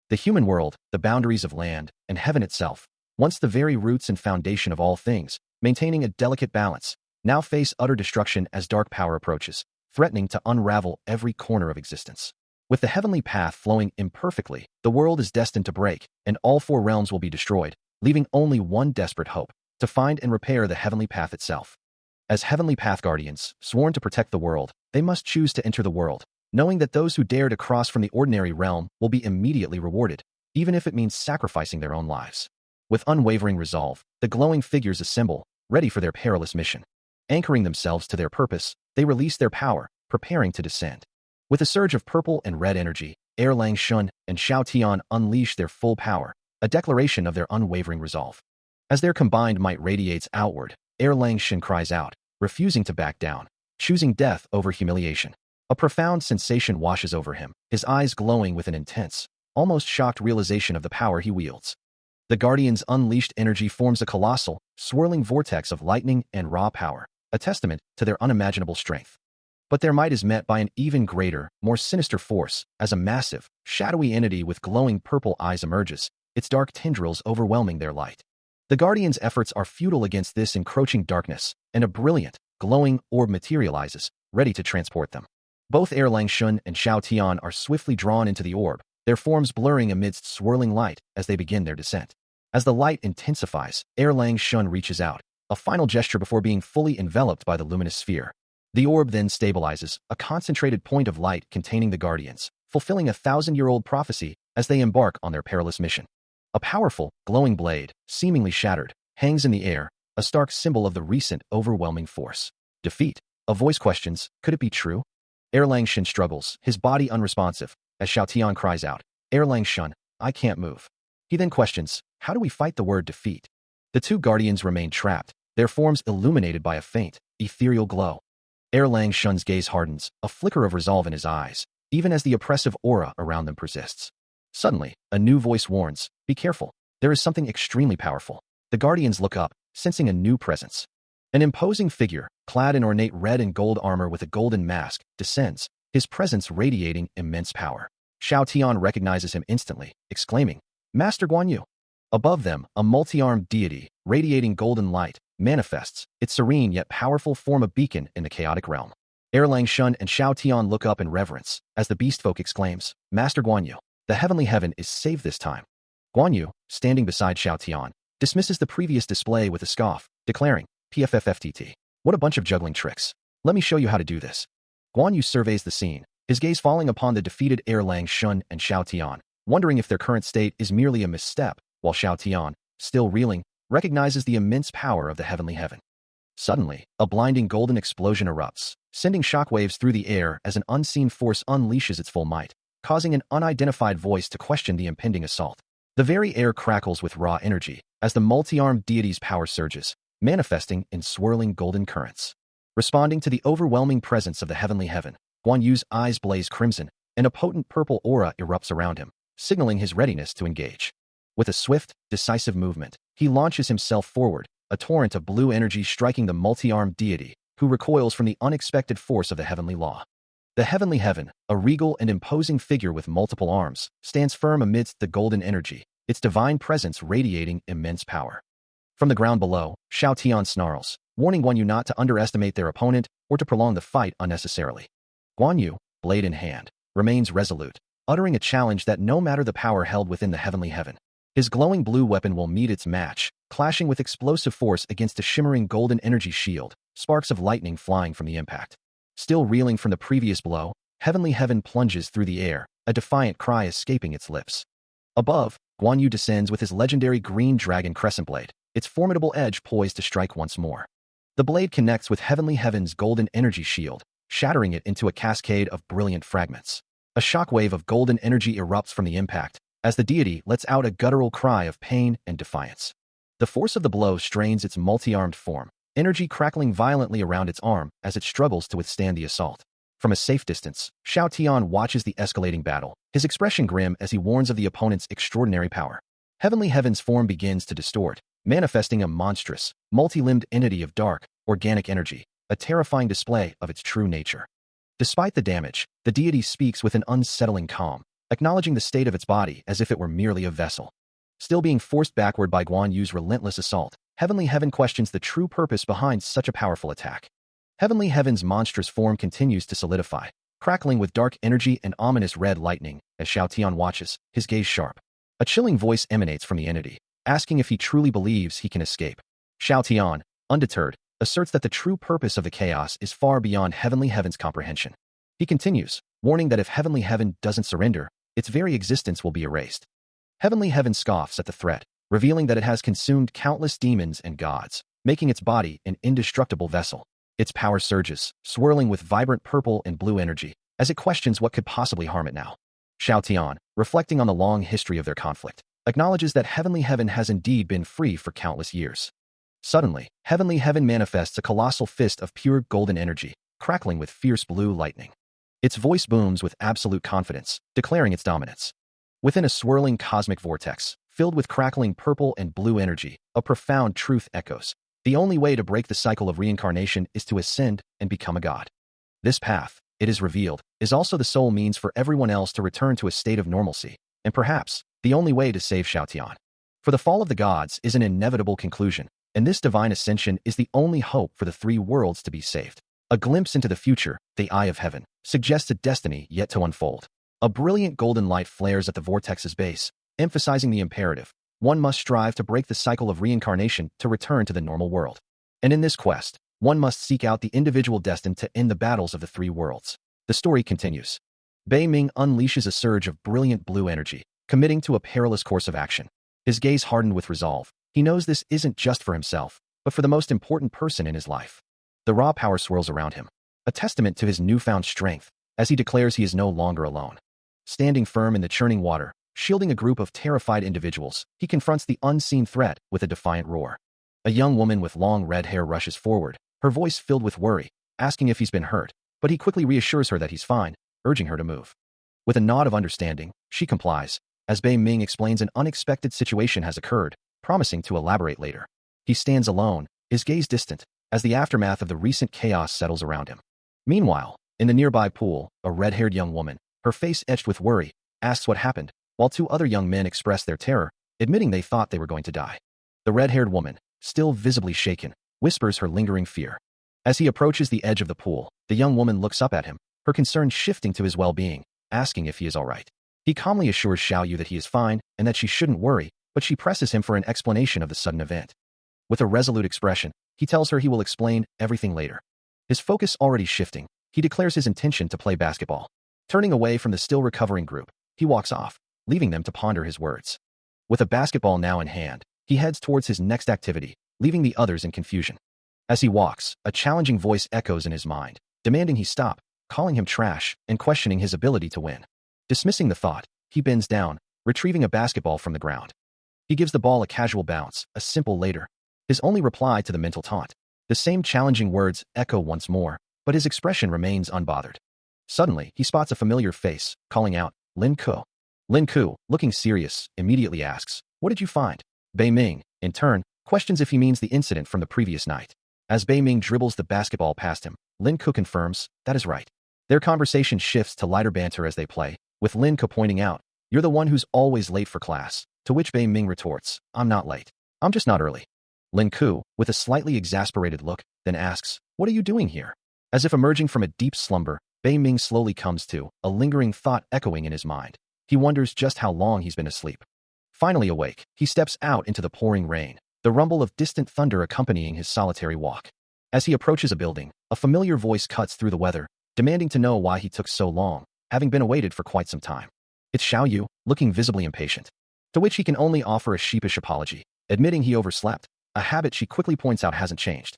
The human world, the boundaries of land and heaven itself, once the very roots and foundation of all things, maintaining a delicate balance, now face utter destruction as dark power approaches, threatening to unravel every corner of existence. With the heavenly path flowing imperfectly, the world is destined to break, and all four realms will be destroyed, leaving only one desperate hope: to find and repair the heavenly path itself. As heavenly path guardians, sworn to protect the world, they must choose to enter the world, knowing that those who dare to cross from the ordinary realm will be immediately rewarded, even if it means sacrificing their own lives. With unwavering resolve, the glowing figures assemble, ready for their perilous mission. Anchoring themselves to their purpose, they release their power, preparing to descend. With a surge of purple and red energy, Lang Shun and Xiao Tian unleash their full power, a declaration of their unwavering resolve. As their combined might radiates outward, Lang Shun cries out, refusing to back down, choosing death over humiliation. A profound sensation washes over him, his eyes glowing with an intense, almost shocked realization of the power he wields. The Guardian's unleashed energy forms a colossal, swirling vortex of lightning and raw power, a testament to their unimaginable strength. But their might is met by an even greater, more sinister force, as a massive, shadowy entity with glowing purple eyes emerges, its dark tendrils overwhelming their light. The Guardian's efforts are futile against this encroaching darkness, and a brilliant, glowing orb materializes, ready to transport them. Both Lang Shun and Xiao Tian are swiftly drawn into the orb, their forms blurring amidst swirling light as they begin their descent. As the light intensifies, Lang Shun reaches out, a final gesture before being fully enveloped by the luminous sphere. The orb then stabilizes, a concentrated point of light containing the Guardians, fulfilling a 1,000-year-old prophecy as they embark on their perilous mission. A powerful, glowing blade, seemingly shattered, hangs in the air, a stark symbol of the recent, overwhelming force. Defeat. A voice questions, could it be true? Lang Shun struggles, his body unresponsive, as Xiao Tian cries out, Lang Shun, I can't move. He then questions, how do we fight the word defeat? The two Guardians remain trapped, their forms illuminated by a faint, ethereal glow. Lang Shun's gaze hardens, a flicker of resolve in his eyes, even as the oppressive aura around them persists. Suddenly, a new voice warns, be careful, there is something extremely powerful. The Guardians look up, sensing a new presence. An imposing figure, clad in ornate red and gold armor with a golden mask, descends, his presence radiating immense power. Xiao Tian recognizes him instantly, exclaiming, Master Guan Yu. Above them, a multi-armed deity, radiating golden light, manifests, its serene yet powerful form a beacon in the chaotic realm. Lang Shun and Xiao Tian look up in reverence, as the beastfolk exclaims, Master Guan Yu, the heavenly heaven is saved this time. Guan Yu, standing beside Xiao Tian, dismisses the previous display with a scoff, declaring, PFFFTT. What a bunch of juggling tricks. Let me show you how to do this. Guan Yu surveys the scene, his gaze falling upon the defeated Lang Shun and Xiao Tian, wondering if their current state is merely a misstep, while Xiao Tian, still reeling, recognizes the immense power of the heavenly heaven. Suddenly, a blinding golden explosion erupts, sending shockwaves through the air as an unseen force unleashes its full might, causing an unidentified voice to question the impending assault. The very air crackles with raw energy as the multi-armed deity's power surges, manifesting in swirling golden currents. Responding to the overwhelming presence of the heavenly heaven, Guan Yu's eyes blaze crimson, and a potent purple aura erupts around him, signaling his readiness to engage. With a swift, decisive movement, he launches himself forward, a torrent of blue energy striking the multi-armed deity, who recoils from the unexpected force of the heavenly law. The heavenly heaven, a regal and imposing figure with multiple arms, stands firm amidst the golden energy, its divine presence radiating immense power. From the ground below, Xiao Tian snarls, warning Guan Yu not to underestimate their opponent or to prolong the fight unnecessarily. Guan Yu, blade in hand, remains resolute, uttering a challenge that no matter the power held within the heavenly heaven, his glowing blue weapon will meet its match, clashing with explosive force against a shimmering golden energy shield, sparks of lightning flying from the impact. Still reeling from the previous blow, heavenly heaven plunges through the air, a defiant cry escaping its lips. Above, Guan Yu descends with his legendary green dragon crescent blade, its formidable edge poised to strike once more. The blade connects with heavenly heaven's golden energy shield, shattering it into a cascade of brilliant fragments. A shockwave of golden energy erupts from the impact, as the deity lets out a guttural cry of pain and defiance. The force of the blow strains its multi-armed form, energy crackling violently around its arm as it struggles to withstand the assault. From a safe distance, Xiao Tian watches the escalating battle, his expression grim as he warns of the opponent's extraordinary power. Heavenly heaven's form begins to distort, manifesting a monstrous, multi-limbed entity of dark, organic energy, a terrifying display of its true nature. Despite the damage, the deity speaks with an unsettling calm, acknowledging the state of its body as if it were merely a vessel. Still being forced backward by Guan Yu's relentless assault, Heavenly Heaven questions the true purpose behind such a powerful attack. Heavenly Heaven's monstrous form continues to solidify, crackling with dark energy and ominous red lightning as Xiao Tian watches, his gaze sharp. A chilling voice emanates from the entity, asking if he truly believes he can escape. Xiao Tian, undeterred, asserts that the true purpose of the chaos is far beyond Heavenly Heaven's comprehension. He continues, warning that if Heavenly Heaven doesn't surrender, its very existence will be erased. Heavenly Heaven scoffs at the threat, revealing that it has consumed countless demons and gods, making its body an indestructible vessel. Its power surges, swirling with vibrant purple and blue energy, as it questions what could possibly harm it now. Xiao Tian, reflecting on the long history of their conflict, acknowledges that Heavenly Heaven has indeed been free for countless years. Suddenly, Heavenly Heaven manifests a colossal fist of pure golden energy, crackling with fierce blue lightning. Its voice booms with absolute confidence, declaring its dominance. Within a swirling cosmic vortex, filled with crackling purple and blue energy, a profound truth echoes. The only way to break the cycle of reincarnation is to ascend and become a god. This path, it is revealed, is also the sole means for everyone else to return to a state of normalcy, and perhaps, the only way to save Xiao Tian. For the fall of the gods is an inevitable conclusion, and this divine ascension is the only hope for the three worlds to be saved. A glimpse into the future, the Eye of Heaven, suggests a destiny yet to unfold. A brilliant golden light flares at the vortex's base, emphasizing the imperative. One must strive to break the cycle of reincarnation to return to the normal world. And in this quest, one must seek out the individual destined to end the battles of the three worlds. The story continues. Bei Ming unleashes a surge of brilliant blue energy, committing to a perilous course of action. His gaze hardened with resolve. He knows this isn't just for himself, but for the most important person in his life. The raw power swirls around him, a testament to his newfound strength, as he declares he is no longer alone. Standing firm in the churning water, shielding a group of terrified individuals, he confronts the unseen threat with a defiant roar. A young woman with long red hair rushes forward, her voice filled with worry, asking if he's been hurt, but he quickly reassures her that he's fine, urging her to move. With a nod of understanding, she complies, as Bei Ming explains an unexpected situation has occurred, promising to elaborate later. He stands alone, his gaze distant, as the aftermath of the recent chaos settles around him. Meanwhile, in the nearby pool, a red-haired young woman, her face etched with worry, asks what happened, while two other young men express their terror, admitting they thought they were going to die. The red-haired woman, still visibly shaken, whispers her lingering fear. As he approaches the edge of the pool, the young woman looks up at him, her concern shifting to his well-being, asking if he is all right. He calmly assures Xiao Yu that he is fine and that she shouldn't worry, but she presses him for an explanation of the sudden event. With a resolute expression, he tells her he will explain everything later. His focus already shifting, he declares his intention to play basketball. Turning away from the still recovering group, he walks off, leaving them to ponder his words. With a basketball now in hand, he heads towards his next activity, leaving the others in confusion. As he walks, a challenging voice echoes in his mind, demanding he stop, calling him trash, and questioning his ability to win. Dismissing the thought, he bends down, retrieving a basketball from the ground. He gives the ball a casual bounce, a simple later. His only reply to the mental taunt. The same challenging words echo once more, but his expression remains unbothered. Suddenly, he spots a familiar face, calling out, Lin Ku. Lin Ku, looking serious, immediately asks, "What did you find?" Bei Ming, in turn, questions if he means the incident from the previous night. As Bei Ming dribbles the basketball past him, Lin Ku confirms, that is right. Their conversation shifts to lighter banter as they play, with Lin Ku pointing out, "You're the one who's always late for class," to which Bei Ming retorts, "I'm not late. I'm just not early." Lin Ku, with a slightly exasperated look, then asks, "What are you doing here?" As if emerging from a deep slumber, Bei Ming slowly comes to, a lingering thought echoing in his mind. He wonders just how long he's been asleep. Finally awake, he steps out into the pouring rain, the rumble of distant thunder accompanying his solitary walk. As he approaches a building, a familiar voice cuts through the weather, demanding to know why he took so long, having been awaited for quite some time. It's Xiao Yu, looking visibly impatient. To which he can only offer a sheepish apology, admitting he overslept, a habit she quickly points out hasn't changed.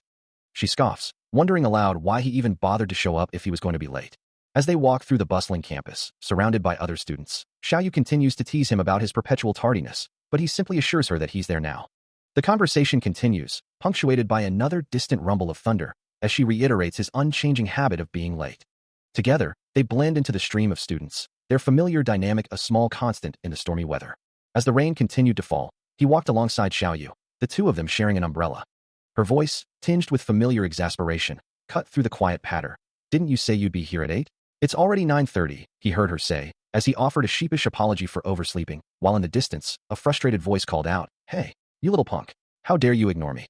She scoffs, wondering aloud why he even bothered to show up if he was going to be late. As they walk through the bustling campus, surrounded by other students, Xiao Yu continues to tease him about his perpetual tardiness, but he simply assures her that he's there now. The conversation continues, punctuated by another distant rumble of thunder, as she reiterates his unchanging habit of being late. Together, they blend into the stream of students, their familiar dynamic a small constant in the stormy weather. As the rain continued to fall, he walked alongside Xiao Yu, the two of them sharing an umbrella. Her voice, tinged with familiar exasperation, cut through the quiet patter. "Didn't you say you'd be here at 8? It's already 9:30, he heard her say, as he offered a sheepish apology for oversleeping, while in the distance, a frustrated voice called out, "Hey, you little punk. How dare you ignore me?"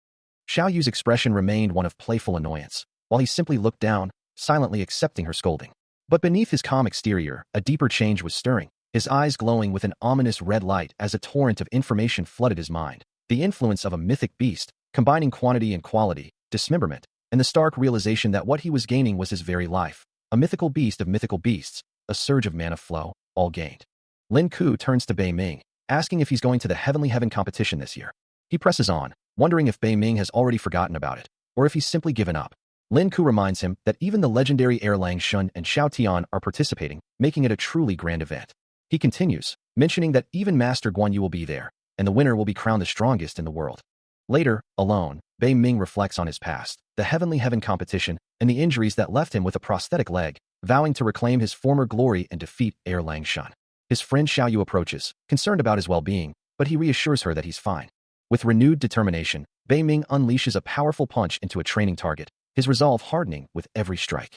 Xiao Yu's expression remained one of playful annoyance, while he simply looked down, silently accepting her scolding. But beneath his calm exterior, a deeper change was stirring, his eyes glowing with an ominous red light as a torrent of information flooded his mind. The influence of a mythic beast, combining quantity and quality, dismemberment, and the stark realization that what he was gaining was his very life. A mythical beast of mythical beasts, a surge of mana flow, all gained. Lin Ku turns to Bei Ming, asking if he's going to the Heavenly Heaven competition this year. He presses on, wondering if Bei Ming has already forgotten about it, or if he's simply given up. Lin Ku reminds him that even the legendary heir Lang Shun and Xiao Tian are participating, making it a truly grand event. He continues, mentioning that even Master Guan Yu will be there, and the winner will be crowned the strongest in the world. Later, alone, Bei Ming reflects on his past, the Heavenly Heaven competition, and the injuries that left him with a prosthetic leg, vowing to reclaim his former glory and defeat heir Lang Shun. His friend Xiao Yu approaches, concerned about his well-being, but he reassures her that he's fine. With renewed determination, Bei Ming unleashes a powerful punch into a training target, his resolve hardening with every strike.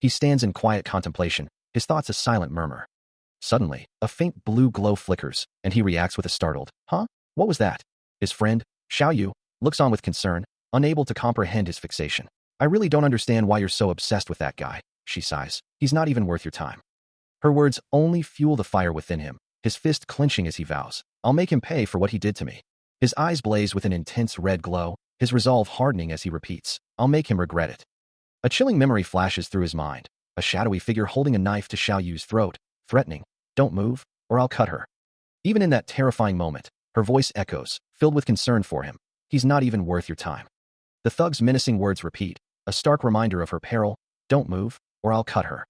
He stands in quiet contemplation, his thoughts a silent murmur. Suddenly, a faint blue glow flickers, and he reacts with a startled, "Huh? What was that?" His friend, Xiao Yu, looks on with concern, unable to comprehend his fixation. "I really don't understand why you're so obsessed with that guy," she sighs. "He's not even worth your time." Her words only fuel the fire within him, his fist clenching as he vows, "I'll make him pay for what he did to me." His eyes blaze with an intense red glow, his resolve hardening as he repeats, "I'll make him regret it." A chilling memory flashes through his mind, a shadowy figure holding a knife to Xiao Yu's throat, threatening, "Don't move, or I'll cut her." Even in that terrifying moment, her voice echoes, filled with concern for him. "He's not even worth your time." The thug's menacing words repeat, a stark reminder of her peril, "Don't move, or I'll cut her."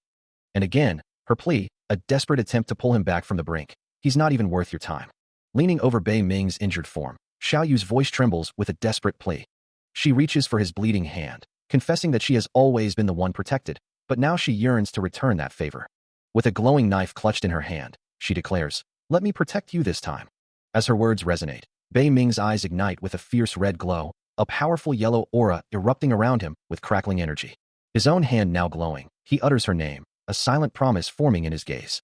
And again, her plea, a desperate attempt to pull him back from the brink. "He's not even worth your time." Leaning over Bei Ming's injured form, Xiao Yu's voice trembles with a desperate plea. She reaches for his bleeding hand, confessing that she has always been the one protected, but now she yearns to return that favor. With a glowing knife clutched in her hand, she declares, "Let me protect you this time." As her words resonate, Bei Ming's eyes ignite with a fierce red glow, a powerful yellow aura erupting around him with crackling energy. His own hand now glowing, he utters her name, a silent promise forming in his gaze.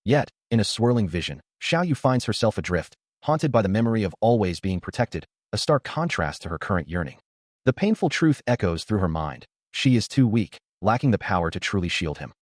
Yet, in a swirling vision, Xiao Yu finds herself adrift, haunted by the memory of always being protected, a stark contrast to her current yearning. The painful truth echoes through her mind. She is too weak, lacking the power to truly shield him.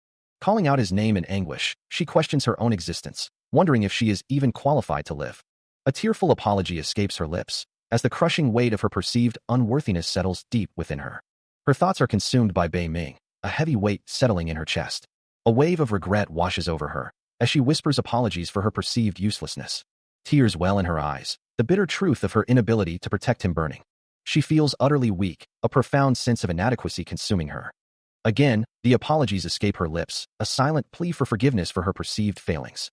Calling out his name in anguish, she questions her own existence, wondering if she is even qualified to live. A tearful apology escapes her lips, as the crushing weight of her perceived unworthiness settles deep within her. Her thoughts are consumed by Bei Ming, a heavy weight settling in her chest. A wave of regret washes over her, as she whispers apologies for her perceived uselessness. Tears well in her eyes, the bitter truth of her inability to protect him burning. She feels utterly weak, a profound sense of inadequacy consuming her. Again, the apologies escape her lips, a silent plea for forgiveness for her perceived failings.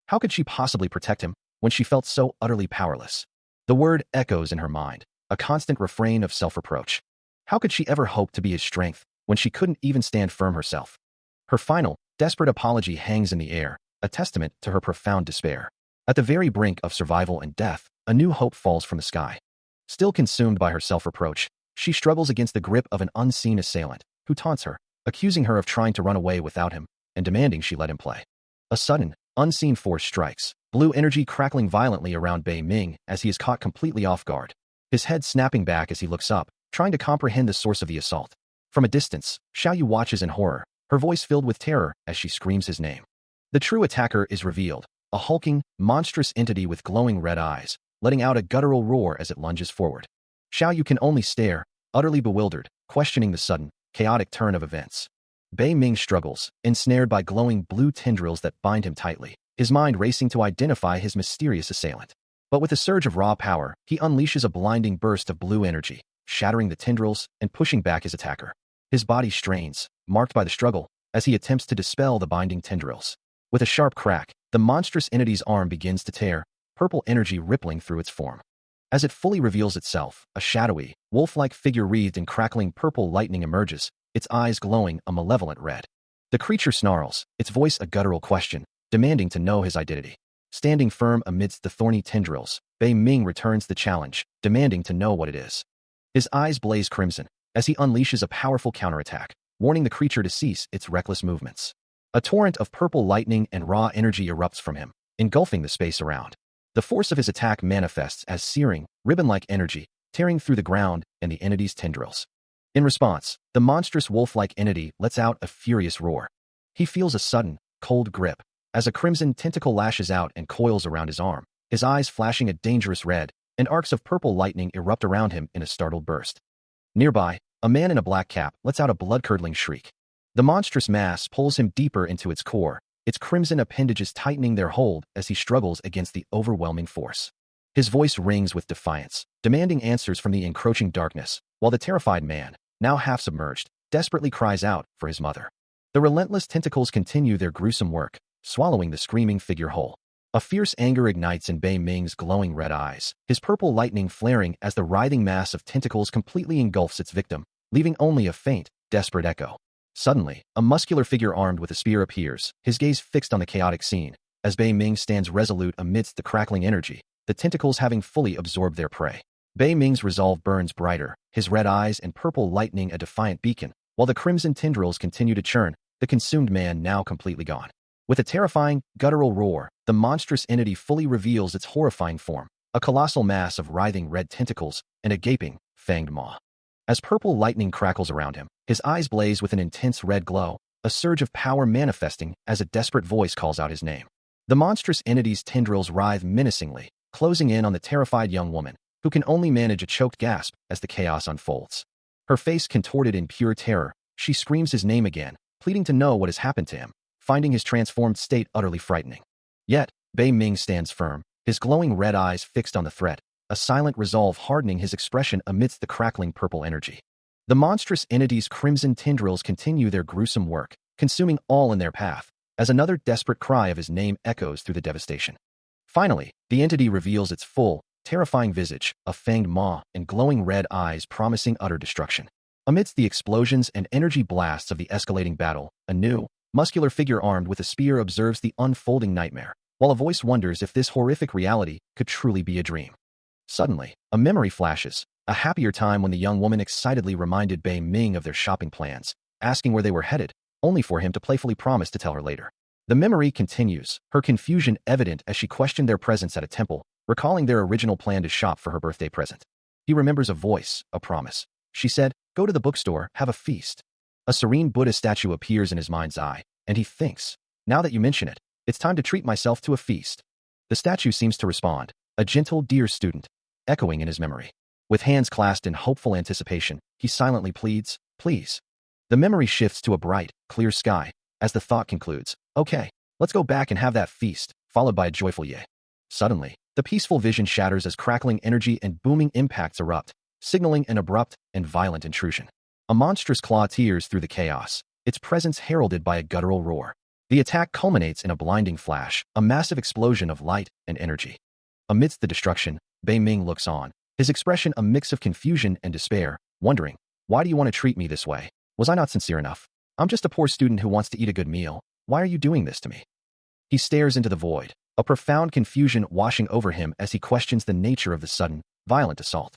How could she possibly protect him when she felt so utterly powerless? The word echoes in her mind, a constant refrain of self-reproach. How could she ever hope to be his strength when she couldn't even stand firm herself? Her final, desperate apology hangs in the air, a testament to her profound despair. At the very brink of survival and death, a new hope falls from the sky. Still consumed by her self-reproach, she struggles against the grip of an unseen assailant, who taunts her, accusing her of trying to run away without him, and demanding she let him play. A sudden, unseen force strikes, blue energy crackling violently around Bei Ming as he is caught completely off guard. His head snapping back as he looks up, trying to comprehend the source of the assault. From a distance, Xiao Yu watches in horror, her voice filled with terror as she screams his name. The true attacker is revealed, a hulking, monstrous entity with glowing red eyes, letting out a guttural roar as it lunges forward. Xiao Yu can only stare, utterly bewildered, questioning the sudden, chaotic turn of events. Bei Ming struggles, ensnared by glowing blue tendrils that bind him tightly, his mind racing to identify his mysterious assailant. But with a surge of raw power, he unleashes a blinding burst of blue energy, shattering the tendrils and pushing back his attacker. His body strains, marked by the struggle, as he attempts to dispel the binding tendrils. With a sharp crack, the monstrous entity's arm begins to tear, purple energy rippling through its form. As it fully reveals itself, a shadowy, wolf-like figure wreathed in crackling purple lightning emerges, its eyes glowing a malevolent red. The creature snarls, its voice a guttural question, demanding to know his identity. Standing firm amidst the thorny tendrils, Bei Ming returns the challenge, demanding to know what it is. His eyes blaze crimson, as he unleashes a powerful counterattack, warning the creature to cease its reckless movements. A torrent of purple lightning and raw energy erupts from him, engulfing the space around. The force of his attack manifests as searing, ribbon-like energy, tearing through the ground and the entity's tendrils. In response, the monstrous wolf-like entity lets out a furious roar. He feels a sudden, cold grip as a crimson tentacle lashes out and coils around his arm, his eyes flashing a dangerous red, and arcs of purple lightning erupt around him in a startled burst. Nearby, a man in a black cap lets out a blood-curdling shriek. The monstrous mass pulls him deeper into its core, its crimson appendages tightening their hold as he struggles against the overwhelming force. His voice rings with defiance, demanding answers from the encroaching darkness, while the terrified man, now half submerged, desperately cries out for his mother. The relentless tentacles continue their gruesome work, swallowing the screaming figure whole. A fierce anger ignites in Bei Ming's glowing red eyes, his purple lightning flaring as the writhing mass of tentacles completely engulfs its victim, leaving only a faint, desperate echo. Suddenly, a muscular figure armed with a spear appears, his gaze fixed on the chaotic scene. As Bei Ming stands resolute amidst the crackling energy, the tentacles having fully absorbed their prey. Bei Ming's resolve burns brighter, his red eyes and purple lightning a defiant beacon, while the crimson tendrils continue to churn, the consumed man now completely gone. With a terrifying, guttural roar, the monstrous entity fully reveals its horrifying form, a colossal mass of writhing red tentacles and a gaping, fanged maw. As purple lightning crackles around him, his eyes blaze with an intense red glow, a surge of power manifesting as a desperate voice calls out his name. The monstrous entity's tendrils writhe menacingly, closing in on the terrified young woman, who can only manage a choked gasp as the chaos unfolds. Her face contorted in pure terror, she screams his name again, pleading to know what has happened to him, finding his transformed state utterly frightening. Yet, Bei Ming stands firm, his glowing red eyes fixed on the threat, a silent resolve hardening his expression amidst the crackling purple energy. The monstrous entity's crimson tendrils continue their gruesome work, consuming all in their path, as another desperate cry of his name echoes through the devastation. Finally, the entity reveals its full, terrifying visage, a fanged maw and glowing red eyes promising utter destruction. Amidst the explosions and energy blasts of the escalating battle, a new, muscular figure armed with a spear observes the unfolding nightmare, while a voice wonders if this horrific reality could truly be a dream. Suddenly, a memory flashes, a happier time when the young woman excitedly reminded Bei Ming of their shopping plans, asking where they were headed, only for him to playfully promise to tell her later. The memory continues, her confusion evident as she questioned their presence at a temple, recalling their original plan to shop for her birthday present. He remembers a voice, a promise. She said, "Go to the bookstore, have a feast." A serene Buddha statue appears in his mind's eye, and he thinks, "Now that you mention it, it's time to treat myself to a feast." The statue seems to respond, "A gentle, dear student," echoing in his memory. With hands clasped in hopeful anticipation, he silently pleads, "Please." The memory shifts to a bright, clear sky, as the thought concludes, "Okay, let's go back and have that feast," followed by a joyful yay. Suddenly, the peaceful vision shatters as crackling energy and booming impacts erupt, signaling an abrupt and violent intrusion. A monstrous claw tears through the chaos, its presence heralded by a guttural roar. The attack culminates in a blinding flash, a massive explosion of light and energy. Amidst the destruction, Bei Ming looks on, his expression a mix of confusion and despair, wondering, "Why do you want to treat me this way? Was I not sincere enough? I'm just a poor student who wants to eat a good meal. Why are you doing this to me?" He stares into the void, a profound confusion washing over him as he questions the nature of the sudden, violent assault.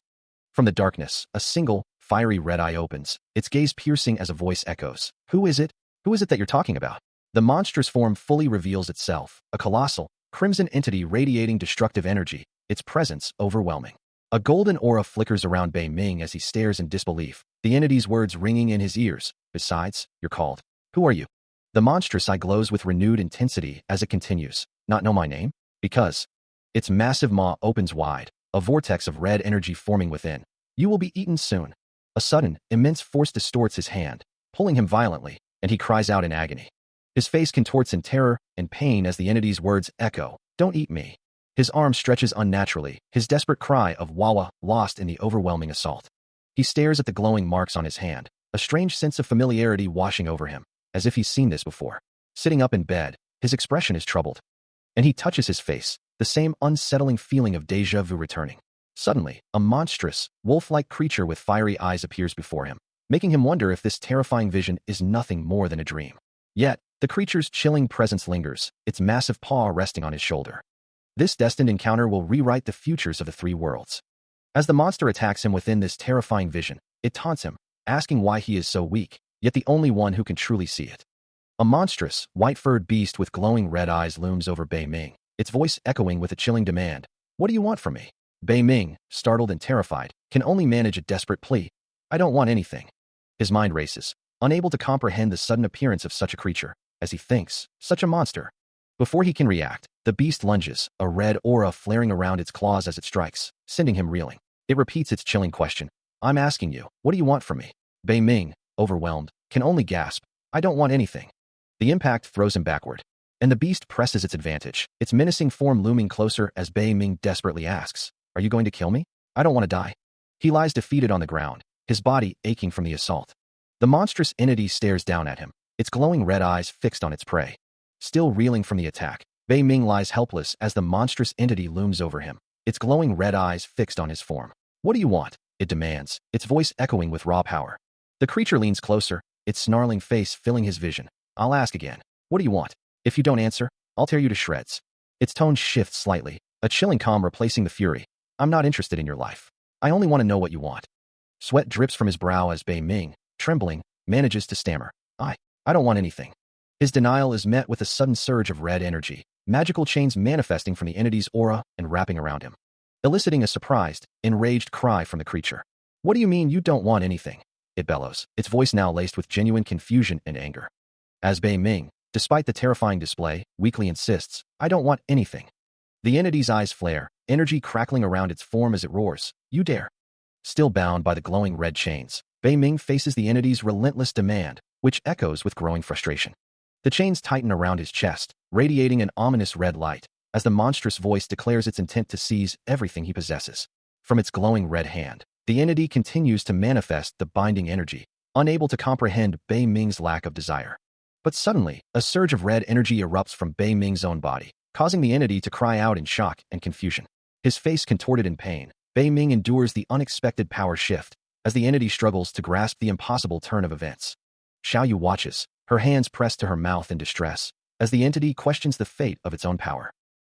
From the darkness, a single, fiery red eye opens, its gaze piercing as a voice echoes, "Who is it? Who is it that you're talking about?" The monstrous form fully reveals itself, a colossal, crimson entity radiating destructive energy, its presence overwhelming. A golden aura flickers around Bei Ming as he stares in disbelief, the entity's words ringing in his ears. "Besides, you're called. Who are you?" The monstrous eye glows with renewed intensity as it continues, "Not know my name? Because..." Its massive maw opens wide, a vortex of red energy forming within. "You will be eaten soon." A sudden, immense force distorts his hand, pulling him violently, and he cries out in agony. His face contorts in terror and pain as the entity's words echo, "Don't eat me." His arm stretches unnaturally, his desperate cry of "Wawa" lost in the overwhelming assault. He stares at the glowing marks on his hand, a strange sense of familiarity washing over him, as if he's seen this before. Sitting up in bed, his expression is troubled. And he touches his face, the same unsettling feeling of déjà vu returning. Suddenly, a monstrous, wolf-like creature with fiery eyes appears before him, making him wonder if this terrifying vision is nothing more than a dream. Yet, the creature's chilling presence lingers, its massive paw resting on his shoulder. This destined encounter will rewrite the futures of the three worlds. As the monster attacks him within this terrifying vision, it taunts him, asking why he is so weak, yet the only one who can truly see it. A monstrous, white-furred beast with glowing red eyes looms over Bei Ming, its voice echoing with a chilling demand. What do you want from me? Bei Ming, startled and terrified, can only manage a desperate plea. I don't want anything. His mind races, unable to comprehend the sudden appearance of such a creature, as he thinks, such a monster. Before he can react, the beast lunges, a red aura flaring around its claws as it strikes, sending him reeling. It repeats its chilling question. I'm asking you, what do you want from me? Bei Ming, overwhelmed, can only gasp. I don't want anything. The impact throws him backward, and the beast presses its advantage, its menacing form looming closer as Bei Ming desperately asks, Are you going to kill me? I don't want to die. He lies defeated on the ground, his body aching from the assault. The monstrous entity stares down at him, its glowing red eyes fixed on its prey. Still reeling from the attack, Bei Ming lies helpless as the monstrous entity looms over him, its glowing red eyes fixed on his form. What do you want? It demands, its voice echoing with raw power. The creature leans closer, its snarling face filling his vision. I'll ask again. What do you want? If you don't answer, I'll tear you to shreds. Its tone shifts slightly, a chilling calm replacing the fury. I'm not interested in your life. I only want to know what you want. Sweat drips from his brow as Bei Ming, trembling, manages to stammer. I don't want anything. His denial is met with a sudden surge of red energy, magical chains manifesting from the entity's aura and wrapping around him, eliciting a surprised, enraged cry from the creature. What do you mean you don't want anything? It bellows, its voice now laced with genuine confusion and anger. As Bei Ming, despite the terrifying display, weakly insists, I don't want anything. The entity's eyes flare, energy crackling around its form as it roars. You dare. Still bound by the glowing red chains, Bei Ming faces the entity's relentless demand, which echoes with growing frustration. The chains tighten around his chest, radiating an ominous red light, as the monstrous voice declares its intent to seize everything he possesses. From its glowing red hand, the entity continues to manifest the binding energy, unable to comprehend Bei Ming's lack of desire. But suddenly, a surge of red energy erupts from Bei Ming's own body, causing the entity to cry out in shock and confusion. His face contorted in pain, Bei Ming endures the unexpected power shift, as the entity struggles to grasp the impossible turn of events. Xiaoyu watches, her hands pressed to her mouth in distress, as the entity questions the fate of its own power.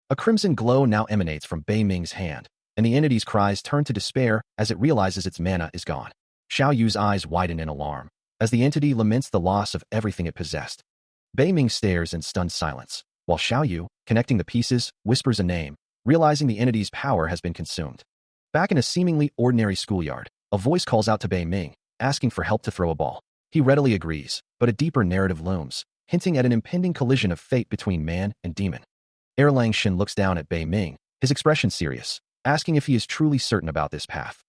A crimson glow now emanates from Bei Ming's hand, and the entity's cries turn to despair as it realizes its mana is gone. Xiaoyu's eyes widen in alarm, as the entity laments the loss of everything it possessed. Bei Ming stares in stunned silence, while Xiaoyu, connecting the pieces, whispers a name, realizing the entity's power has been consumed. Back in a seemingly ordinary schoolyard, a voice calls out to Bei Ming, asking for help to throw a ball. He readily agrees, but a deeper narrative looms, hinting at an impending collision of fate between man and demon. Erlang Shin looks down at Bei Ming, his expression serious, asking if he is truly certain about this path.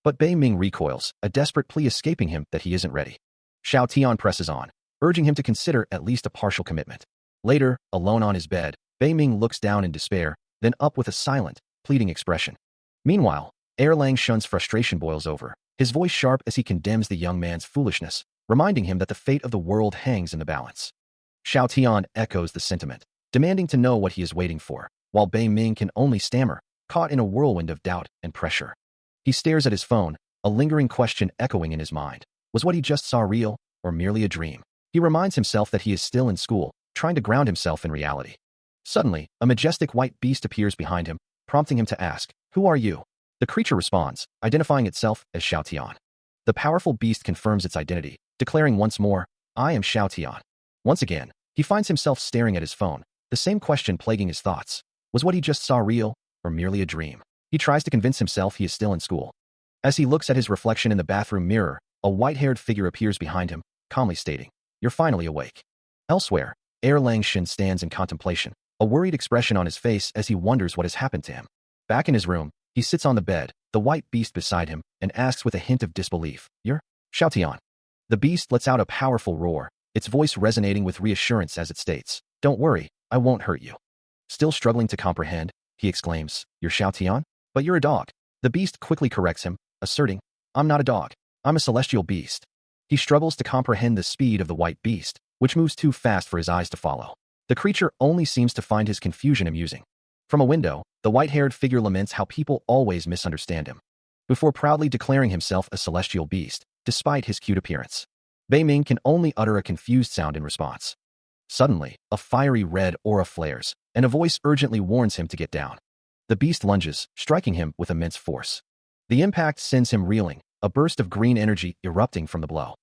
But Bei Ming recoils, a desperate plea escaping him that he isn't ready. Xiao Tian presses on, urging him to consider at least a partial commitment. Later, alone on his bed, Bei Ming looks down in despair, then up with a silent, pleading expression. Meanwhile, Erlang Shun's frustration boils over, his voice sharp as he condemns the young man's foolishness, reminding him that the fate of the world hangs in the balance. Xiao Tian echoes the sentiment, demanding to know what he is waiting for, while Bei Ming can only stammer, caught in a whirlwind of doubt and pressure. He stares at his phone, a lingering question echoing in his mind. Was what he just saw real, or merely a dream? He reminds himself that he is still in school, trying to ground himself in reality. Suddenly, a majestic white beast appears behind him, prompting him to ask, Who are you? The creature responds, identifying itself as Xiao Tian. The powerful beast confirms its identity, declaring once more, I am Xiao Tian. Once again, he finds himself staring at his phone, the same question plaguing his thoughts. Was what he just saw real, or merely a dream? He tries to convince himself he is still in school. As he looks at his reflection in the bathroom mirror, a white-haired figure appears behind him, calmly stating, You're finally awake. Elsewhere, Erlang Shin stands in contemplation, a worried expression on his face as he wonders what has happened to him. Back in his room, he sits on the bed, the white beast beside him, and asks with a hint of disbelief, You're Xiao Tian. The beast lets out a powerful roar, its voice resonating with reassurance as it states, Don't worry, I won't hurt you. Still struggling to comprehend, he exclaims, You're Xiao Tian? But you're a dog. The beast quickly corrects him, asserting, I'm not a dog. I'm a celestial beast. He struggles to comprehend the speed of the white beast, which moves too fast for his eyes to follow. The creature only seems to find his confusion amusing. From a window, the white-haired figure laments how people always misunderstand him, before proudly declaring himself a celestial beast, despite his cute appearance. Bei Ming can only utter a confused sound in response. Suddenly, a fiery red aura flares, and a voice urgently warns him to get down. The beast lunges, striking him with immense force. The impact sends him reeling, a burst of green energy erupting from the blow.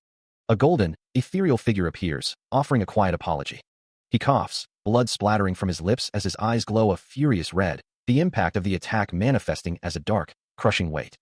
A golden, ethereal figure appears, offering a quiet apology. He coughs, blood splattering from his lips as his eyes glow a furious red, the impact of the attack manifesting as a dark, crushing weight.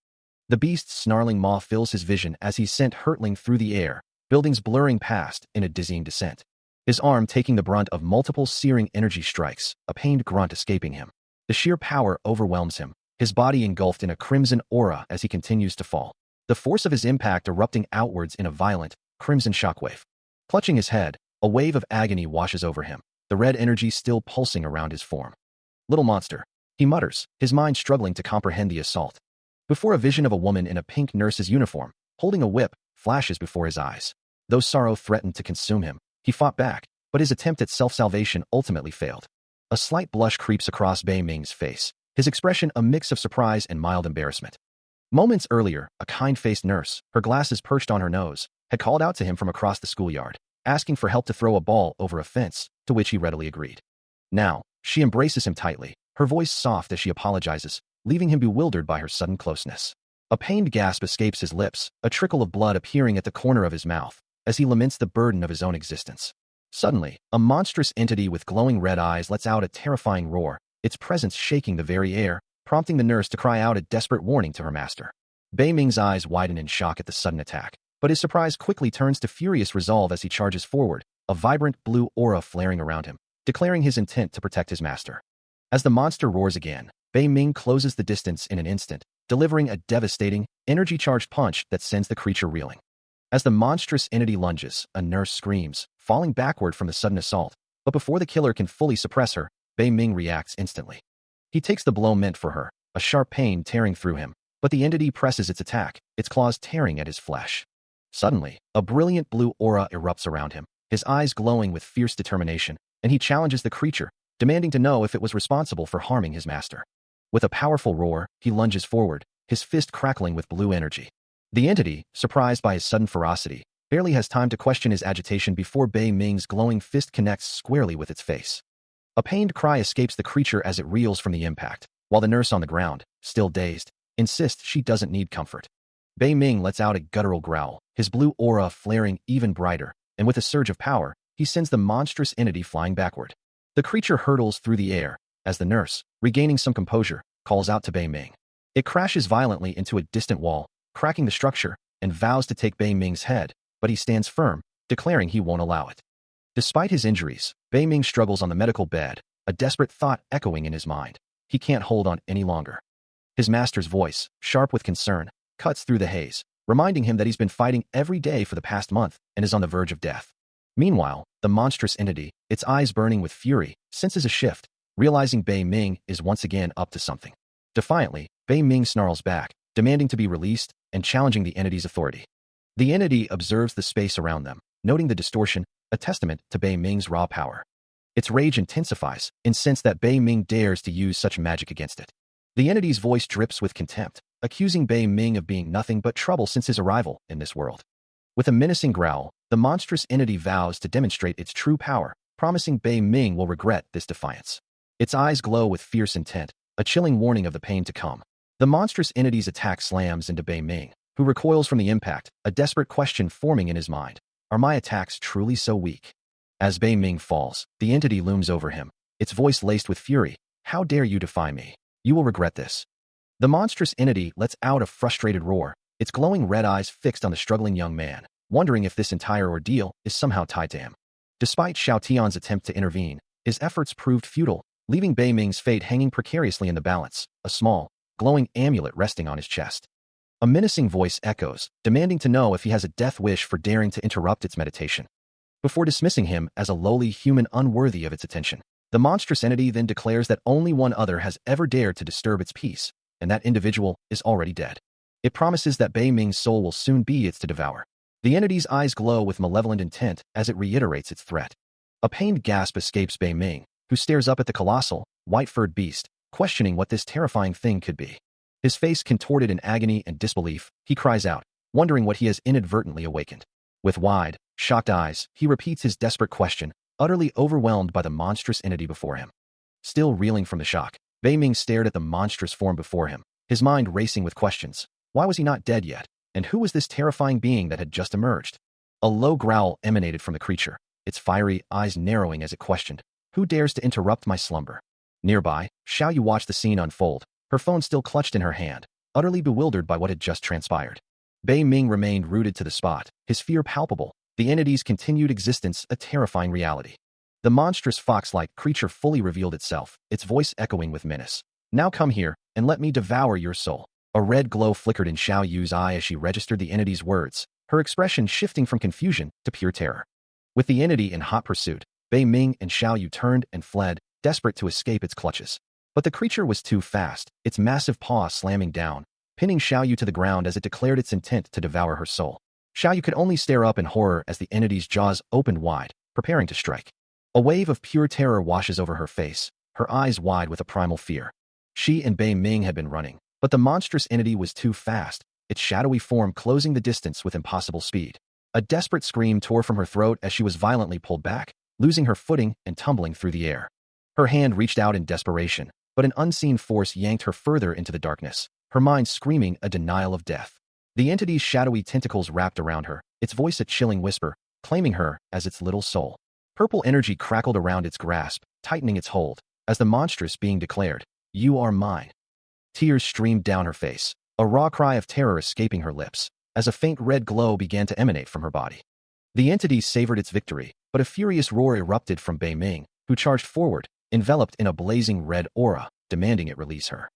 The beast's snarling maw fills his vision as he's sent hurtling through the air, buildings blurring past in a dizzying descent. His arm taking the brunt of multiple searing energy strikes, a pained grunt escaping him. The sheer power overwhelms him, his body engulfed in a crimson aura as he continues to fall. The force of his impact erupting outwards in a violent, crimson shockwave. Clutching his head, a wave of agony washes over him, the red energy still pulsing around his form. Little monster, he mutters, his mind struggling to comprehend the assault. Before a vision of a woman in a pink nurse's uniform, holding a whip, flashes before his eyes. Though sorrow threatened to consume him, he fought back, but his attempt at self-salvation ultimately failed. A slight blush creeps across Bei Ming's face, his expression a mix of surprise and mild embarrassment. Moments earlier, a kind-faced nurse, her glasses perched on her nose, had called out to him from across the schoolyard, asking for help to throw a ball over a fence, to which he readily agreed. Now, she embraces him tightly, her voice soft as she apologizes, leaving him bewildered by her sudden closeness. A pained gasp escapes his lips, a trickle of blood appearing at the corner of his mouth, as he laments the burden of his own existence. Suddenly, a monstrous entity with glowing red eyes lets out a terrifying roar, its presence shaking the very air, prompting the nurse to cry out a desperate warning to her master. Bei Ming's eyes widen in shock at the sudden attack, but his surprise quickly turns to furious resolve as he charges forward, a vibrant blue aura flaring around him, declaring his intent to protect his master. As the monster roars again, Bei Ming closes the distance in an instant, delivering a devastating, energy-charged punch that sends the creature reeling. As the monstrous entity lunges, a nurse screams, falling backward from the sudden assault, but before the killer can fully suppress her, Bei Ming reacts instantly. He takes the blow meant for her, a sharp pain tearing through him, but the entity presses its attack, its claws tearing at his flesh. Suddenly, a brilliant blue aura erupts around him, his eyes glowing with fierce determination, and he challenges the creature, demanding to know if it was responsible for harming his master. With a powerful roar, he lunges forward, his fist crackling with blue energy. The entity, surprised by his sudden ferocity, barely has time to question his agitation before Bei Ming's glowing fist connects squarely with its face. A pained cry escapes the creature as it reels from the impact, while the nurse on the ground, still dazed, insists she doesn't need comfort. Bei Ming lets out a guttural growl, his blue aura flaring even brighter, and with a surge of power, he sends the monstrous entity flying backward. The creature hurtles through the air, as the nurse, regaining some composure, calls out to Bei Ming. It crashes violently into a distant wall, cracking the structure, and vows to take Bei Ming's head, but he stands firm, declaring he won't allow it. Despite his injuries, Bei Ming struggles on the medical bed, a desperate thought echoing in his mind. He can't hold on any longer. His master's voice, sharp with concern, cuts through the haze, reminding him that he's been fighting every day for the past month and is on the verge of death. Meanwhile, the monstrous entity, its eyes burning with fury, senses a shift, realizing Bei Ming is once again up to something. Defiantly, Bei Ming snarls back, demanding to be released and challenging the entity's authority. The entity observes the space around them, noting the distortion, a testament to Bei Ming's raw power. Its rage intensifies, incensed that Bei Ming dares to use such magic against it. The entity's voice drips with contempt, accusing Bei Ming of being nothing but trouble since his arrival in this world. With a menacing growl, the monstrous entity vows to demonstrate its true power, promising Bei Ming will regret this defiance. Its eyes glow with fierce intent, a chilling warning of the pain to come. The monstrous entity's attack slams into Bei Ming, who recoils from the impact, a desperate question forming in his mind. Are my attacks truly so weak? As Bei Ming falls, the entity looms over him, its voice laced with fury. How dare you defy me? You will regret this. The monstrous entity lets out a frustrated roar, its glowing red eyes fixed on the struggling young man, wondering if this entire ordeal is somehow tied to him. Despite Xiao Tian's attempt to intervene, his efforts proved futile, leaving Bei Ming's fate hanging precariously in the balance, a small, glowing amulet resting on his chest. A menacing voice echoes, demanding to know if he has a death wish for daring to interrupt its meditation. Before dismissing him as a lowly human unworthy of its attention, the monstrous entity then declares that only one other has ever dared to disturb its peace, and that individual is already dead. It promises that Bei Ming's soul will soon be its to devour. The entity's eyes glow with malevolent intent as it reiterates its threat. A pained gasp escapes Bei Ming, who stares up at the colossal, white-furred beast, questioning what this terrifying thing could be. His face contorted in agony and disbelief, he cries out, wondering what he has inadvertently awakened. With wide, shocked eyes, he repeats his desperate question, utterly overwhelmed by the monstrous entity before him. Still reeling from the shock, Bei Ming stared at the monstrous form before him, his mind racing with questions. Why was he not dead yet? And who was this terrifying being that had just emerged? A low growl emanated from the creature, its fiery eyes narrowing as it questioned, "Who dares to interrupt my slumber?" Nearby, Xiaoyu watched the scene unfold, her phone still clutched in her hand, utterly bewildered by what had just transpired. Bei Ming remained rooted to the spot, his fear palpable, the entity's continued existence a terrifying reality. The monstrous fox-like creature fully revealed itself, its voice echoing with menace. "Now come here, and let me devour your soul." A red glow flickered in Xiaoyu's eye as she registered the entity's words, her expression shifting from confusion to pure terror. With the entity in hot pursuit, Bei Ming and Xiaoyu turned and fled, desperate to escape its clutches. But the creature was too fast, its massive paw slamming down, pinning Xiaoyu to the ground as it declared its intent to devour her soul. Xiaoyu could only stare up in horror as the entity's jaws opened wide, preparing to strike. A wave of pure terror washes over her face, her eyes wide with a primal fear. She and Bei Ming had been running, but the monstrous entity was too fast, its shadowy form closing the distance with impossible speed. A desperate scream tore from her throat as she was violently pulled back, losing her footing and tumbling through the air. Her hand reached out in desperation, but an unseen force yanked her further into the darkness, her mind screaming a denial of death. The entity's shadowy tentacles wrapped around her, its voice a chilling whisper, claiming her as its little soul. Purple energy crackled around its grasp, tightening its hold, as the monstrous being declared, "You are mine." Tears streamed down her face, a raw cry of terror escaping her lips, as a faint red glow began to emanate from her body. The entity savored its victory, but a furious roar erupted from Bei Ming, who charged forward, enveloped in a blazing red aura, demanding it release her.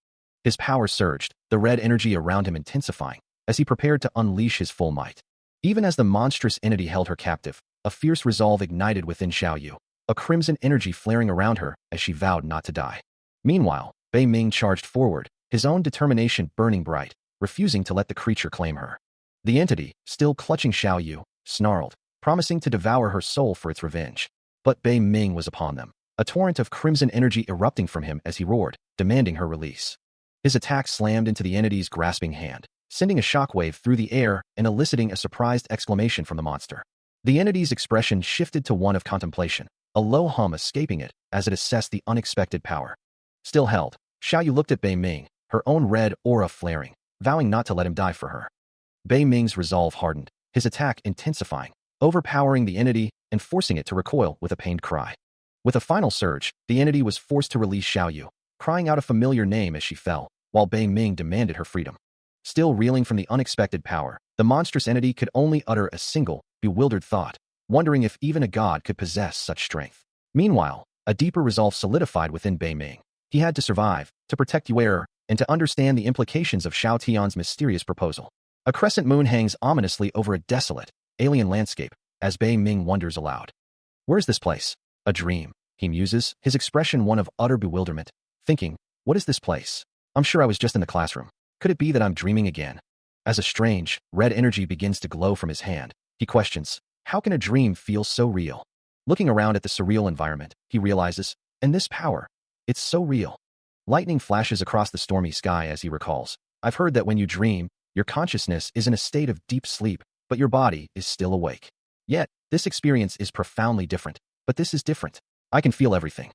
His power surged, the red energy around him intensifying, as he prepared to unleash his full might. Even as the monstrous entity held her captive, a fierce resolve ignited within Xiaoyu, a crimson energy flaring around her as she vowed not to die. Meanwhile, Bei Ming charged forward, his own determination burning bright, refusing to let the creature claim her. The entity, still clutching Xiaoyu, snarled, promising to devour her soul for its revenge. But Bei Ming was upon them, a torrent of crimson energy erupting from him as he roared, demanding her release. His attack slammed into the entity's grasping hand, sending a shockwave through the air and eliciting a surprised exclamation from the monster. The entity's expression shifted to one of contemplation, a low hum escaping it as it assessed the unexpected power. Still held, Xiaoyu looked at Bei Ming, her own red aura flaring, vowing not to let him die for her. Bei Ming's resolve hardened, his attack intensifying, overpowering the entity and forcing it to recoil with a pained cry. With a final surge, the entity was forced to release Xiaoyu, crying out a familiar name as she fell, while Bei Ming demanded her freedom. Still reeling from the unexpected power, the monstrous entity could only utter a single, bewildered thought, wondering if even a god could possess such strength. Meanwhile, a deeper resolve solidified within Bei Ming. He had to survive, to protect Yuer, and to understand the implications of Xiao Tian's mysterious proposal. A crescent moon hangs ominously over a desolate, alien landscape, as Bei Ming wonders aloud. Where's this place? A dream, he muses, his expression one of utter bewilderment, thinking, what is this place? I'm sure I was just in the classroom. Could it be that I'm dreaming again? As a strange, red energy begins to glow from his hand, he questions, how can a dream feel so real? Looking around at the surreal environment, he realizes, and this power, it's so real. Lightning flashes across the stormy sky as he recalls, I've heard that when you dream, your consciousness is in a state of deep sleep, but your body is still awake. Yet, this experience is profoundly different, but this is different. I can feel everything.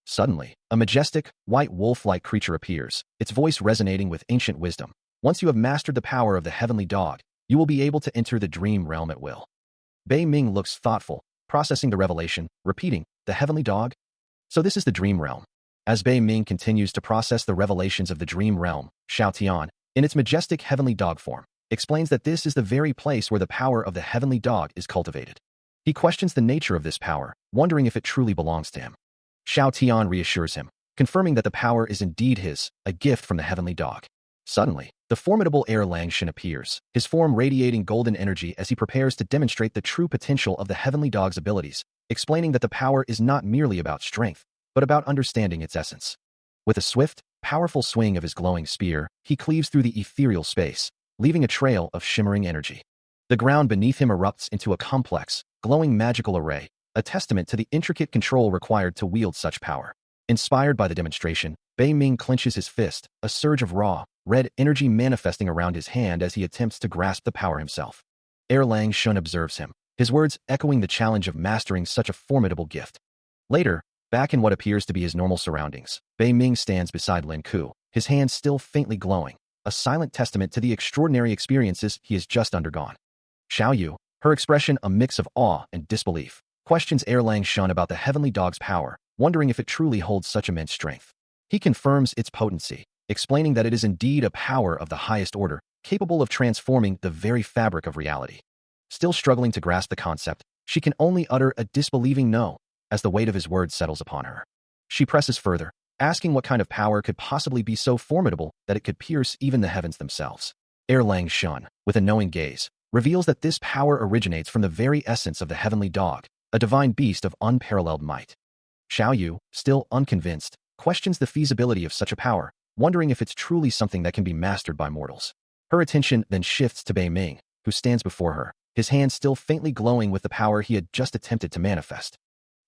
Suddenly, a majestic, white wolf-like creature appears, its voice resonating with ancient wisdom. Once you have mastered the power of the heavenly dog, you will be able to enter the dream realm at will. Bei Ming looks thoughtful, processing the revelation, repeating, the heavenly dog? So this is the dream realm. As Bei Ming continues to process the revelations of the dream realm, Xiao Tian, in its majestic heavenly dog form, explains that this is the very place where the power of the heavenly dog is cultivated. He questions the nature of this power, wondering if it truly belongs to him. Xiao Tian reassures him, confirming that the power is indeed his, a gift from the heavenly dog. Suddenly, the formidable heir Langshan appears, his form radiating golden energy as he prepares to demonstrate the true potential of the heavenly dog's abilities, explaining that the power is not merely about strength, but about understanding its essence. With a swift, powerful swing of his glowing spear, he cleaves through the ethereal space, leaving a trail of shimmering energy. The ground beneath him erupts into a complex, glowing magical array, a testament to the intricate control required to wield such power. Inspired by the demonstration, Bei Ming clenches his fist, a surge of raw, red energy manifesting around his hand as he attempts to grasp the power himself. Heir Langshan observes him, his words echoing the challenge of mastering such a formidable gift. Later, back in what appears to be his normal surroundings, Bei Ming stands beside Lin Ku, his hands still faintly glowing, a silent testament to the extraordinary experiences he has just undergone. Xiaoyu, her expression a mix of awe and disbelief. Questions Erlang Shun about the heavenly dog's power, wondering if it truly holds such immense strength. He confirms its potency, explaining that it is indeed a power of the highest order, capable of transforming the very fabric of reality. Still struggling to grasp the concept, she can only utter a disbelieving no, as the weight of his words settles upon her. She presses further, asking what kind of power could possibly be so formidable that it could pierce even the heavens themselves. Erlang Shun, with a knowing gaze, reveals that this power originates from the very essence of the heavenly dog, a divine beast of unparalleled might. Xiao Yu, still unconvinced, questions the feasibility of such a power, wondering if it's truly something that can be mastered by mortals. Her attention then shifts to Bei Ming, who stands before her, his hand still faintly glowing with the power he had just attempted to manifest.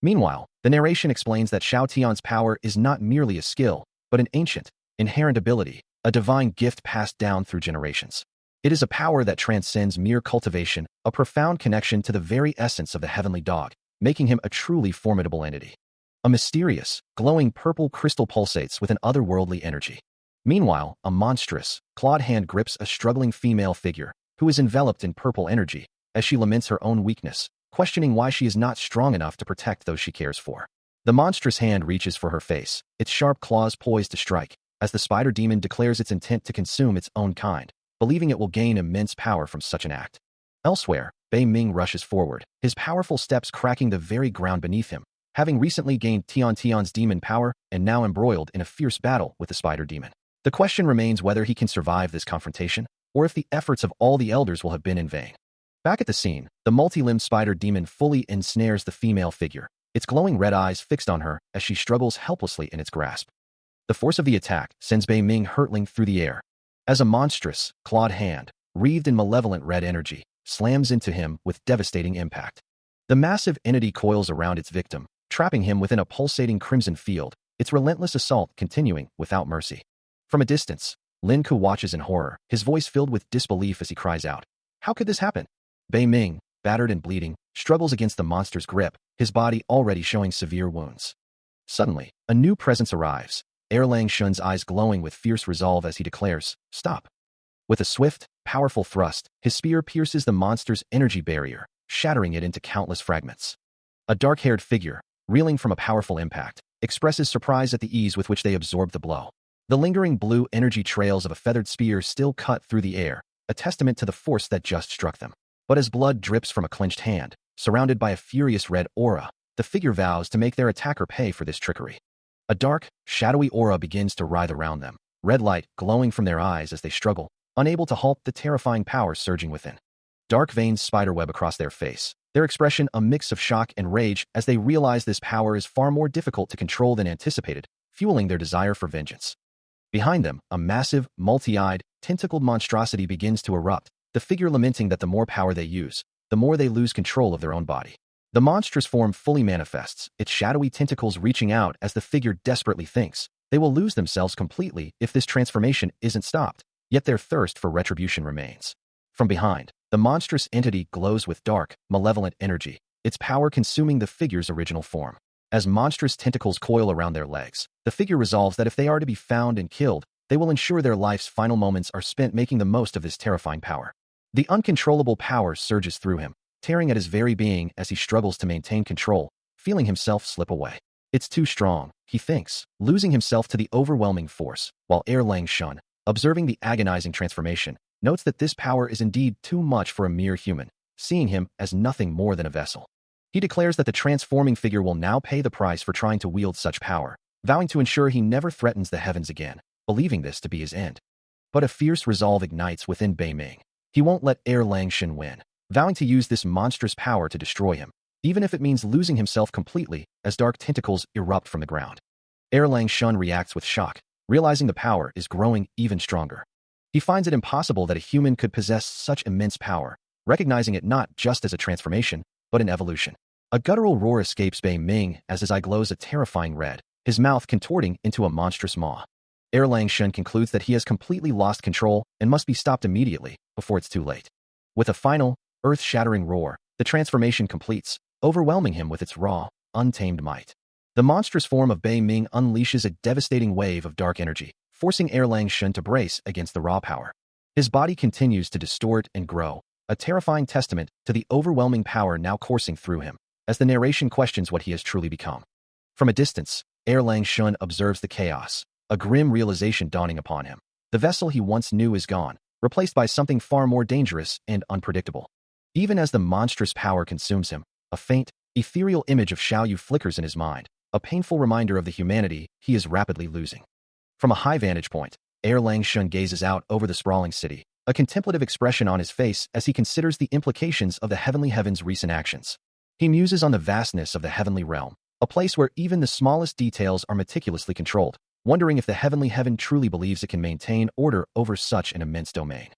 Meanwhile, the narration explains that Xiao Tian's power is not merely a skill, but an ancient, inherent ability, a divine gift passed down through generations. It is a power that transcends mere cultivation, a profound connection to the very essence of the heavenly dog, making him a truly formidable entity. A mysterious, glowing purple crystal pulsates with an otherworldly energy. Meanwhile, a monstrous, clawed hand grips a struggling female figure, who is enveloped in purple energy, as she laments her own weakness, questioning why she is not strong enough to protect those she cares for. The monstrous hand reaches for her face, its sharp claws poised to strike, as the spider demon declares its intent to consume its own kind, believing it will gain immense power from such an act. Elsewhere, Bei Ming rushes forward, his powerful steps cracking the very ground beneath him, having recently gained Tian's demon power and now embroiled in a fierce battle with the spider demon. The question remains whether he can survive this confrontation, or if the efforts of all the elders will have been in vain. Back at the scene, the multi-limbed spider demon fully ensnares the female figure, its glowing red eyes fixed on her as she struggles helplessly in its grasp. The force of the attack sends Bei Ming hurtling through the air, as a monstrous, clawed hand, wreathed in malevolent red energy, slams into him with devastating impact. The massive entity coils around its victim, trapping him within a pulsating crimson field, its relentless assault continuing without mercy. From a distance, Lin Ku watches in horror, his voice filled with disbelief as he cries out, "How could this happen?" Bei Ming, battered and bleeding, struggles against the monster's grip, his body already showing severe wounds. Suddenly, a new presence arrives, Erlang Shun's eyes glowing with fierce resolve as he declares, "Stop." With a swift, powerful thrust, his spear pierces the monster's energy barrier, shattering it into countless fragments. A dark-haired figure, reeling from a powerful impact, expresses surprise at the ease with which they absorb the blow. The lingering blue energy trails of a feathered spear still cut through the air, a testament to the force that just struck them. But as blood drips from a clenched hand, surrounded by a furious red aura, the figure vows to make their attacker pay for this trickery. A dark, shadowy aura begins to writhe around them, red light glowing from their eyes as they struggle, unable to halt the terrifying power surging within. Dark veins spiderweb across their face, their expression a mix of shock and rage as they realize this power is far more difficult to control than anticipated, fueling their desire for vengeance. Behind them, a massive, multi-eyed, tentacled monstrosity begins to erupt, the figure lamenting that the more power they use, the more they lose control of their own body. The monstrous form fully manifests, its shadowy tentacles reaching out as the figure desperately thinks they will lose themselves completely if this transformation isn't stopped, yet their thirst for retribution remains. From behind, the monstrous entity glows with dark, malevolent energy, its power consuming the figure's original form. As monstrous tentacles coil around their legs, the figure resolves that if they are to be found and killed, they will ensure their life's final moments are spent making the most of this terrifying power. The uncontrollable power surges through him, tearing at his very being as he struggles to maintain control, feeling himself slip away. It's too strong, he thinks, losing himself to the overwhelming force, while Erlang Shun, observing the agonizing transformation, notes that this power is indeed too much for a mere human, seeing him as nothing more than a vessel. He declares that the transforming figure will now pay the price for trying to wield such power, vowing to ensure he never threatens the heavens again, believing this to be his end. But a fierce resolve ignites within Bei Ming. He won't let Erlang Shun win, vowing to use this monstrous power to destroy him, even if it means losing himself completely as dark tentacles erupt from the ground. Erlang Shun reacts with shock, realizing the power is growing even stronger. He finds it impossible that a human could possess such immense power, recognizing it not just as a transformation, but an evolution. A guttural roar escapes Bei Ming as his eye glows a terrifying red, his mouth contorting into a monstrous maw. Erlang Shun concludes that he has completely lost control and must be stopped immediately, before it's too late. With a final, earth-shattering roar, the transformation completes, overwhelming him with its raw, untamed might. The monstrous form of Bei Ming unleashes a devastating wave of dark energy, forcing Erlang Shun to brace against the raw power. His body continues to distort and grow, a terrifying testament to the overwhelming power now coursing through him, as the narration questions what he has truly become. From a distance, Erlang Shun observes the chaos, a grim realization dawning upon him. The vessel he once knew is gone, replaced by something far more dangerous and unpredictable. Even as the monstrous power consumes him, a faint, ethereal image of Xiaoyu flickers in his mind, a painful reminder of the humanity he is rapidly losing. From a high vantage point, Erlang Shun gazes out over the sprawling city, a contemplative expression on his face as he considers the implications of the heavenly heaven's recent actions. He muses on the vastness of the heavenly realm, a place where even the smallest details are meticulously controlled, wondering if the heavenly heaven truly believes it can maintain order over such an immense domain.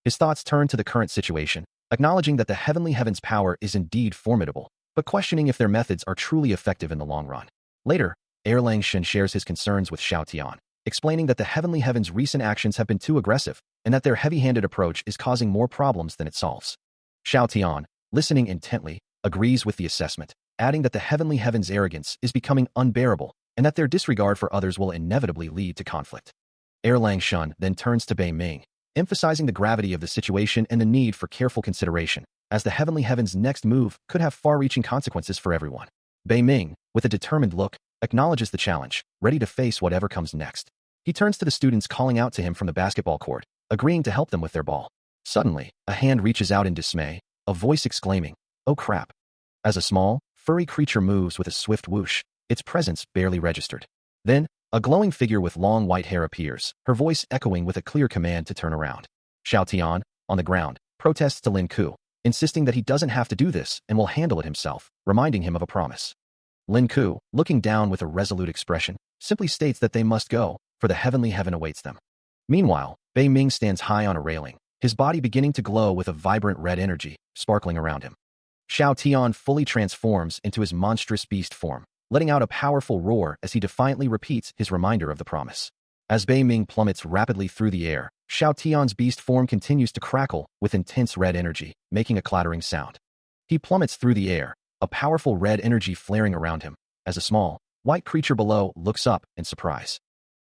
His thoughts turn to the current situation, acknowledging that the heavenly heaven's power is indeed formidable, but questioning if their methods are truly effective in the long run. Later, Erlang Shun shares his concerns with Xiao Tian, explaining that the heavenly heaven's recent actions have been too aggressive, and that their heavy-handed approach is causing more problems than it solves. Xiao Tian, listening intently, agrees with the assessment, adding that the heavenly heaven's arrogance is becoming unbearable, and that their disregard for others will inevitably lead to conflict. Erlang Shun then turns to Bei Ming, emphasizing the gravity of the situation and the need for careful consideration, as the heavenly heaven's next move could have far-reaching consequences for everyone. Bei Ming, with a determined look, acknowledges the challenge, ready to face whatever comes next. He turns to the students calling out to him from the basketball court, agreeing to help them with their ball. Suddenly, a hand reaches out in dismay, a voice exclaiming, "Oh crap." As a small, furry creature moves with a swift whoosh, its presence barely registered. Then, a glowing figure with long white hair appears, her voice echoing with a clear command to turn around. Xiao Tian, on the ground, protests to Lin Ku, insisting that he doesn't have to do this and will handle it himself, reminding him of a promise. Lin Ku, looking down with a resolute expression, simply states that they must go, for the heavenly heaven awaits them. Meanwhile, Bei Ming stands high on a railing, his body beginning to glow with a vibrant red energy, sparkling around him. Xiao Tian fully transforms into his monstrous beast form, letting out a powerful roar as he defiantly repeats his reminder of the promise. As Bei Ming plummets rapidly through the air, Xiao Tian's beast form continues to crackle with intense red energy, making a clattering sound. He plummets through the air, a powerful red energy flaring around him, as a small, white creature below looks up in surprise.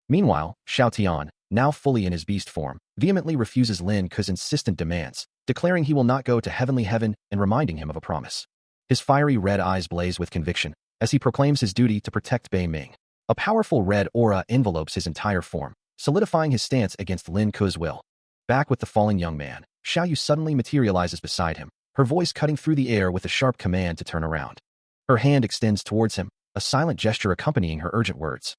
Meanwhile, Xiao Tian, now fully in his beast form, vehemently refuses Lin Ku's insistent demands, declaring he will not go to heavenly heaven and reminding him of a promise. His fiery red eyes blaze with conviction, as he proclaims his duty to protect Bei Ming. A powerful red aura envelopes his entire form, solidifying his stance against Lin Ku's will. Back with the falling young man, Xiaoyu suddenly materializes beside him, her voice cutting through the air with a sharp command to turn around. Her hand extends towards him, a silent gesture accompanying her urgent words.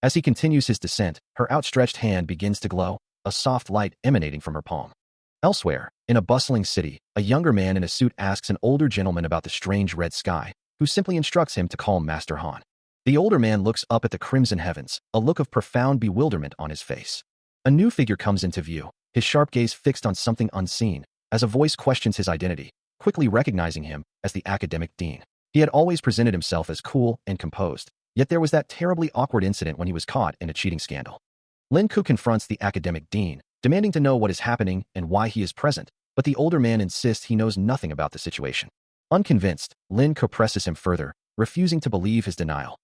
As he continues his descent, her outstretched hand begins to glow, a soft light emanating from her palm. Elsewhere, in a bustling city, a younger man in a suit asks an older gentleman about the strange red sky, who simply instructs him to call Master Han. The older man looks up at the crimson heavens, a look of profound bewilderment on his face. A new figure comes into view, his sharp gaze fixed on something unseen, as a voice questions his identity, quickly recognizing him as the academic dean. He had always presented himself as cool and composed, yet there was that terribly awkward incident when he was caught in a cheating scandal. Lin Ku confronts the academic dean, demanding to know what is happening and why he is present, but the older man insists he knows nothing about the situation. Unconvinced, Lin Ku presses him further, refusing to believe his denial.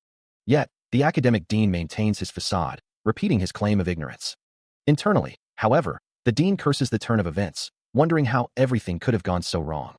Yet, the academic dean maintains his facade, repeating his claim of ignorance. Internally, however, the dean curses the turn of events, wondering how everything could have gone so wrong.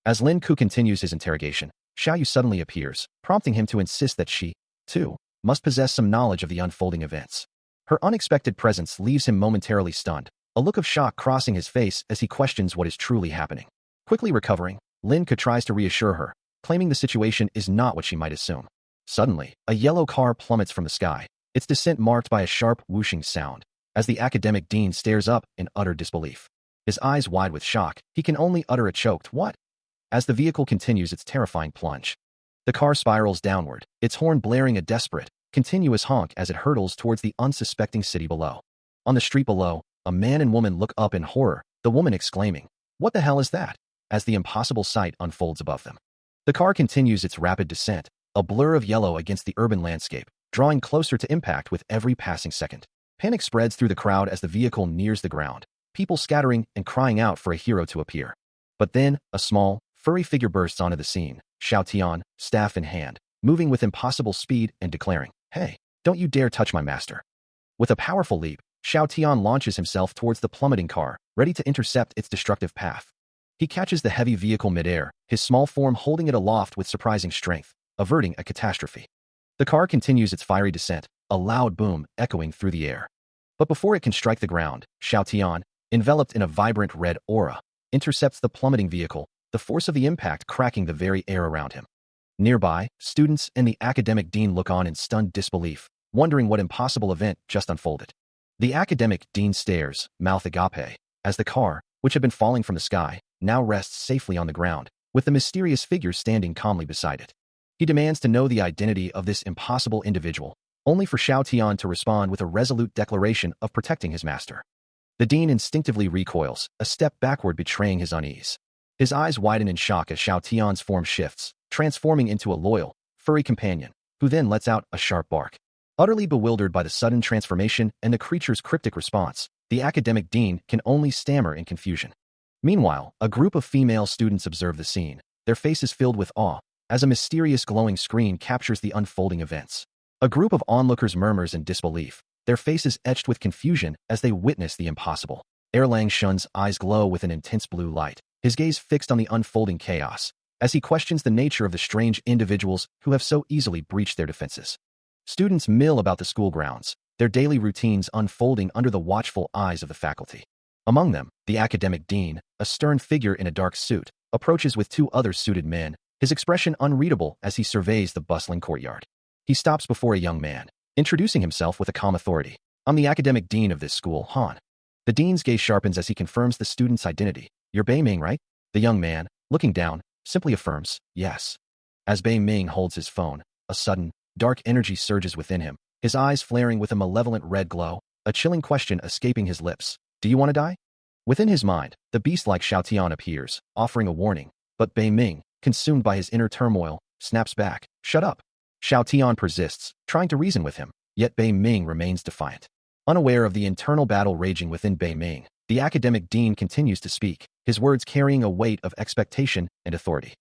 As Lin Ku continues his interrogation, Xiaoyu suddenly appears, prompting him to insist that she, too, must possess some knowledge of the unfolding events. Her unexpected presence leaves him momentarily stunned, a look of shock crossing his face as he questions what is truly happening. Quickly recovering, Lin Ku tries to reassure her, claiming the situation is not what she might assume. Suddenly, a yellow car plummets from the sky, its descent marked by a sharp whooshing sound. As the academic dean stares up in utter disbelief, his eyes wide with shock, he can only utter a choked "What?" as the vehicle continues its terrifying plunge. The car spirals downward, its horn blaring a desperate, continuous honk as it hurtles towards the unsuspecting city below. On the street below, a man and woman look up in horror, the woman exclaiming, "What the hell is that?" as the impossible sight unfolds above them. The car continues its rapid descent, a blur of yellow against the urban landscape, drawing closer to impact with every passing second. Panic spreads through the crowd as the vehicle nears the ground, people scattering and crying out for a hero to appear. But then, a small, furry figure bursts onto the scene, Xiao Tian, staff in hand, moving with impossible speed and declaring, "Hey, don't you dare touch my master." With a powerful leap, Xiao Tian launches himself towards the plummeting car, ready to intercept its destructive path. He catches the heavy vehicle midair, his small form holding it aloft with surprising strength, averting a catastrophe. The car continues its fiery descent, a loud boom echoing through the air. But before it can strike the ground, Xiao Tian, enveloped in a vibrant red aura, intercepts the plummeting vehicle, the force of the impact cracking the very air around him. Nearby, students and the academic dean look on in stunned disbelief, wondering what impossible event just unfolded. The academic dean stares, mouth agape, as the car, which had been falling from the sky, now rests safely on the ground, with the mysterious figure standing calmly beside it. He demands to know the identity of this impossible individual, only for Xiao Tian to respond with a resolute declaration of protecting his master. The dean instinctively recoils, a step backward betraying his unease. His eyes widen in shock as Xiao Tian's form shifts, transforming into a loyal, furry companion, who then lets out a sharp bark. Utterly bewildered by the sudden transformation and the creature's cryptic response, the academic dean can only stammer in confusion. Meanwhile, a group of female students observe the scene, their faces filled with awe, as a mysterious glowing screen captures the unfolding events. A group of onlookers murmurs in disbelief, their faces etched with confusion as they witness the impossible. Erlang Shun's eyes glow with an intense blue light, his gaze fixed on the unfolding chaos, as he questions the nature of the strange individuals who have so easily breached their defenses. Students mill about the school grounds, their daily routines unfolding under the watchful eyes of the faculty. Among them, the academic dean, a stern figure in a dark suit, approaches with two other suited men, his expression unreadable as he surveys the bustling courtyard. He stops before a young man, introducing himself with a calm authority. "I'm the academic dean of this school, Han." The dean's gaze sharpens as he confirms the student's identity. "You're Bei Ming, right?" The young man, looking down, simply affirms, "Yes." As Bei Ming holds his phone, a sudden, dark energy surges within him, his eyes flaring with a malevolent red glow, a chilling question escaping his lips. "Do you want to die?" Within his mind, the beast-like Xiao Tian appears, offering a warning, but Bei Ming, consumed by his inner turmoil, snaps back. "Shut up." Xiao Tian persists, trying to reason with him, yet Bei Ming remains defiant. Unaware of the internal battle raging within Bei Ming, the academic dean continues to speak, his words carrying a weight of expectation and authority.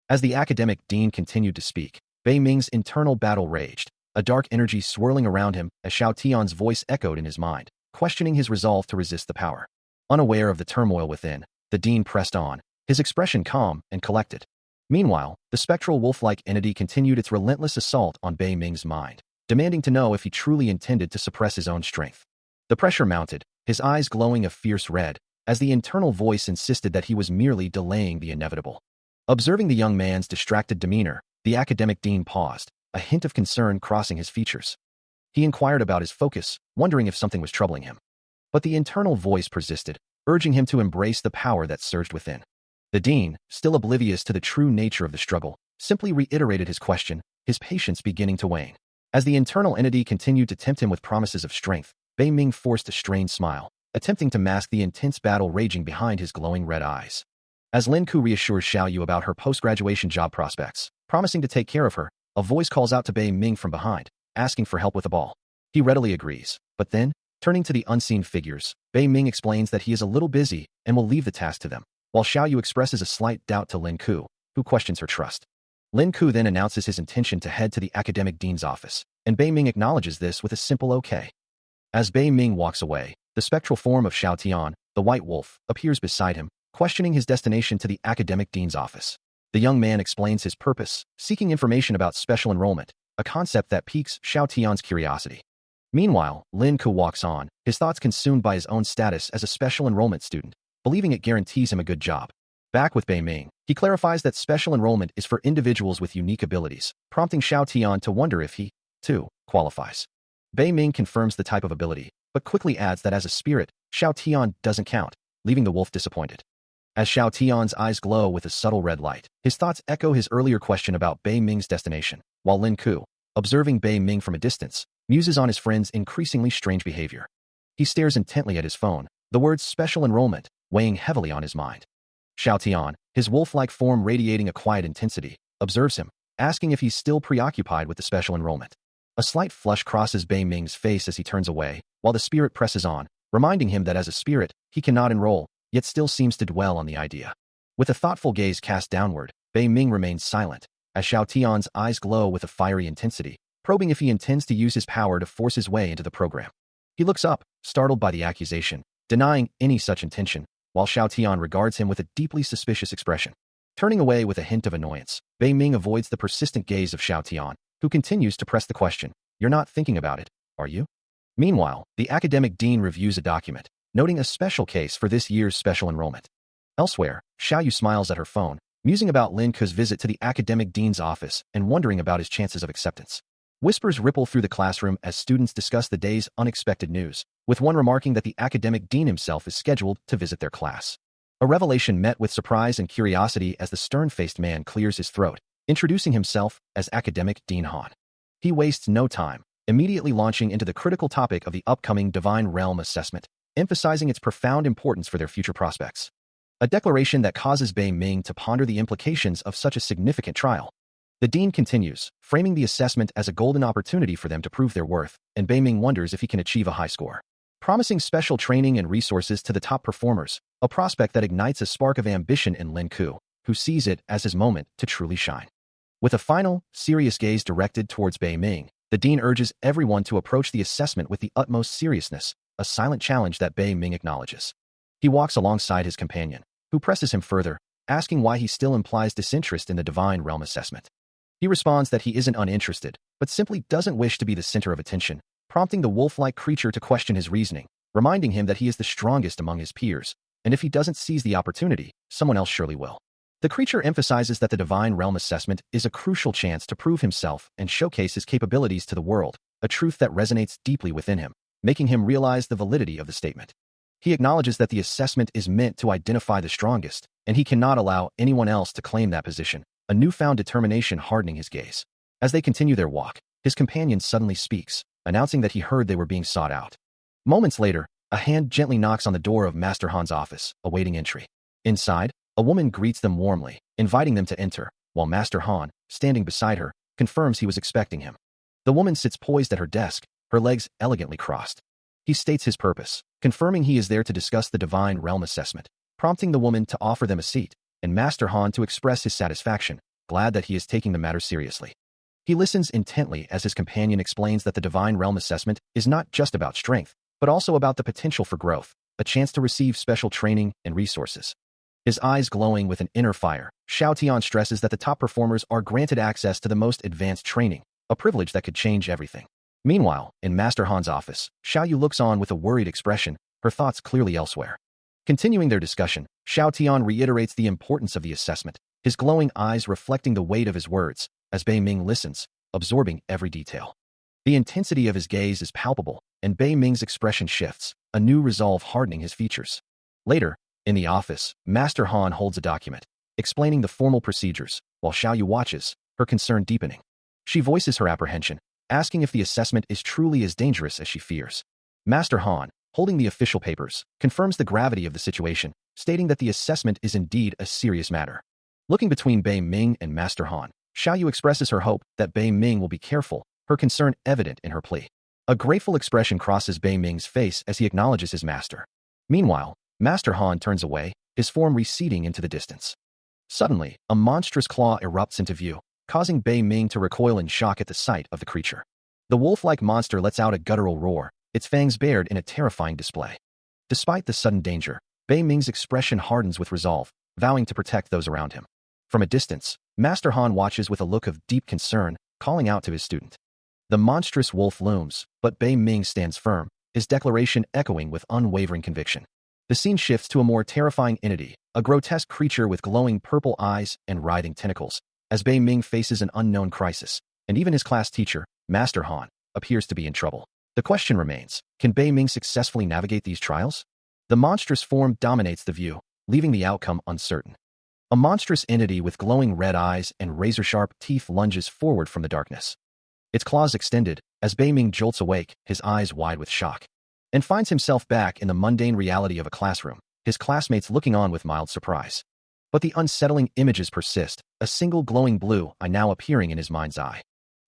As the academic dean continued to speak, Bei Ming's internal battle raged, a dark energy swirling around him as Xiao Tian's voice echoed in his mind, questioning his resolve to resist the power. Unaware of the turmoil within, the dean pressed on, his expression calm and collected. Meanwhile, the spectral wolf-like entity continued its relentless assault on Bei Ming's mind, demanding to know if he truly intended to suppress his own strength. The pressure mounted, his eyes glowing a fierce red, as the internal voice insisted that he was merely delaying the inevitable. Observing the young man's distracted demeanor, the academic dean paused, a hint of concern crossing his features. He inquired about his focus, wondering if something was troubling him. But the internal voice persisted, urging him to embrace the power that surged within. The dean, still oblivious to the true nature of the struggle, simply reiterated his question, his patience beginning to wane. As the internal entity continued to tempt him with promises of strength, Bei Ming forced a strained smile, attempting to mask the intense battle raging behind his glowing red eyes. As Lin Ku reassures Xiao Yu about her post-graduation job prospects, promising to take care of her, a voice calls out to Bei Ming from behind, asking for help with a ball. He readily agrees, but then, turning to the unseen figures, Bei Ming explains that he is a little busy and will leave the task to them, while Xiao Yu expresses a slight doubt to Lin Ku, who questions her trust. Lin Ku then announces his intention to head to the academic dean's office, and Bei Ming acknowledges this with a simple okay. As Bei Ming walks away, the spectral form of Xiao Tian, the white wolf, appears beside him, questioning his destination to the academic dean's office. The young man explains his purpose, seeking information about special enrollment, a concept that piques Xiao Tian's curiosity. Meanwhile, Lin Ku walks on, his thoughts consumed by his own status as a special enrollment student, believing it guarantees him a good job. Back with Bei Ming, he clarifies that special enrollment is for individuals with unique abilities, prompting Xiao Tian to wonder if he, too, qualifies. Bei Ming confirms the type of ability, but quickly adds that as a spirit, Xiao Tian doesn't count, leaving the wolf disappointed. As Xiao Tian's eyes glow with a subtle red light, his thoughts echo his earlier question about Bei Ming's destination, while Lin Ku, observing Bei Ming from a distance, muses on his friend's increasingly strange behavior. He stares intently at his phone, the words special enrollment weighing heavily on his mind. Xiao Tian, his wolf-like form radiating a quiet intensity, observes him, asking if he's still preoccupied with the special enrollment. A slight flush crosses Bei Ming's face as he turns away, while the spirit presses on, reminding him that as a spirit, he cannot enroll, yet still seems to dwell on the idea. With a thoughtful gaze cast downward, Bei Ming remains silent, as Xiao Tian's eyes glow with a fiery intensity, probing if he intends to use his power to force his way into the program. He looks up, startled by the accusation, denying any such intention, while Xiao Tian regards him with a deeply suspicious expression. Turning away with a hint of annoyance, Bei Ming avoids the persistent gaze of Xiao Tian, who continues to press the question, "You're not thinking about it, are you?" Meanwhile, the academic dean reviews a document, noting a special case for this year's special enrollment. Elsewhere, Xiaoyu smiles at her phone, musing about Lin Ke's visit to the academic dean's office and wondering about his chances of acceptance. Whispers ripple through the classroom as students discuss the day's unexpected news, with one remarking that the academic dean himself is scheduled to visit their class. A revelation met with surprise and curiosity as the stern-faced man clears his throat, introducing himself as Academic Dean Han. He wastes no time, immediately launching into the critical topic of the upcoming Divine Realm assessment, emphasizing its profound importance for their future prospects. A declaration that causes Bei Ming to ponder the implications of such a significant trial. The dean continues, framing the assessment as a golden opportunity for them to prove their worth, and Bei Ming wonders if he can achieve a high score. Promising special training and resources to the top performers, a prospect that ignites a spark of ambition in Lin Ke, who sees it as his moment to truly shine. With a final, serious gaze directed towards Bei Ming, the dean urges everyone to approach the assessment with the utmost seriousness, a silent challenge that Bei Ming acknowledges. He walks alongside his companion, who presses him further, asking why he still implies disinterest in the Divine Realm assessment. He responds that he isn't uninterested, but simply doesn't wish to be the center of attention, prompting the wolf-like creature to question his reasoning, reminding him that he is the strongest among his peers, and if he doesn't seize the opportunity, someone else surely will. The creature emphasizes that the Divine Realm assessment is a crucial chance to prove himself and showcase his capabilities to the world, a truth that resonates deeply within him, making him realize the validity of the statement. He acknowledges that the assessment is meant to identify the strongest, and he cannot allow anyone else to claim that position, a newfound determination hardening his gaze. As they continue their walk, his companion suddenly speaks, announcing that he heard they were being sought out. Moments later, a hand gently knocks on the door of Master Han's office, awaiting entry. Inside, a woman greets them warmly, inviting them to enter, while Master Han, standing beside her, confirms he was expecting him. The woman sits poised at her desk, her legs elegantly crossed. He states his purpose, confirming he is there to discuss the Divine Realm assessment, prompting the woman to offer them a seat, and Master Han to express his satisfaction, glad that he is taking the matter seriously. He listens intently as his companion explains that the Divine Realm assessment is not just about strength, but also about the potential for growth, a chance to receive special training and resources. His eyes glowing with an inner fire, Xiao Tian stresses that the top performers are granted access to the most advanced training, a privilege that could change everything. Meanwhile, in Master Han's office, Xiaoyu looks on with a worried expression, her thoughts clearly elsewhere. Continuing their discussion, Xiao Tian reiterates the importance of the assessment, his glowing eyes reflecting the weight of his words, as Bei Ming listens, absorbing every detail. The intensity of his gaze is palpable, and Bei Ming's expression shifts, a new resolve hardening his features. Later, in the office, Master Han holds a document, explaining the formal procedures, while Xiaoyu watches, her concern deepening. She voices her apprehension, asking if the assessment is truly as dangerous as she fears. Master Han, holding the official papers, confirms the gravity of the situation, stating that the assessment is indeed a serious matter. Looking between Bei Ming and Master Han, Xiaoyu expresses her hope that Bei Ming will be careful, her concern evident in her plea. A grateful expression crosses Bei Ming's face as he acknowledges his master. Meanwhile, Master Han turns away, his form receding into the distance. Suddenly, a monstrous claw erupts into view, causing Bei Ming to recoil in shock at the sight of the creature. The wolf-like monster lets out a guttural roar, its fangs bared in a terrifying display. Despite the sudden danger, Bei Ming's expression hardens with resolve, vowing to protect those around him. From a distance, Master Han watches with a look of deep concern, calling out to his student. The monstrous wolf looms, but Bei Ming stands firm, his declaration echoing with unwavering conviction. The scene shifts to a more terrifying entity, a grotesque creature with glowing purple eyes and writhing tentacles, as Bei Ming faces an unknown crisis, and even his class teacher, Master Han, appears to be in trouble. The question remains, can Bei Ming successfully navigate these trials? The monstrous form dominates the view, leaving the outcome uncertain. A monstrous entity with glowing red eyes and razor-sharp teeth lunges forward from the darkness. Its claws extended, as Bei Ming jolts awake, his eyes wide with shock, and finds himself back in the mundane reality of a classroom, his classmates looking on with mild surprise. But the unsettling images persist, a single glowing blue eye now appearing in his mind's eye.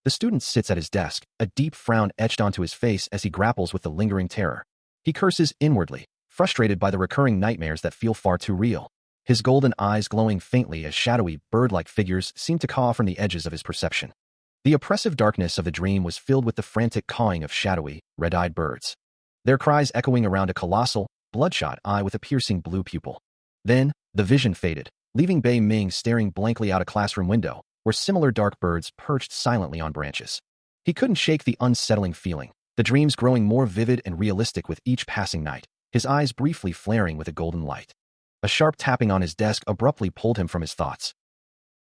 The student sits at his desk, a deep frown etched onto his face as he grapples with the lingering terror. He curses inwardly, frustrated by the recurring nightmares that feel far too real, his golden eyes glowing faintly as shadowy, bird-like figures seem to caw from the edges of his perception. The oppressive darkness of the dream was filled with the frantic cawing of shadowy, red-eyed birds, their cries echoing around a colossal, bloodshot eye with a piercing blue pupil. Then, the vision faded, leaving Bei Ming staring blankly out a classroom window, where similar dark birds perched silently on branches. He couldn't shake the unsettling feeling, the dreams growing more vivid and realistic with each passing night, his eyes briefly flaring with a golden light. A sharp tapping on his desk abruptly pulled him from his thoughts.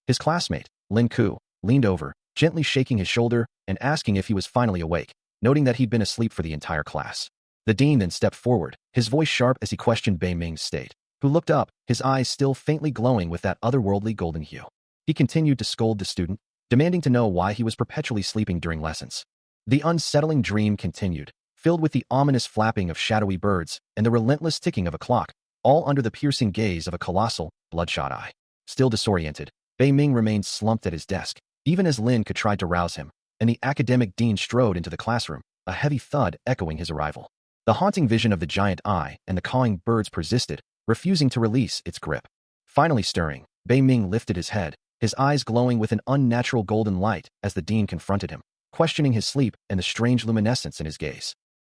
His classmate, Lin Ku, leaned over, gently shaking his shoulder and asking if he was finally awake, noting that he'd been asleep for the entire class. The dean then stepped forward, his voice sharp as he questioned Bei Ming's state, who looked up, his eyes still faintly glowing with that otherworldly golden hue. He continued to scold the student, demanding to know why he was perpetually sleeping during lessons. The unsettling dream continued, filled with the ominous flapping of shadowy birds and the relentless ticking of a clock, all under the piercing gaze of a colossal, bloodshot eye. Still disoriented, Bei Ming remained slumped at his desk, even as Lin Ke tried to rouse him, and the academic dean strode into the classroom, a heavy thud echoing his arrival. The haunting vision of the giant eye and the cawing birds persisted, refusing to release its grip. Finally stirring, Bei Ming lifted his head, his eyes glowing with an unnatural golden light as the dean confronted him, questioning his sleep and the strange luminescence in his gaze.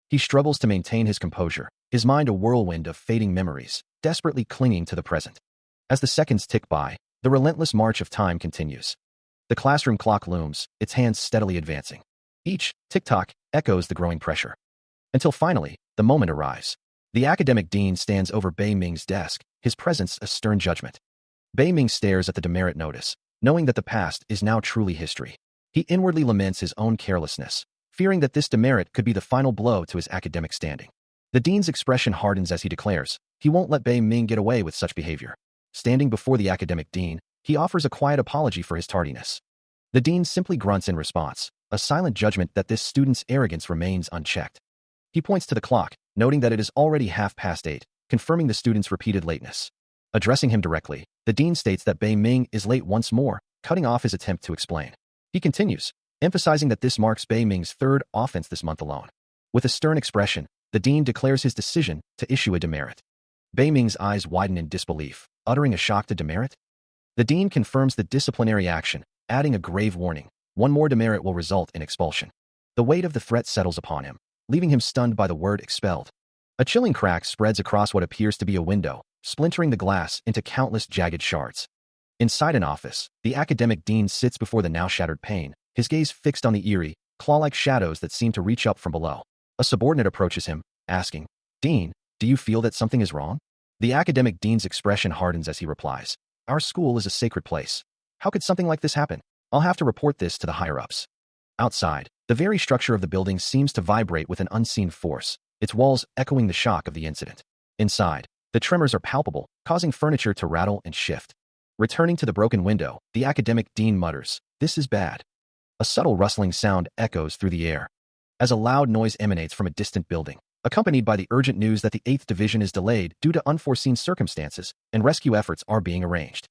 He struggles to maintain his composure, his mind a whirlwind of fading memories, desperately clinging to the present. As the seconds tick by, the relentless march of time continues. The classroom clock looms, its hands steadily advancing. Each tick-tock echoes the growing pressure. Until finally, the moment arrives. The academic dean stands over Bei Ming's desk, his presence a stern judgment. Bei Ming stares at the demerit notice, knowing that the past is now truly history. He inwardly laments his own carelessness, fearing that this demerit could be the final blow to his academic standing. The dean's expression hardens as he declares, he won't let Bei Ming get away with such behavior. Standing before the academic dean, he offers a quiet apology for his tardiness. The dean simply grunts in response, a silent judgment that this student's arrogance remains unchecked. He points to the clock, noting that it is already 8:30, confirming the student's repeated lateness. Addressing him directly, the dean states that Bei Ming is late once more, cutting off his attempt to explain. He continues, emphasizing that this marks Bei Ming's third offense this month alone. With a stern expression, the dean declares his decision to issue a demerit. Bei Ming's eyes widen in disbelief, uttering a shocked demerit. The dean confirms the disciplinary action, adding a grave warning. One more demerit will result in expulsion. The weight of the threat settles upon him, leaving him stunned by the word expelled. A chilling crack spreads across what appears to be a window, splintering the glass into countless jagged shards. Inside an office, the academic dean sits before the now shattered pane, his gaze fixed on the eerie, claw-like shadows that seem to reach up from below. A subordinate approaches him, asking, "Dean, do you feel that something is wrong?" The academic dean's expression hardens as he replies, "Our school is a sacred place. How could something like this happen? I'll have to report this to the higher-ups." Outside, the very structure of the building seems to vibrate with an unseen force, its walls echoing the shock of the incident. Inside, the tremors are palpable, causing furniture to rattle and shift. Returning to the broken window, the academic dean mutters, "This is bad." A subtle rustling sound echoes through the air, as a loud noise emanates from a distant building, accompanied by the urgent news that the 8th Division is delayed due to unforeseen circumstances, and rescue efforts are being arranged.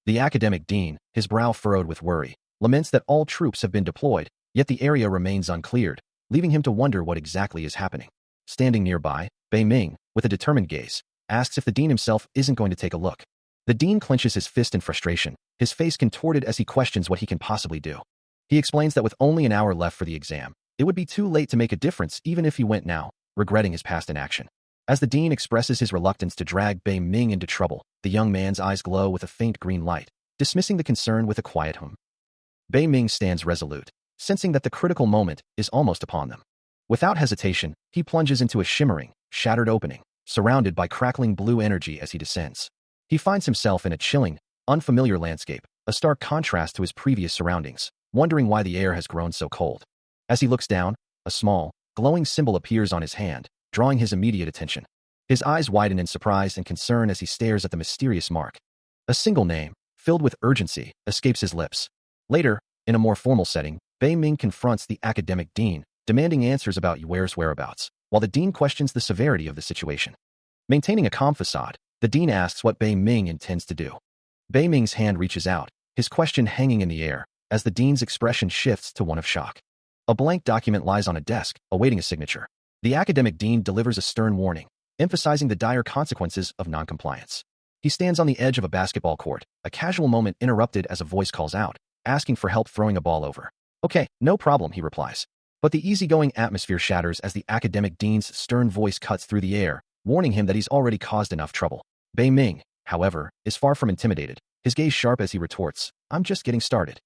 The academic dean, his brow furrowed with worry, laments that all troops have been deployed, yet the area remains uncleared, leaving him to wonder what exactly is happening. Standing nearby, Bei Ming, with a determined gaze, asks if the dean himself isn't going to take a look. The dean clenches his fist in frustration, his face contorted as he questions what he can possibly do. He explains that with only an hour left for the exam, it would be too late to make a difference even if he went now, regretting his past inaction. As the dean expresses his reluctance to drag Bei Ming into trouble, the young man's eyes glow with a faint green light, dismissing the concern with a quiet hum. Bei Ming stands resolute, sensing that the critical moment is almost upon them. Without hesitation, he plunges into a shimmering, shattered opening, surrounded by crackling blue energy as he descends. He finds himself in a chilling, unfamiliar landscape, a stark contrast to his previous surroundings, wondering why the air has grown so cold. As he looks down, a small, glowing symbol appears on his hand, drawing his immediate attention. His eyes widen in surprise and concern as he stares at the mysterious mark. A single name, filled with urgency, escapes his lips. Later, in a more formal setting, Bei Ming confronts the academic dean, demanding answers about Yue's whereabouts, while the dean questions the severity of the situation. Maintaining a calm facade, the dean asks what Bei Ming intends to do. Bei Ming's hand reaches out, his question hanging in the air, as the dean's expression shifts to one of shock. A blank document lies on a desk, awaiting a signature. The academic dean delivers a stern warning, emphasizing the dire consequences of noncompliance. He stands on the edge of a basketball court, a casual moment interrupted as a voice calls out, asking for help throwing a ball over. "Okay, no problem," he replies. But the easygoing atmosphere shatters as the academic dean's stern voice cuts through the air, warning him that he's already caused enough trouble. Bei Ming, however, is far from intimidated, his gaze sharp as he retorts, "I'm just getting started."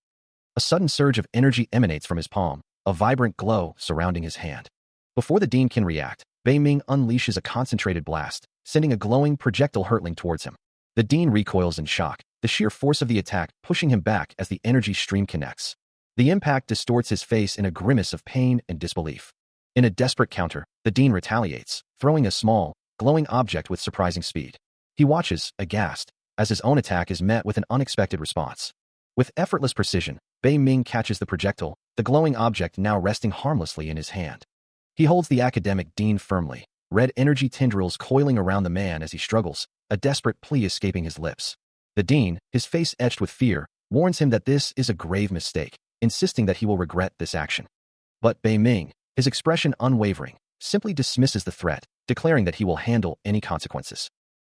A sudden surge of energy emanates from his palm, a vibrant glow surrounding his hand. Before the dean can react, Bei Ming unleashes a concentrated blast, sending a glowing projectile hurtling towards him. The dean recoils in shock, the sheer force of the attack pushing him back as the energy stream connects. The impact distorts his face in a grimace of pain and disbelief. In a desperate counter, the dean retaliates, throwing a small, glowing object with surprising speed. He watches, aghast, as his own attack is met with an unexpected response. With effortless precision, Bei Ming catches the projectile, the glowing object now resting harmlessly in his hand. He holds the academic dean firmly, red energy tendrils coiling around the man as he struggles, a desperate plea escaping his lips. The dean, his face etched with fear, warns him that this is a grave mistake, insisting that he will regret this action. But Bei Ming, his expression unwavering, simply dismisses the threat, declaring that he will handle any consequences.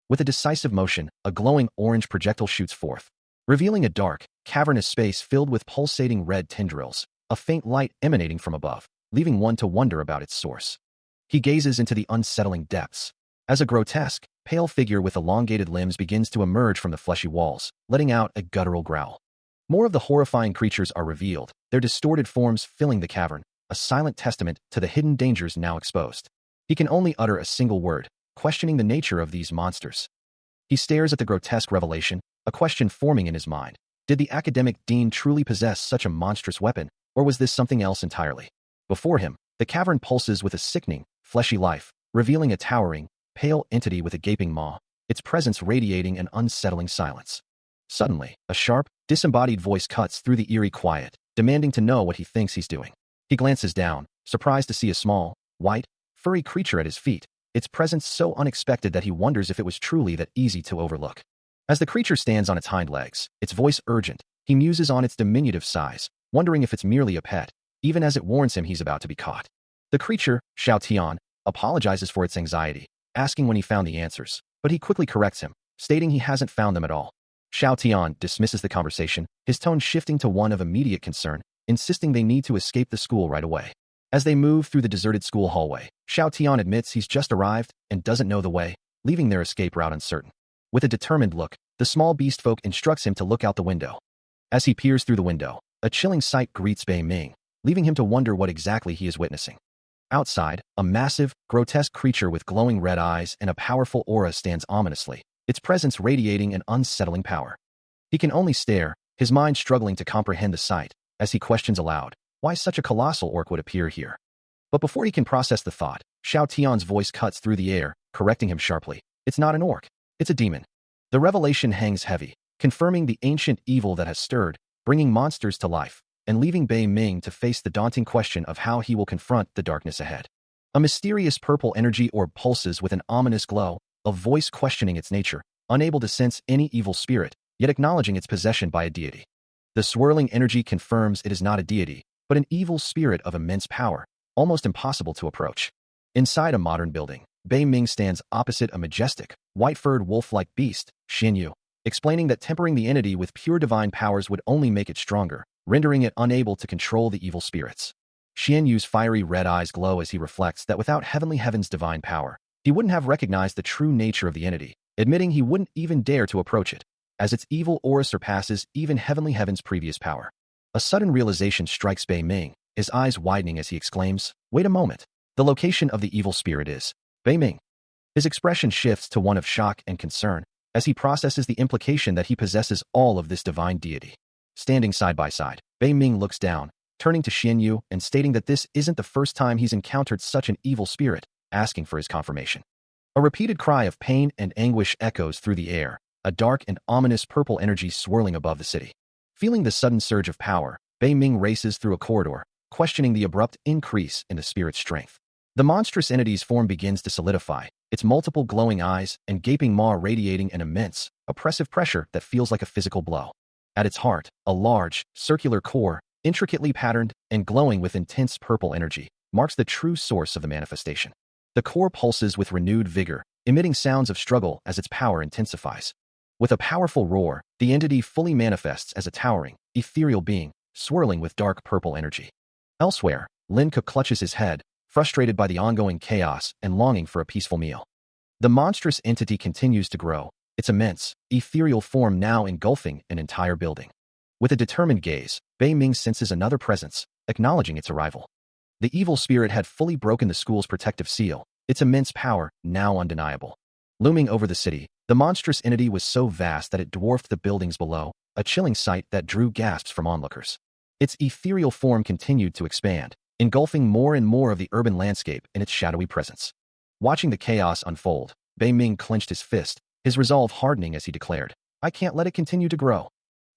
With a decisive motion, a glowing orange projectile shoots forth, revealing a dark, cavernous space filled with pulsating red tendrils, a faint light emanating from above, leaving one to wonder about its source. He gazes into the unsettling depths, as a grotesque, pale figure with elongated limbs begins to emerge from the fleshy walls, letting out a guttural growl. More of the horrifying creatures are revealed, their distorted forms filling the cavern, a silent testament to the hidden dangers now exposed. He can only utter a single word, questioning the nature of these monsters. He stares at the grotesque revelation, a question forming in his mind. Did the academic dean truly possess such a monstrous weapon, or was this something else entirely? Before him, the cavern pulses with a sickening, fleshy life, revealing a towering, pale entity with a gaping maw, its presence radiating an unsettling silence. Suddenly, a sharp, disembodied voice cuts through the eerie quiet, demanding to know what he thinks he's doing. He glances down, surprised to see a small, white, furry creature at his feet, its presence so unexpected that he wonders if it was truly that easy to overlook. As the creature stands on its hind legs, its voice urgent, he muses on its diminutive size, wondering if it's merely a pet, even as it warns him he's about to be caught. The creature, Xiao Tian, apologizes for its anxiety, asking when he found the answers, but he quickly corrects him, stating he hasn't found them at all. Xiao Tian dismisses the conversation, his tone shifting to one of immediate concern, insisting they need to escape the school right away. As they move through the deserted school hallway, Xiao Tian admits he's just arrived and doesn't know the way, leaving their escape route uncertain. With a determined look, the small beast folk instructs him to look out the window. As he peers through the window, a chilling sight greets Bei Ming, leaving him to wonder what exactly he is witnessing. Outside, a massive, grotesque creature with glowing red eyes and a powerful aura stands ominously, its presence radiating an unsettling power. He can only stare, his mind struggling to comprehend the sight, as he questions aloud, why such a colossal orc would appear here. But before he can process the thought, Xiao Tian's voice cuts through the air, correcting him sharply. It's not an orc, it's a demon. The revelation hangs heavy, confirming the ancient evil that has stirred, bringing monsters to life, and leaving Bei Ming to face the daunting question of how he will confront the darkness ahead. A mysterious purple energy orb pulses with an ominous glow, a voice questioning its nature, unable to sense any evil spirit, yet acknowledging its possession by a deity. The swirling energy confirms it is not a deity, but an evil spirit of immense power, almost impossible to approach. Inside a modern building, Bei Ming stands opposite a majestic, white-furred wolf-like beast, Xianyu, explaining that tempering the entity with pure divine powers would only make it stronger, rendering it unable to control the evil spirits. Xianyu's fiery red eyes glow as he reflects that without Heavenly Heaven's divine power, he wouldn't have recognized the true nature of the entity, admitting he wouldn't even dare to approach it, as its evil aura surpasses even Heavenly Heaven's previous power. A sudden realization strikes Bei Ming, his eyes widening as he exclaims, "Wait a moment. The location of the evil spirit is Bei Ming." His expression shifts to one of shock and concern, as he processes the implication that he possesses all of this divine deity. Standing side by side, Bei Ming looks down, turning to Xianyu and stating that this isn't the first time he's encountered such an evil spirit, asking for his confirmation. A repeated cry of pain and anguish echoes through the air, a dark and ominous purple energy swirling above the city. Feeling the sudden surge of power, Bei Ming races through a corridor, questioning the abrupt increase in the spirit's strength. The monstrous entity's form begins to solidify, its multiple glowing eyes and gaping maw radiating an immense, oppressive pressure that feels like a physical blow. At its heart, a large, circular core, intricately patterned and glowing with intense purple energy, marks the true source of the manifestation. The core pulses with renewed vigor, emitting sounds of struggle as its power intensifies. With a powerful roar, the entity fully manifests as a towering, ethereal being, swirling with dark purple energy. Elsewhere, Lin Ke clutches his head, frustrated by the ongoing chaos and longing for a peaceful meal. The monstrous entity continues to grow, its immense, ethereal form now engulfing an entire building. With a determined gaze, Bei Ming senses another presence, acknowledging its arrival. The evil spirit had fully broken the school's protective seal, its immense power now undeniable. Looming over the city, the monstrous entity was so vast that it dwarfed the buildings below, a chilling sight that drew gasps from onlookers. Its ethereal form continued to expand, engulfing more and more of the urban landscape in its shadowy presence. Watching the chaos unfold, Bei Ming clenched his fist, his resolve hardening as he declared, "I can't let it continue to grow."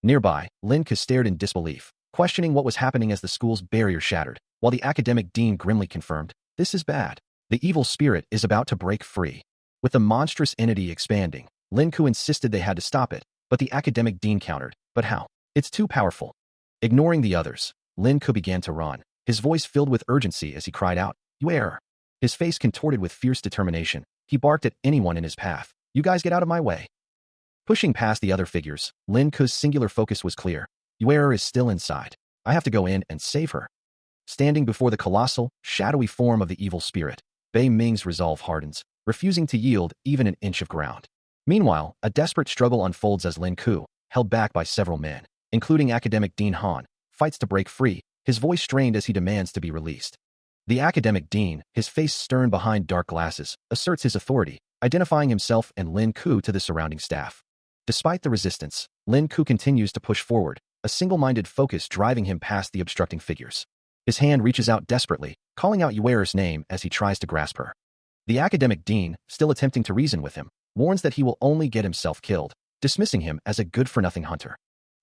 Nearby, Lin Ke stared in disbelief, questioning what was happening as the school's barrier shattered, while the academic dean grimly confirmed, "This is bad. The evil spirit is about to break free." With the monstrous entity expanding, Lin Ke insisted they had to stop it, but the academic dean countered, "But how? It's too powerful." Ignoring the others, Lin Ke began to run, his voice filled with urgency as he cried out, "You err!" His face contorted with fierce determination, he barked at anyone in his path, "You guys get out of my way." Pushing past the other figures, Lin Ke's singular focus was clear. Yuer is still inside. I have to go in and save her. Standing before the colossal, shadowy form of the evil spirit, Bei Ming's resolve hardens, refusing to yield even an inch of ground. Meanwhile, a desperate struggle unfolds as Lin Ke, held back by several men, including academic Dean Han, fights to break free, his voice strained as he demands to be released. The academic dean, his face stern behind dark glasses, asserts his authority, identifying himself and Lin Ke to the surrounding staff. Despite the resistance, Lin Ke continues to push forward, a single-minded focus driving him past the obstructing figures. His hand reaches out desperately, calling out Yuer's name as he tries to grasp her. The academic dean, still attempting to reason with him, warns that he will only get himself killed, dismissing him as a good-for-nothing hunter.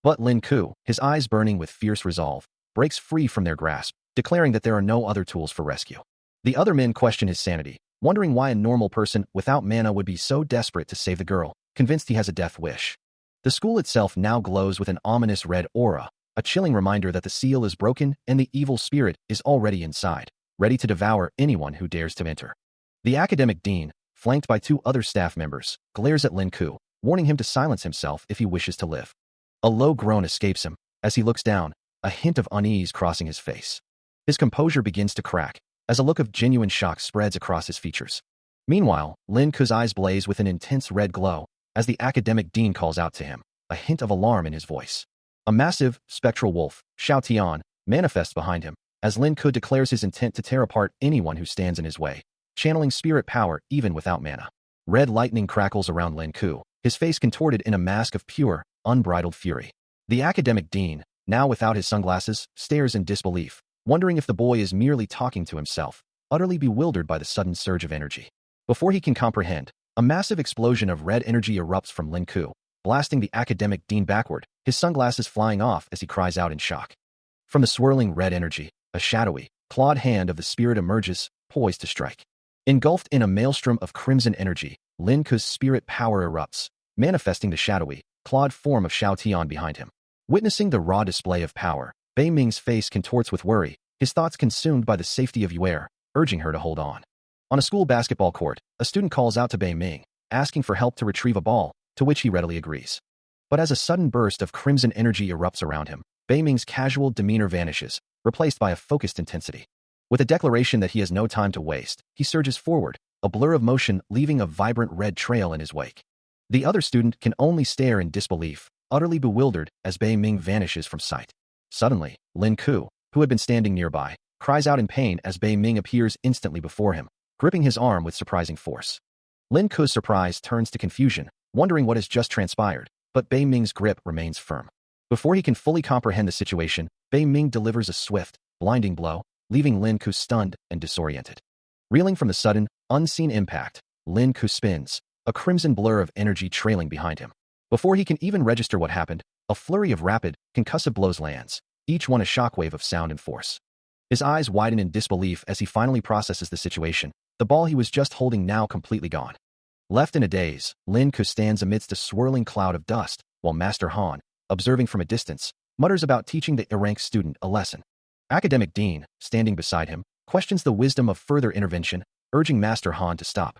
But Lin Ke, his eyes burning with fierce resolve, breaks free from their grasp, declaring that there are no other tools for rescue. The other men question his sanity, wondering why a normal person without mana would be so desperate to save the girl, convinced he has a death wish. The school itself now glows with an ominous red aura, a chilling reminder that the seal is broken and the evil spirit is already inside, ready to devour anyone who dares to enter. The academic dean, flanked by two other staff members, glares at Lin Ke, warning him to silence himself if he wishes to live. A low groan escapes him, as he looks down, a hint of unease crossing his face. His composure begins to crack, as a look of genuine shock spreads across his features. Meanwhile, Lin Ke's eyes blaze with an intense red glow, as the academic dean calls out to him, a hint of alarm in his voice. A massive, spectral wolf, Xiao Tian, manifests behind him, as Lin Ke declares his intent to tear apart anyone who stands in his way, channeling spirit power even without mana. Red lightning crackles around Lin Ke, his face contorted in a mask of pure, unbridled fury. The academic dean, now without his sunglasses, stares in disbelief, wondering if the boy is merely talking to himself, utterly bewildered by the sudden surge of energy. Before he can comprehend, a massive explosion of red energy erupts from Lin Ke, blasting the academic dean backward, his sunglasses flying off as he cries out in shock. From the swirling red energy, a shadowy, clawed hand of the spirit emerges, poised to strike. Engulfed in a maelstrom of crimson energy, Lin Ke's spirit power erupts, manifesting the shadowy, clawed form of Xiao Tian behind him. Witnessing the raw display of power, Bei Ming's face contorts with worry, his thoughts consumed by the safety of Yuer, urging her to hold on. On a school basketball court, a student calls out to Bei Ming, asking for help to retrieve a ball, to which he readily agrees. But as a sudden burst of crimson energy erupts around him, Bei Ming's casual demeanor vanishes, replaced by a focused intensity. With a declaration that he has no time to waste, he surges forward, a blur of motion leaving a vibrant red trail in his wake. The other student can only stare in disbelief, utterly bewildered as Bei Ming vanishes from sight. Suddenly, Lin Ke, who had been standing nearby, cries out in pain as Bei Ming appears instantly before him, gripping his arm with surprising force. Lin Ke's surprise turns to confusion, wondering what has just transpired, but Bei Ming's grip remains firm. Before he can fully comprehend the situation, Bei Ming delivers a swift, blinding blow, leaving Lin Ke stunned and disoriented. Reeling from the sudden, unseen impact, Lin Ke spins, a crimson blur of energy trailing behind him. Before he can even register what happened, a flurry of rapid, concussive blows lands, each one a shockwave of sound and force. His eyes widen in disbelief as he finally processes the situation, the ball he was just holding now completely gone. Left in a daze, Lin Ke stands amidst a swirling cloud of dust, while Master Han, observing from a distance, mutters about teaching the erranked student a lesson. Academic Dean, standing beside him, questions the wisdom of further intervention, urging Master Han to stop.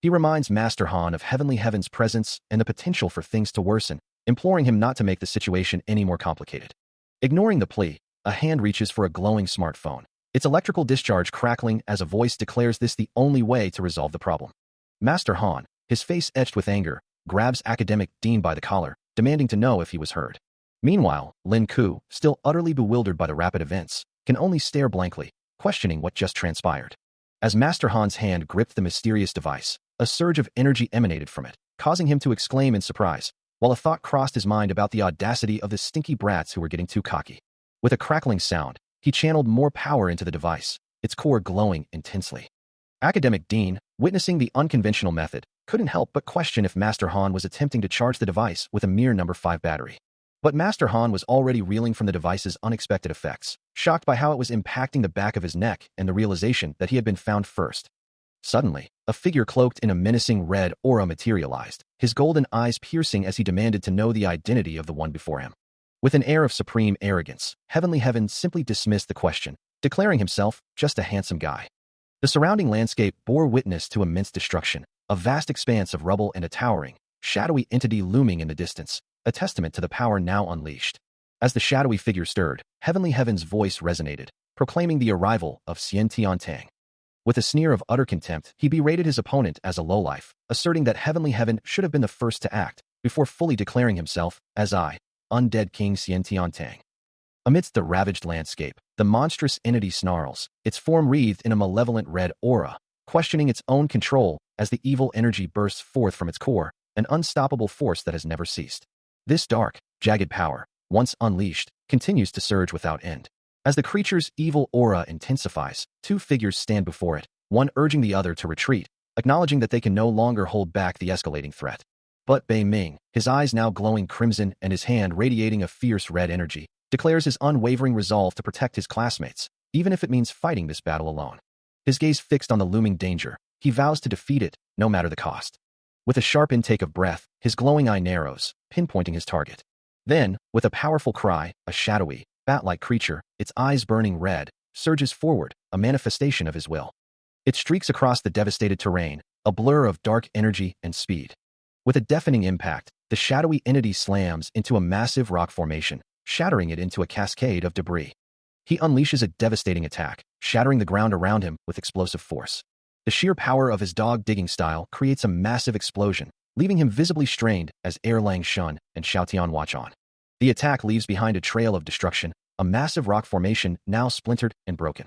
He reminds Master Han of Heavenly Heaven's presence and the potential for things to worsen, imploring him not to make the situation any more complicated. Ignoring the plea, a hand reaches for a glowing smartphone, its electrical discharge crackling as a voice declares this the only way to resolve the problem. Master Han, his face etched with anger, grabs Academic Dean by the collar, demanding to know if he was heard. Meanwhile, Lin Ku, still utterly bewildered by the rapid events, can only stare blankly, questioning what just transpired. As Master Han's hand gripped the mysterious device, a surge of energy emanated from it, causing him to exclaim in surprise, while a thought crossed his mind about the audacity of the stinky brats who were getting too cocky. With a crackling sound, he channeled more power into the device, its core glowing intensely. Academic Dean, witnessing the unconventional method, couldn't help but question if Master Han was attempting to charge the device with a mere number 5 battery. But Master Han was already reeling from the device's unexpected effects, shocked by how it was impacting the back of his neck and the realization that he had been found first. Suddenly, a figure cloaked in a menacing red aura materialized, his golden eyes piercing as he demanded to know the identity of the one before him. With an air of supreme arrogance, Heavenly Heaven simply dismissed the question, declaring himself just a handsome guy. The surrounding landscape bore witness to immense destruction, a vast expanse of rubble and a towering, shadowy entity looming in the distance, a testament to the power now unleashed. As the shadowy figure stirred, Heavenly Heaven's voice resonated, proclaiming the arrival of Xian Tiantang. With a sneer of utter contempt, he berated his opponent as a lowlife, asserting that Heavenly Heaven should have been the first to act, before fully declaring himself as undead King Xian Tiantang. Amidst the ravaged landscape, the monstrous entity snarls, its form wreathed in a malevolent red aura, questioning its own control as the evil energy bursts forth from its core, an unstoppable force that has never ceased. This dark, jagged power, once unleashed, continues to surge without end. As the creature's evil aura intensifies, two figures stand before it, one urging the other to retreat, acknowledging that they can no longer hold back the escalating threat. But Bei Ming, his eyes now glowing crimson and his hand radiating a fierce red energy, declares his unwavering resolve to protect his classmates, even if it means fighting this battle alone. His gaze fixed on the looming danger, he vows to defeat it, no matter the cost. With a sharp intake of breath, his glowing eye narrows, pinpointing his target. Then, with a powerful cry, a shadowy, bat-like creature, its eyes burning red, surges forward, a manifestation of his will. It streaks across the devastated terrain, a blur of dark energy and speed. With a deafening impact, the shadowy entity slams into a massive rock formation, shattering it into a cascade of debris. He unleashes a devastating attack, shattering the ground around him with explosive force. The sheer power of his dog-digging style creates a massive explosion, leaving him visibly strained as Erlang Shun and Xiaotian watch on. The attack leaves behind a trail of destruction, a massive rock formation now splintered and broken.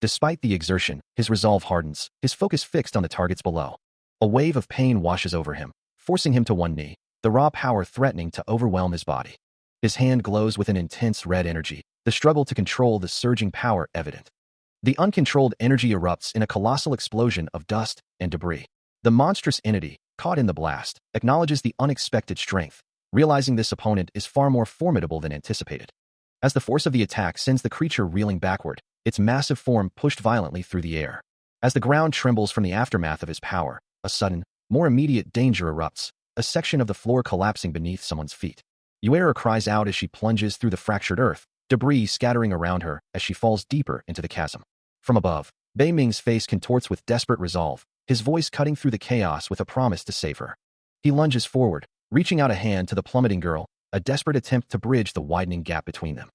Despite the exertion, his resolve hardens, his focus fixed on the targets below. A wave of pain washes over him, forcing him to one knee, the raw power threatening to overwhelm his body. His hand glows with an intense red energy, the struggle to control the surging power evident. The uncontrolled energy erupts in a colossal explosion of dust and debris. The monstrous entity, caught in the blast, acknowledges the unexpected strength, realizing this opponent is far more formidable than anticipated. As the force of the attack sends the creature reeling backward, its massive form pushed violently through the air. As the ground trembles from the aftermath of his power, a sudden, more immediate danger erupts, a section of the floor collapsing beneath someone's feet. Yuera cries out as she plunges through the fractured earth, debris scattering around her as she falls deeper into the chasm. From above, Bei Ming's face contorts with desperate resolve, his voice cutting through the chaos with a promise to save her. He lunges forward, reaching out a hand to the plummeting girl, a desperate attempt to bridge the widening gap between them.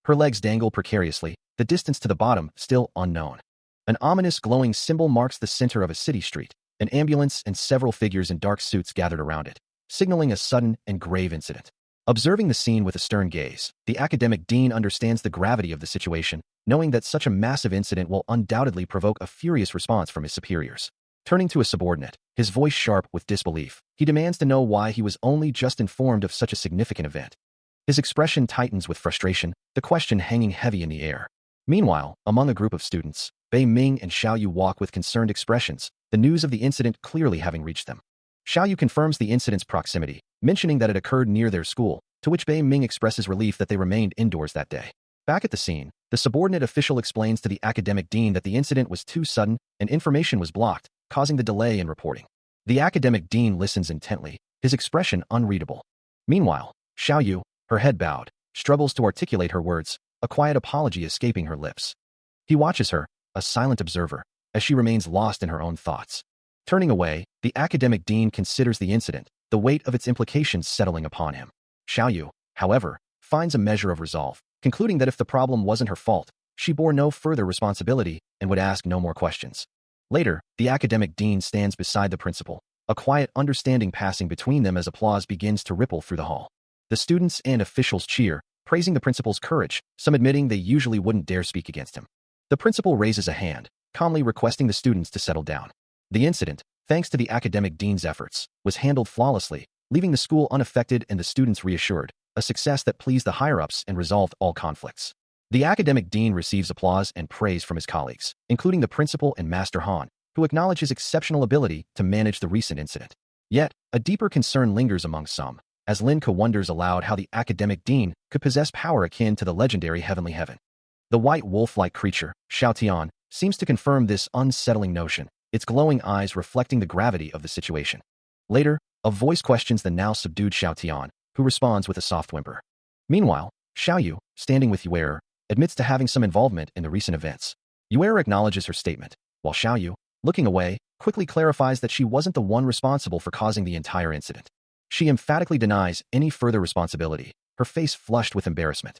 Her legs dangle precariously, the distance to the bottom still unknown. An ominous glowing symbol marks the center of a city street, an ambulance and several figures in dark suits gathered around it, signaling a sudden and grave incident. Observing the scene with a stern gaze, the academic dean understands the gravity of the situation, knowing that such a massive incident will undoubtedly provoke a furious response from his superiors. Turning to a subordinate, his voice sharp with disbelief, he demands to know why he was only just informed of such a significant event. His expression tightens with frustration, the question hanging heavy in the air. Meanwhile, among a group of students, Bei Ming and Xiao Yu walk with concerned expressions, the news of the incident clearly having reached them. Xiao Yu confirms the incident's proximity, mentioning that it occurred near their school, to which Bei Ming expresses relief that they remained indoors that day. Back at the scene, the subordinate official explains to the academic dean that the incident was too sudden and information was blocked, causing the delay in reporting. The academic dean listens intently, his expression unreadable. Meanwhile, Xiao Yu, her head bowed, struggles to articulate her words, a quiet apology escaping her lips. He watches her, a silent observer, as she remains lost in her own thoughts. Turning away, the academic dean considers the incident, the weight of its implications settling upon him. Xiao Yu, however, finds a measure of resolve, concluding that if the problem wasn't her fault, she bore no further responsibility and would ask no more questions. Later, the academic dean stands beside the principal, a quiet understanding passing between them as applause begins to ripple through the hall. The students and officials cheer, praising the principal's courage, some admitting they usually wouldn't dare speak against him. The principal raises a hand, calmly requesting the students to settle down. The incident, thanks to the academic dean's efforts, was handled flawlessly, leaving the school unaffected and the students reassured, a success that pleased the higher-ups and resolved all conflicts. The academic dean receives applause and praise from his colleagues, including the principal and Master Han, who acknowledge his exceptional ability to manage the recent incident. Yet, a deeper concern lingers among some, as Linka wonders aloud how the academic dean could possess power akin to the legendary Heavenly Heaven. The white wolf-like creature, Xiaotian, seems to confirm this unsettling notion, its glowing eyes reflecting the gravity of the situation. Later, a voice questions the now subdued Xiaotian, who responds with a soft whimper. Meanwhile, Xiaoyu, standing with Yuer, admits to having some involvement in the recent events. Yuer acknowledges her statement, while Xiaoyu, looking away, quickly clarifies that she wasn't the one responsible for causing the entire incident. She emphatically denies any further responsibility, her face flushed with embarrassment.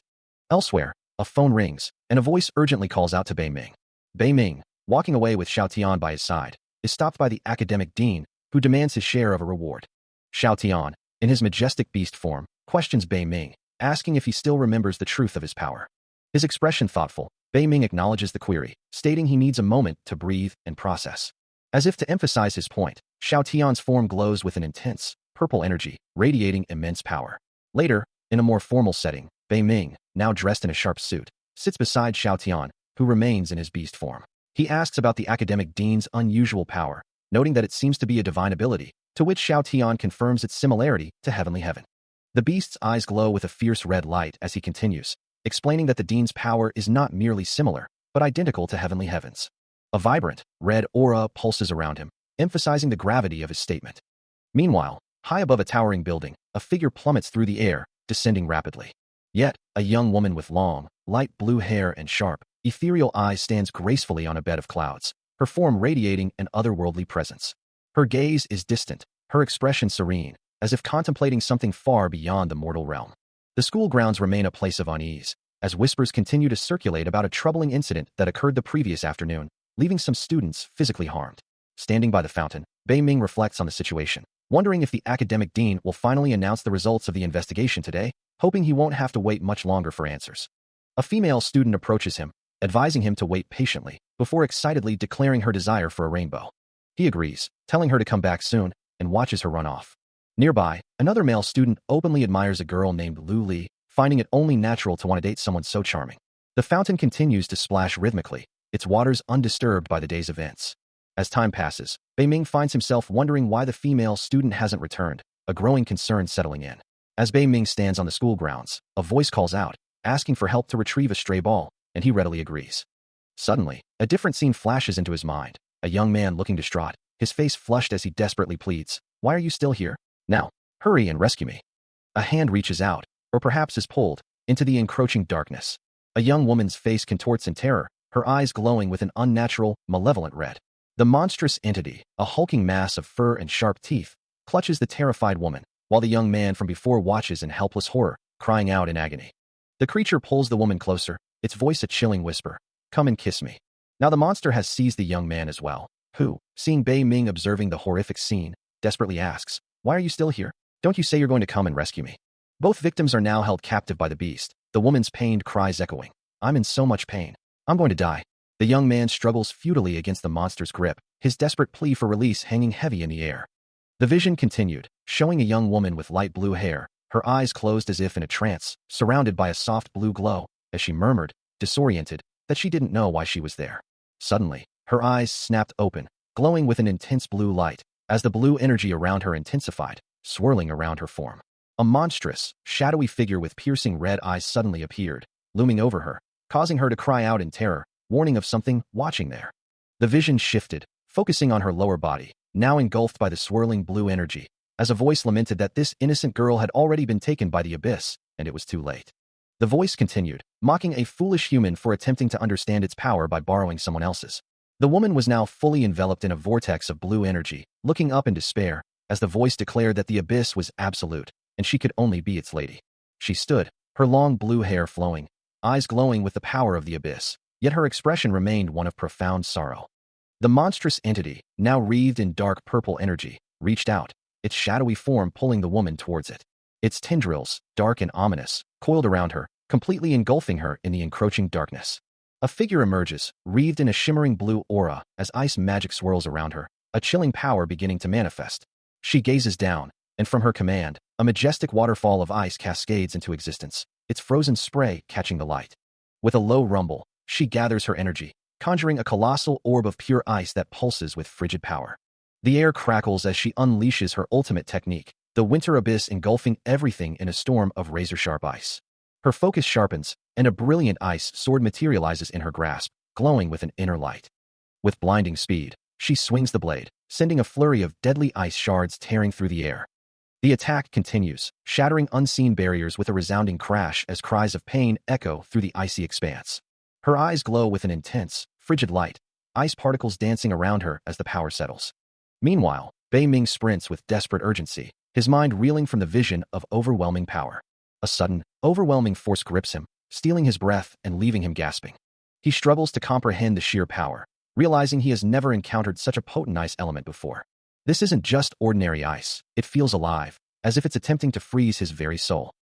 Elsewhere, a phone rings, and a voice urgently calls out to Bei Ming. Bei Ming, walking away with Xiaotian by his side, is stopped by the academic dean, who demands his share of a reward. Xiaotian, in his majestic beast form, questions Bei Ming, asking if he still remembers the truth of his power. His expression thoughtful, Bei Ming acknowledges the query, stating he needs a moment to breathe and process. As if to emphasize his point, Xiaotian's form glows with an intense, purple energy, radiating immense power. Later, in a more formal setting, Bei Ming, now dressed in a sharp suit, sits beside Xiaotian, who remains in his beast form. He asks about the academic dean's unusual power, noting that it seems to be a divine ability, to which Xiaotian confirms its similarity to Heavenly Heaven. The beast's eyes glow with a fierce red light as he continues, explaining that the dean's power is not merely similar, but identical to Heavenly Heaven's. A vibrant, red aura pulses around him, emphasizing the gravity of his statement. Meanwhile, high above a towering building, a figure plummets through the air, descending rapidly. Yet, a young woman with long, light blue hair and sharp, ethereal eyes stands gracefully on a bed of clouds, her form radiating an otherworldly presence. Her gaze is distant, her expression serene, as if contemplating something far beyond the mortal realm. The school grounds remain a place of unease, as whispers continue to circulate about a troubling incident that occurred the previous afternoon, leaving some students physically harmed. Standing by the fountain, Bei Ming reflects on the situation, wondering if the academic dean will finally announce the results of the investigation today, hoping he won't have to wait much longer for answers. A female student approaches him, advising him to wait patiently, before excitedly declaring her desire for a rainbow. He agrees, telling her to come back soon, and watches her run off. Nearby, another male student openly admires a girl named Lu Li, finding it only natural to want to date someone so charming. The fountain continues to splash rhythmically, its waters undisturbed by the day's events. As time passes, Bei Ming finds himself wondering why the female student hasn't returned, a growing concern settling in. As Bei Ming stands on the school grounds, a voice calls out, asking for help to retrieve a stray ball, and he readily agrees. Suddenly, a different scene flashes into his mind, a young man looking distraught, his face flushed as he desperately pleads, "Why are you still here? Now, hurry and rescue me." A hand reaches out, or perhaps is pulled, into the encroaching darkness. A young woman's face contorts in terror, her eyes glowing with an unnatural, malevolent red. The monstrous entity, a hulking mass of fur and sharp teeth, clutches the terrified woman, while the young man from before watches in helpless horror, crying out in agony. The creature pulls the woman closer, its voice a chilling whisper, "Come and kiss me." Now the monster has seized the young man as well, who, seeing Bei Ming observing the horrific scene, desperately asks, "Why are you still here? Don't you say you're going to come and rescue me?" Both victims are now held captive by the beast, the woman's pained cries echoing, "I'm in so much pain. I'm going to die." The young man struggles futilely against the monster's grip, his desperate plea for release hanging heavy in the air. The vision continued, showing a young woman with light blue hair, her eyes closed as if in a trance, surrounded by a soft blue glow, as she murmured, disoriented, that she didn't know why she was there. Suddenly, her eyes snapped open, glowing with an intense blue light, as the blue energy around her intensified, swirling around her form. A monstrous, shadowy figure with piercing red eyes suddenly appeared, looming over her, causing her to cry out in terror, warning of something watching there. The vision shifted, focusing on her lower body, now engulfed by the swirling blue energy, as a voice lamented that this innocent girl had already been taken by the abyss, and it was too late. The voice continued, mocking a foolish human for attempting to understand its power by borrowing someone else's. The woman was now fully enveloped in a vortex of blue energy, looking up in despair, as the voice declared that the abyss was absolute, and she could only be its lady. She stood, her long blue hair flowing, eyes glowing with the power of the abyss, yet her expression remained one of profound sorrow. The monstrous entity, now wreathed in dark purple energy, reached out, its shadowy form pulling the woman towards it. Its tendrils, dark and ominous, coiled around her, completely engulfing her in the encroaching darkness. A figure emerges, wreathed in a shimmering blue aura, as ice magic swirls around her, a chilling power beginning to manifest. She gazes down, and from her command, a majestic waterfall of ice cascades into existence, its frozen spray catching the light. With a low rumble, she gathers her energy, conjuring a colossal orb of pure ice that pulses with frigid power. The air crackles as she unleashes her ultimate technique, the winter abyss engulfing everything in a storm of razor-sharp ice. Her focus sharpens, and a brilliant ice sword materializes in her grasp, glowing with an inner light. With blinding speed, she swings the blade, sending a flurry of deadly ice shards tearing through the air. The attack continues, shattering unseen barriers with a resounding crash as cries of pain echo through the icy expanse. Her eyes glow with an intense, frigid light, ice particles dancing around her as the power settles. Meanwhile, Bei Ming sprints with desperate urgency, his mind reeling from the vision of overwhelming power. A sudden, overwhelming force grips him, stealing his breath and leaving him gasping. He struggles to comprehend the sheer power, realizing he has never encountered such a potent ice element before. This isn't just ordinary ice, it feels alive, as if it's attempting to freeze his very soul.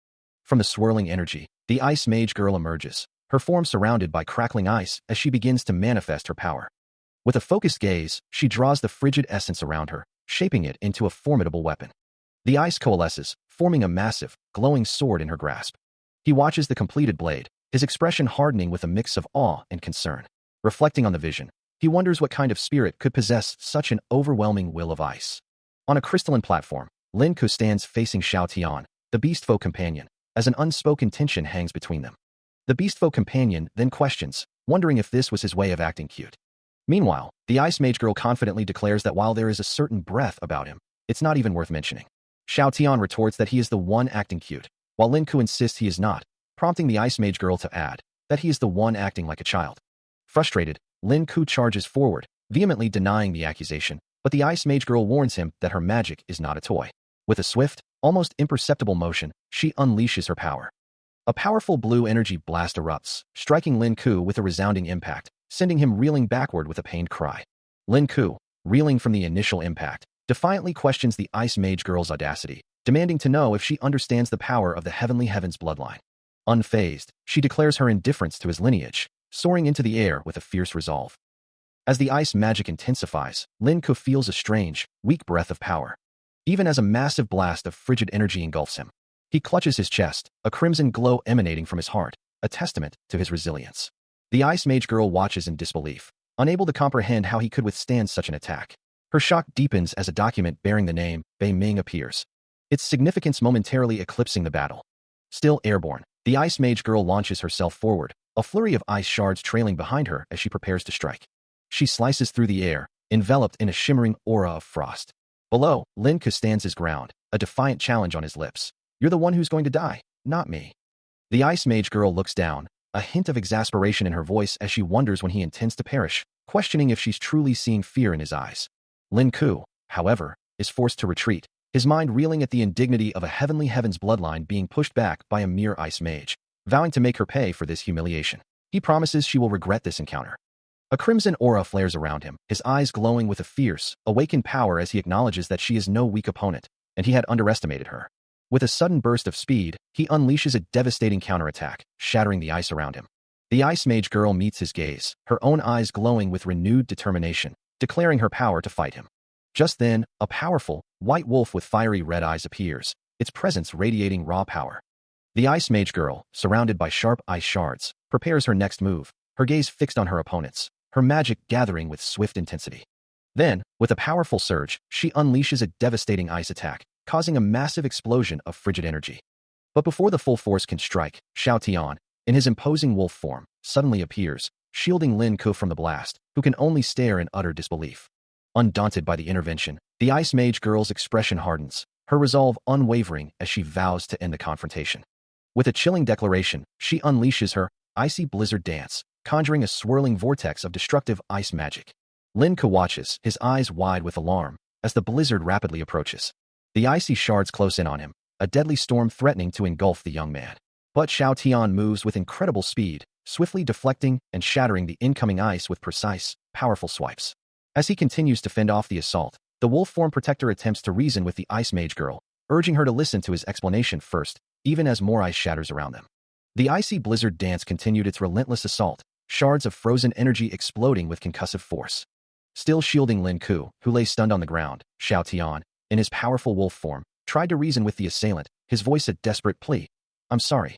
From the swirling energy, the ice mage girl emerges, her form surrounded by crackling ice as she begins to manifest her power. With a focused gaze, she draws the frigid essence around her, shaping it into a formidable weapon. The ice coalesces, forming a massive, glowing sword in her grasp. He watches the completed blade, his expression hardening with a mix of awe and concern. Reflecting on the vision, he wonders what kind of spirit could possess such an overwhelming will of ice. On a crystalline platform, Lin Ku stands facing Xiao Tian, the beast-foe companion, as an unspoken tension hangs between them. The beast-foe companion then questions, wondering if this was his way of acting cute. Meanwhile, the ice mage girl confidently declares that while there is a certain breath about him, it's not even worth mentioning. Xiao Tian retorts that he is the one acting cute, while Lin Ku insists he is not, prompting the ice mage girl to add that he is the one acting like a child. Frustrated, Lin Ku charges forward, vehemently denying the accusation, but the ice mage girl warns him that her magic is not a toy. With a swift, almost imperceptible motion, she unleashes her power. A powerful blue energy blast erupts, striking Lin Ku with a resounding impact, sending him reeling backward with a pained cry. Lin Ku, reeling from the initial impact, defiantly questions the ice mage girl's audacity, demanding to know if she understands the power of the heavenly heavens bloodline. Unfazed, she declares her indifference to his lineage, soaring into the air with a fierce resolve. As the ice magic intensifies, Lin Ku feels a strange, weak breath of power. Even as a massive blast of frigid energy engulfs him, he clutches his chest, a crimson glow emanating from his heart, a testament to his resilience. The ice mage girl watches in disbelief, unable to comprehend how he could withstand such an attack. Her shock deepens as a document bearing the name Bei Ming appears, its significance momentarily eclipsing the battle. Still airborne, the ice mage girl launches herself forward, a flurry of ice shards trailing behind her as she prepares to strike. She slices through the air, enveloped in a shimmering aura of frost. Below, Lin Ku stands his ground, a defiant challenge on his lips. "You're the one who's going to die, not me." The ice mage girl looks down, a hint of exasperation in her voice as she wonders when he intends to perish, questioning if she's truly seeing fear in his eyes. Lin Ku, however, is forced to retreat, his mind reeling at the indignity of a heavenly heavens bloodline being pushed back by a mere ice mage, vowing to make her pay for this humiliation. He promises she will regret this encounter. A crimson aura flares around him, his eyes glowing with a fierce, awakened power as he acknowledges that she is no weak opponent, and he had underestimated her. With a sudden burst of speed, he unleashes a devastating counterattack, shattering the ice around him. The ice mage girl meets his gaze, her own eyes glowing with renewed determination, declaring her power to fight him. Just then, a powerful, white wolf with fiery red eyes appears, its presence radiating raw power. The ice mage girl, surrounded by sharp ice shards, prepares her next move, her gaze fixed on her opponents, her magic gathering with swift intensity. Then, with a powerful surge, she unleashes a devastating ice attack, causing a massive explosion of frigid energy. But before the full force can strike, Xiao Tian, in his imposing wolf form, suddenly appears, shielding Lin Ku from the blast, who can only stare in utter disbelief. Undaunted by the intervention, the ice mage girl's expression hardens, her resolve unwavering as she vows to end the confrontation. With a chilling declaration, she unleashes her icy blizzard dance, conjuring a swirling vortex of destructive ice magic. Lin Ku watches, his eyes wide with alarm, as the blizzard rapidly approaches. The icy shards close in on him, a deadly storm threatening to engulf the young man. But Xiao Tian moves with incredible speed, swiftly deflecting and shattering the incoming ice with precise, powerful swipes. As he continues to fend off the assault, the wolf form protector attempts to reason with the Ice Mage girl, urging her to listen to his explanation first, even as more ice shatters around them. The icy blizzard dance continued its relentless assault, shards of frozen energy exploding with concussive force. Still shielding Lin Ku, who lay stunned on the ground, Xiao Tian, in his powerful wolf form, tried to reason with the assailant, his voice a desperate plea. "I'm sorry."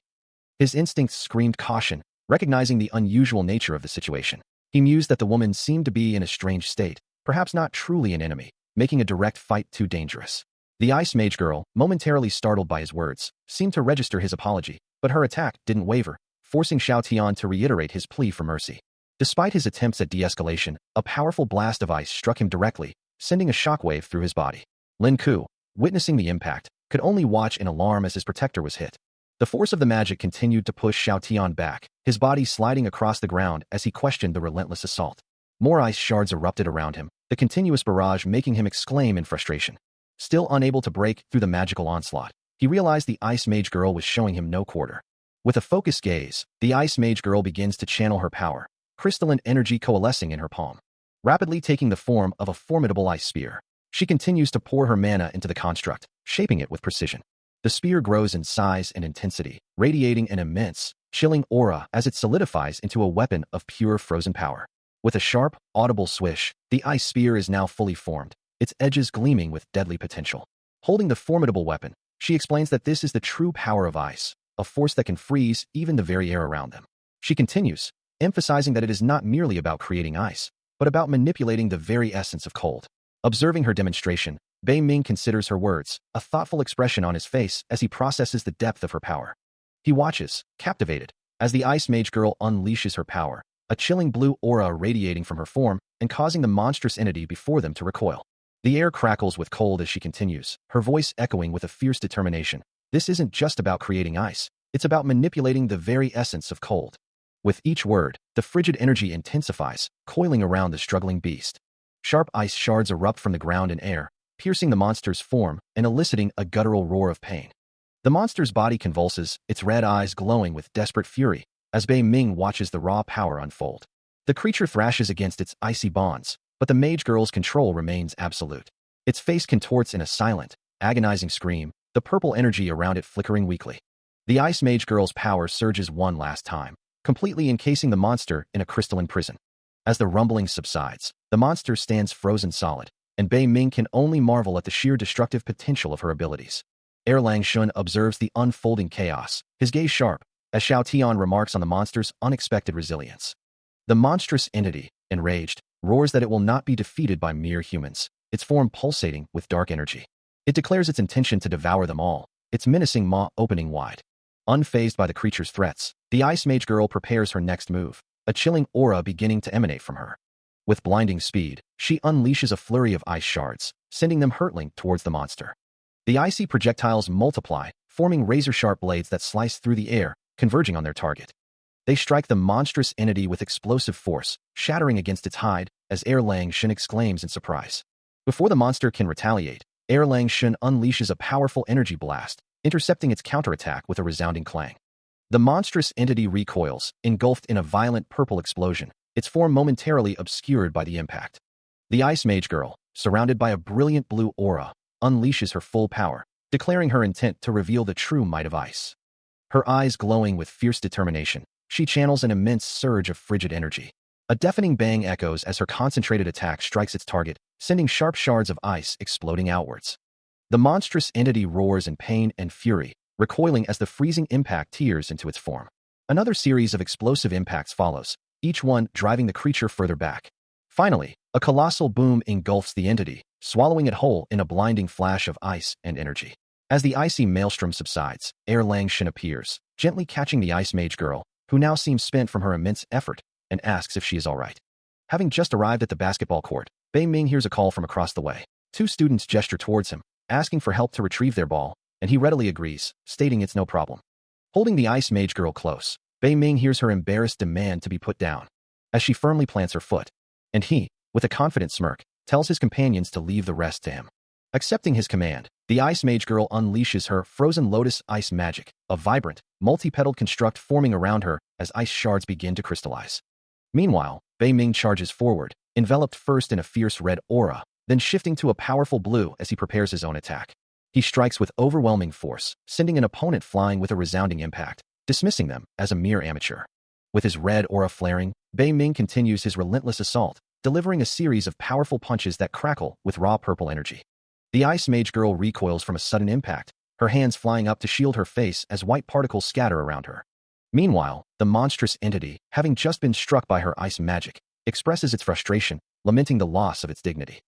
His instincts screamed caution, recognizing the unusual nature of the situation. He mused that the woman seemed to be in a strange state, perhaps not truly an enemy, making a direct fight too dangerous. The Ice Mage girl, momentarily startled by his words, seemed to register his apology, but her attack didn't waver, forcing Xiao Tian to reiterate his plea for mercy. Despite his attempts at de-escalation, a powerful blast of ice struck him directly, sending a shockwave through his body. Lin Ku, witnessing the impact, could only watch in alarm as his protector was hit. The force of the magic continued to push Xiao Tian back, his body sliding across the ground as he questioned the relentless assault. More ice shards erupted around him, the continuous barrage making him exclaim in frustration. Still unable to break through the magical onslaught, he realized the Ice Mage girl was showing him no quarter. With a focused gaze, the Ice Mage girl begins to channel her power, crystalline energy coalescing in her palm, rapidly taking the form of a formidable ice spear. She continues to pour her mana into the construct, shaping it with precision. The spear grows in size and intensity, radiating an immense, chilling aura as it solidifies into a weapon of pure frozen power. With a sharp, audible swish, the ice spear is now fully formed, its edges gleaming with deadly potential. Holding the formidable weapon, she explains that this is the true power of ice, a force that can freeze even the very air around them. She continues, emphasizing that it is not merely about creating ice, but about manipulating the very essence of cold. Observing her demonstration, Bei Ming considers her words, a thoughtful expression on his face as he processes the depth of her power. He watches, captivated, as the Ice Mage girl unleashes her power, a chilling blue aura radiating from her form and causing the monstrous entity before them to recoil. The air crackles with cold as she continues, her voice echoing with a fierce determination. This isn't just about creating ice, it's about manipulating the very essence of cold. With each word, the frigid energy intensifies, coiling around the struggling beast. Sharp ice shards erupt from the ground and air, piercing the monster's form and eliciting a guttural roar of pain. The monster's body convulses, its red eyes glowing with desperate fury, as Bei Ming watches the raw power unfold. The creature thrashes against its icy bonds, but the mage girl's control remains absolute. Its face contorts in a silent, agonizing scream, the purple energy around it flickering weakly. The Ice Mage girl's power surges one last time, completely encasing the monster in a crystalline prison. As the rumbling subsides, the monster stands frozen solid, and Bei Ming can only marvel at the sheer destructive potential of her abilities. Erlang Shun observes the unfolding chaos, his gaze sharp, as Xiao Tian remarks on the monster's unexpected resilience. The monstrous entity, enraged, roars that it will not be defeated by mere humans, its form pulsating with dark energy. It declares its intention to devour them all, its menacing maw opening wide. Unfazed by the creature's threats, the Ice Mage girl prepares her next move, a chilling aura beginning to emanate from her. With blinding speed, she unleashes a flurry of ice shards, sending them hurtling towards the monster. The icy projectiles multiply, forming razor-sharp blades that slice through the air, converging on their target. They strike the monstrous entity with explosive force, shattering against its hide, as Erlang Shun exclaims in surprise. Before the monster can retaliate, Erlang Shun unleashes a powerful energy blast, intercepting its counterattack with a resounding clang. The monstrous entity recoils, engulfed in a violent purple explosion, its form momentarily obscured by the impact. The Ice Mage girl, surrounded by a brilliant blue aura, unleashes her full power, declaring her intent to reveal the true might of ice. Her eyes glowing with fierce determination, she channels an immense surge of frigid energy. A deafening bang echoes as her concentrated attack strikes its target, sending sharp shards of ice exploding outwards. The monstrous entity roars in pain and fury, recoiling as the freezing impact tears into its form. Another series of explosive impacts follows, each one driving the creature further back. Finally, a colossal boom engulfs the entity, swallowing it whole in a blinding flash of ice and energy. As the icy maelstrom subsides, Erlang Shun appears, gently catching the Ice Mage girl, who now seems spent from her immense effort, and asks if she is all right. Having just arrived at the basketball court, Bei Ming hears a call from across the way. Two students gesture towards him, asking for help to retrieve their ball, and he readily agrees, stating it's no problem. Holding the Ice Mage girl close, Bei Ming hears her embarrassed demand to be put down, as she firmly plants her foot, and he, with a confident smirk, tells his companions to leave the rest to him. Accepting his command, the Ice Mage girl unleashes her Frozen Lotus Ice Magic, a vibrant, multi-petaled construct forming around her as ice shards begin to crystallize. Meanwhile, Bei Ming charges forward, enveloped first in a fierce red aura, then shifting to a powerful blue as he prepares his own attack. He strikes with overwhelming force, sending an opponent flying with a resounding impact, dismissing them as a mere amateur. With his red aura flaring, Bei Ming continues his relentless assault, delivering a series of powerful punches that crackle with raw purple energy. The Ice Mage girl recoils from a sudden impact, her hands flying up to shield her face as white particles scatter around her. Meanwhile, the monstrous entity, having just been struck by her ice magic, expresses its frustration, lamenting the loss of its dignity.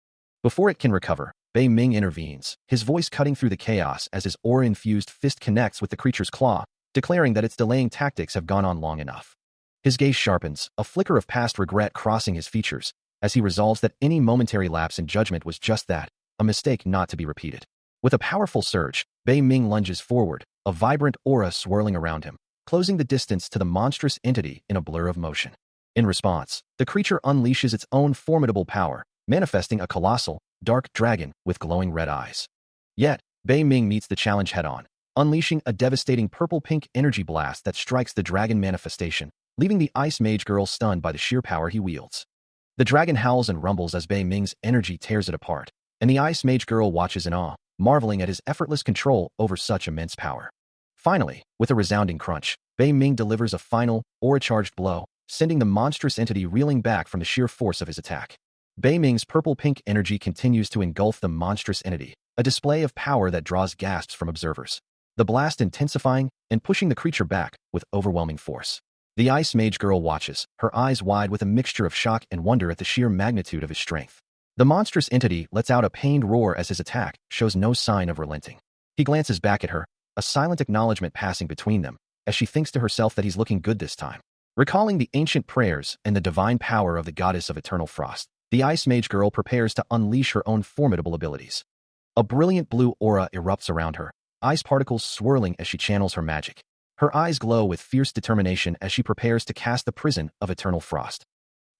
Before it can recover, Bei Ming intervenes, his voice cutting through the chaos as his aura-infused fist connects with the creature's claw, declaring that its delaying tactics have gone on long enough. His gaze sharpens, a flicker of past regret crossing his features, as he resolves that any momentary lapse in judgment was just that, a mistake not to be repeated. With a powerful surge, Bei Ming lunges forward, a vibrant aura swirling around him, closing the distance to the monstrous entity in a blur of motion. In response, the creature unleashes its own formidable power, manifesting a colossal, dark dragon with glowing red eyes. Yet, Bei Ming meets the challenge head-on, unleashing a devastating purple-pink energy blast that strikes the dragon manifestation, leaving the Ice Mage girl stunned by the sheer power he wields. The dragon howls and rumbles as Bei Ming's energy tears it apart, and the Ice Mage girl watches in awe, marveling at his effortless control over such immense power. Finally, with a resounding crunch, Bei Ming delivers a final, aura-charged blow, sending the monstrous entity reeling back from the sheer force of his attack. Bei Ming's purple-pink energy continues to engulf the monstrous entity, a display of power that draws gasps from observers. The blast intensifying and pushing the creature back with overwhelming force. The Ice Mage girl watches, her eyes wide with a mixture of shock and wonder at the sheer magnitude of his strength. The monstrous entity lets out a pained roar as his attack shows no sign of relenting. He glances back at her, a silent acknowledgement passing between them, as she thinks to herself that he's looking good this time. Recalling the ancient prayers and the divine power of the goddess of eternal frost, the Ice Mage girl prepares to unleash her own formidable abilities. A brilliant blue aura erupts around her, ice particles swirling as she channels her magic. Her eyes glow with fierce determination as she prepares to cast the prison of eternal frost.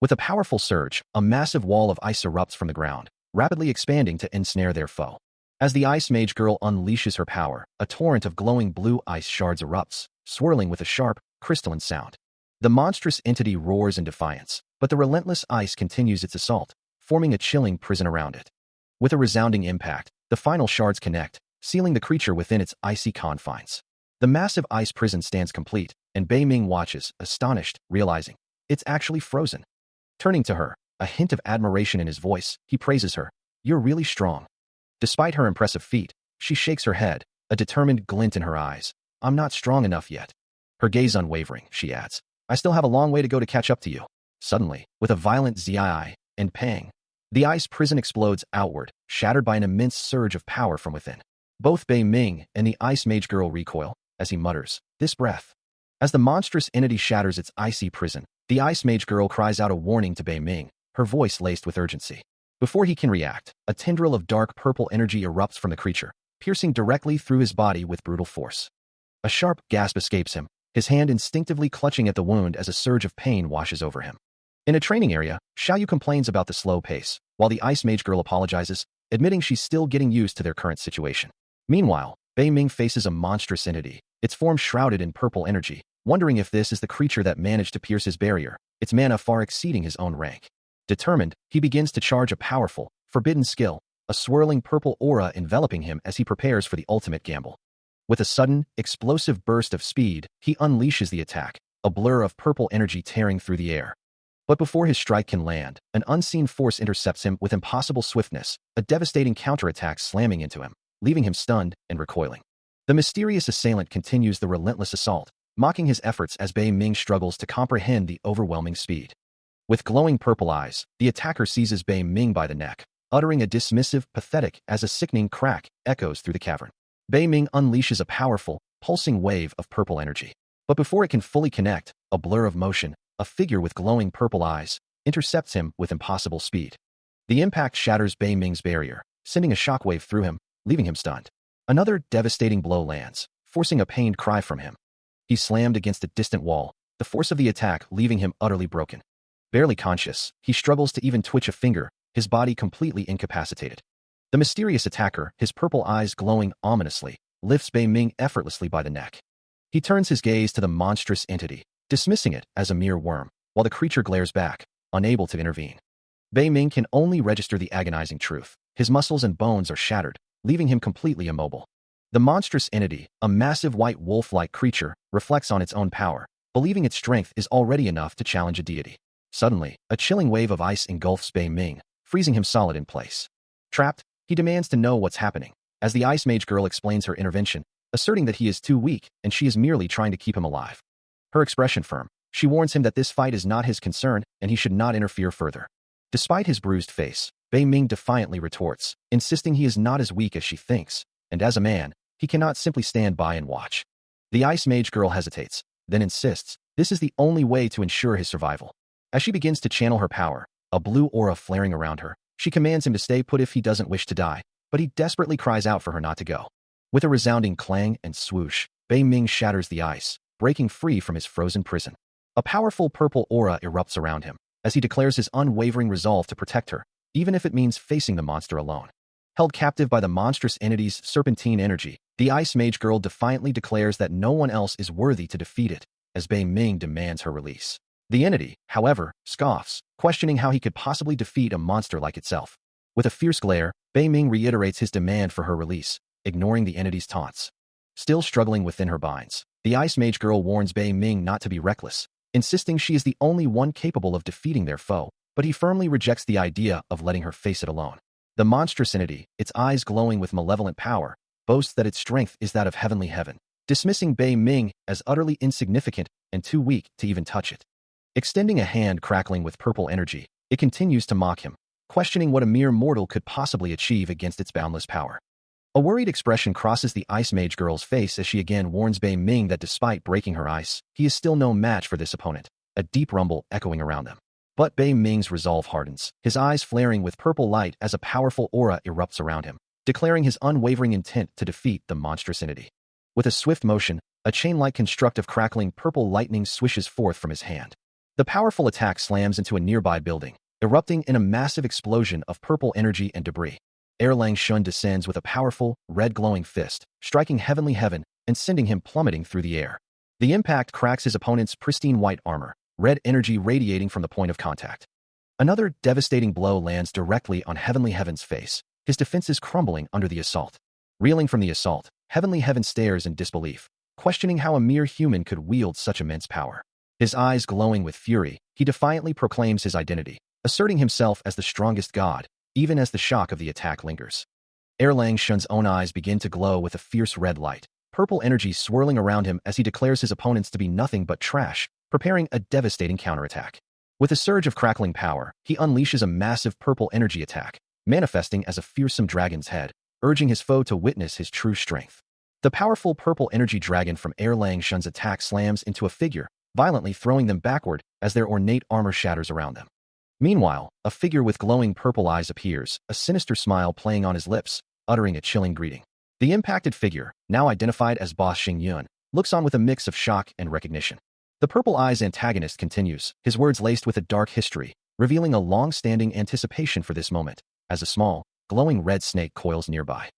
With a powerful surge, a massive wall of ice erupts from the ground, rapidly expanding to ensnare their foe. As the Ice Mage girl unleashes her power, a torrent of glowing blue ice shards erupts, swirling with a sharp, crystalline sound. The monstrous entity roars in defiance, but the relentless ice continues its assault, forming a chilling prison around it. With a resounding impact, the final shards connect, sealing the creature within its icy confines. The massive ice prison stands complete, and Bei Ming watches, astonished, realizing it's actually frozen. Turning to her, a hint of admiration in his voice, he praises her. "You're really strong." Despite her impressive feat, she shakes her head, a determined glint in her eyes. "I'm not strong enough yet." Her gaze unwavering, she adds, "I still have a long way to go to catch up to you." Suddenly, with a violent zi and pang, the ice prison explodes outward, shattered by an immense surge of power from within. Both Bei Ming and the Ice Mage girl recoil, as he mutters, "This breath." As the monstrous entity shatters its icy prison, the Ice Mage girl cries out a warning to Bei Ming, her voice laced with urgency. Before he can react, a tendril of dark purple energy erupts from the creature, piercing directly through his body with brutal force. A sharp gasp escapes him, his hand instinctively clutching at the wound as a surge of pain washes over him. In a training area, Xiaoyu complains about the slow pace, while the Ice Mage girl apologizes, admitting she's still getting used to their current situation. Meanwhile, Bei Ming faces a monstrous entity, its form shrouded in purple energy, wondering if this is the creature that managed to pierce his barrier, its mana far exceeding his own rank. Determined, he begins to charge a powerful, forbidden skill, a swirling purple aura enveloping him as he prepares for the ultimate gamble. With a sudden, explosive burst of speed, he unleashes the attack, a blur of purple energy tearing through the air. But before his strike can land, an unseen force intercepts him with impossible swiftness, a devastating counterattack slamming into him, leaving him stunned and recoiling. The mysterious assailant continues the relentless assault, mocking his efforts as Bei Ming struggles to comprehend the overwhelming speed. With glowing purple eyes, the attacker seizes Bei Ming by the neck, uttering a dismissive, pathetic as a sickening crack echoes through the cavern. Bei Ming unleashes a powerful, pulsing wave of purple energy. But before it can fully connect, a blur of motion, a figure with glowing purple eyes, intercepts him with impossible speed. The impact shatters Bei Ming's barrier, sending a shockwave through him, leaving him stunned. Another devastating blow lands, forcing a pained cry from him. He slammed against a distant wall, the force of the attack leaving him utterly broken. Barely conscious, he struggles to even twitch a finger, his body completely incapacitated. The mysterious attacker, his purple eyes glowing ominously, lifts Bei Ming effortlessly by the neck. He turns his gaze to the monstrous entity, dismissing it as a mere worm, while the creature glares back, unable to intervene. Bei Ming can only register the agonizing truth. His muscles and bones are shattered, leaving him completely immobile. The monstrous entity, a massive white wolf-like creature, reflects on its own power, believing its strength is already enough to challenge a deity. Suddenly, a chilling wave of ice engulfs Bei Ming, freezing him solid in place. Trapped, he demands to know what's happening, as the Ice Mage girl explains her intervention, asserting that he is too weak and she is merely trying to keep him alive. Her expression firm, she warns him that this fight is not his concern and he should not interfere further. Despite his bruised face, Bei Ming defiantly retorts, insisting he is not as weak as she thinks, and as a man, he cannot simply stand by and watch. The Ice Mage girl hesitates, then insists this is the only way to ensure his survival. As she begins to channel her power, a blue aura flaring around her, she commands him to stay put if he doesn't wish to die, but he desperately cries out for her not to go. With a resounding clang and swoosh, Bei Ming shatters the ice, breaking free from his frozen prison. A powerful purple aura erupts around him, as he declares his unwavering resolve to protect her, even if it means facing the monster alone. Held captive by the monstrous entity's serpentine energy, the Ice Mage girl defiantly declares that no one else is worthy to defeat it, as Bei Ming demands her release. The entity, however, scoffs, questioning how he could possibly defeat a monster like itself. With a fierce glare, Bei Ming reiterates his demand for her release, ignoring the entity's taunts. Still struggling within her binds, the Ice Mage girl warns Bei Ming not to be reckless, insisting she is the only one capable of defeating their foe, but he firmly rejects the idea of letting her face it alone. The monstrous entity, its eyes glowing with malevolent power, boasts that its strength is that of heavenly heaven, dismissing Bei Ming as utterly insignificant and too weak to even touch it. Extending a hand crackling with purple energy, it continues to mock him, questioning what a mere mortal could possibly achieve against its boundless power. A worried expression crosses the Ice Mage girl's face as she again warns Bei Ming that despite breaking her ice, he is still no match for this opponent, a deep rumble echoing around them. But Bei Ming's resolve hardens, his eyes flaring with purple light as a powerful aura erupts around him, declaring his unwavering intent to defeat the monstrous entity. With a swift motion, a chain-like construct of crackling purple lightning swishes forth from his hand. The powerful attack slams into a nearby building, erupting in a massive explosion of purple energy and debris. Erlang Shun descends with a powerful, red glowing fist, striking heavenly heaven and sending him plummeting through the air. The impact cracks his opponent's pristine white armor, red energy radiating from the point of contact. Another devastating blow lands directly on Heavenly Heaven's face, his defenses crumbling under the assault. Reeling from the assault, Heavenly Heaven stares in disbelief, questioning how a mere human could wield such immense power. His eyes glowing with fury, he defiantly proclaims his identity, asserting himself as the strongest god, even as the shock of the attack lingers. Erlang Shun's own eyes begin to glow with a fierce red light, purple energy swirling around him as he declares his opponents to be nothing but trash, preparing a devastating counterattack. With a surge of crackling power, he unleashes a massive purple energy attack, manifesting as a fearsome dragon's head, urging his foe to witness his true strength. The powerful purple energy dragon from Erlang Shun's attack slams into a figure, violently throwing them backward as their ornate armor shatters around them. Meanwhile, a figure with glowing purple eyes appears, a sinister smile playing on his lips, uttering a chilling greeting. The impacted figure, now identified as Boss Xingyun, looks on with a mix of shock and recognition. The Purple Eyes antagonist continues, his words laced with a dark history, revealing a long-standing anticipation for this moment, as a small, glowing red snake coils nearby.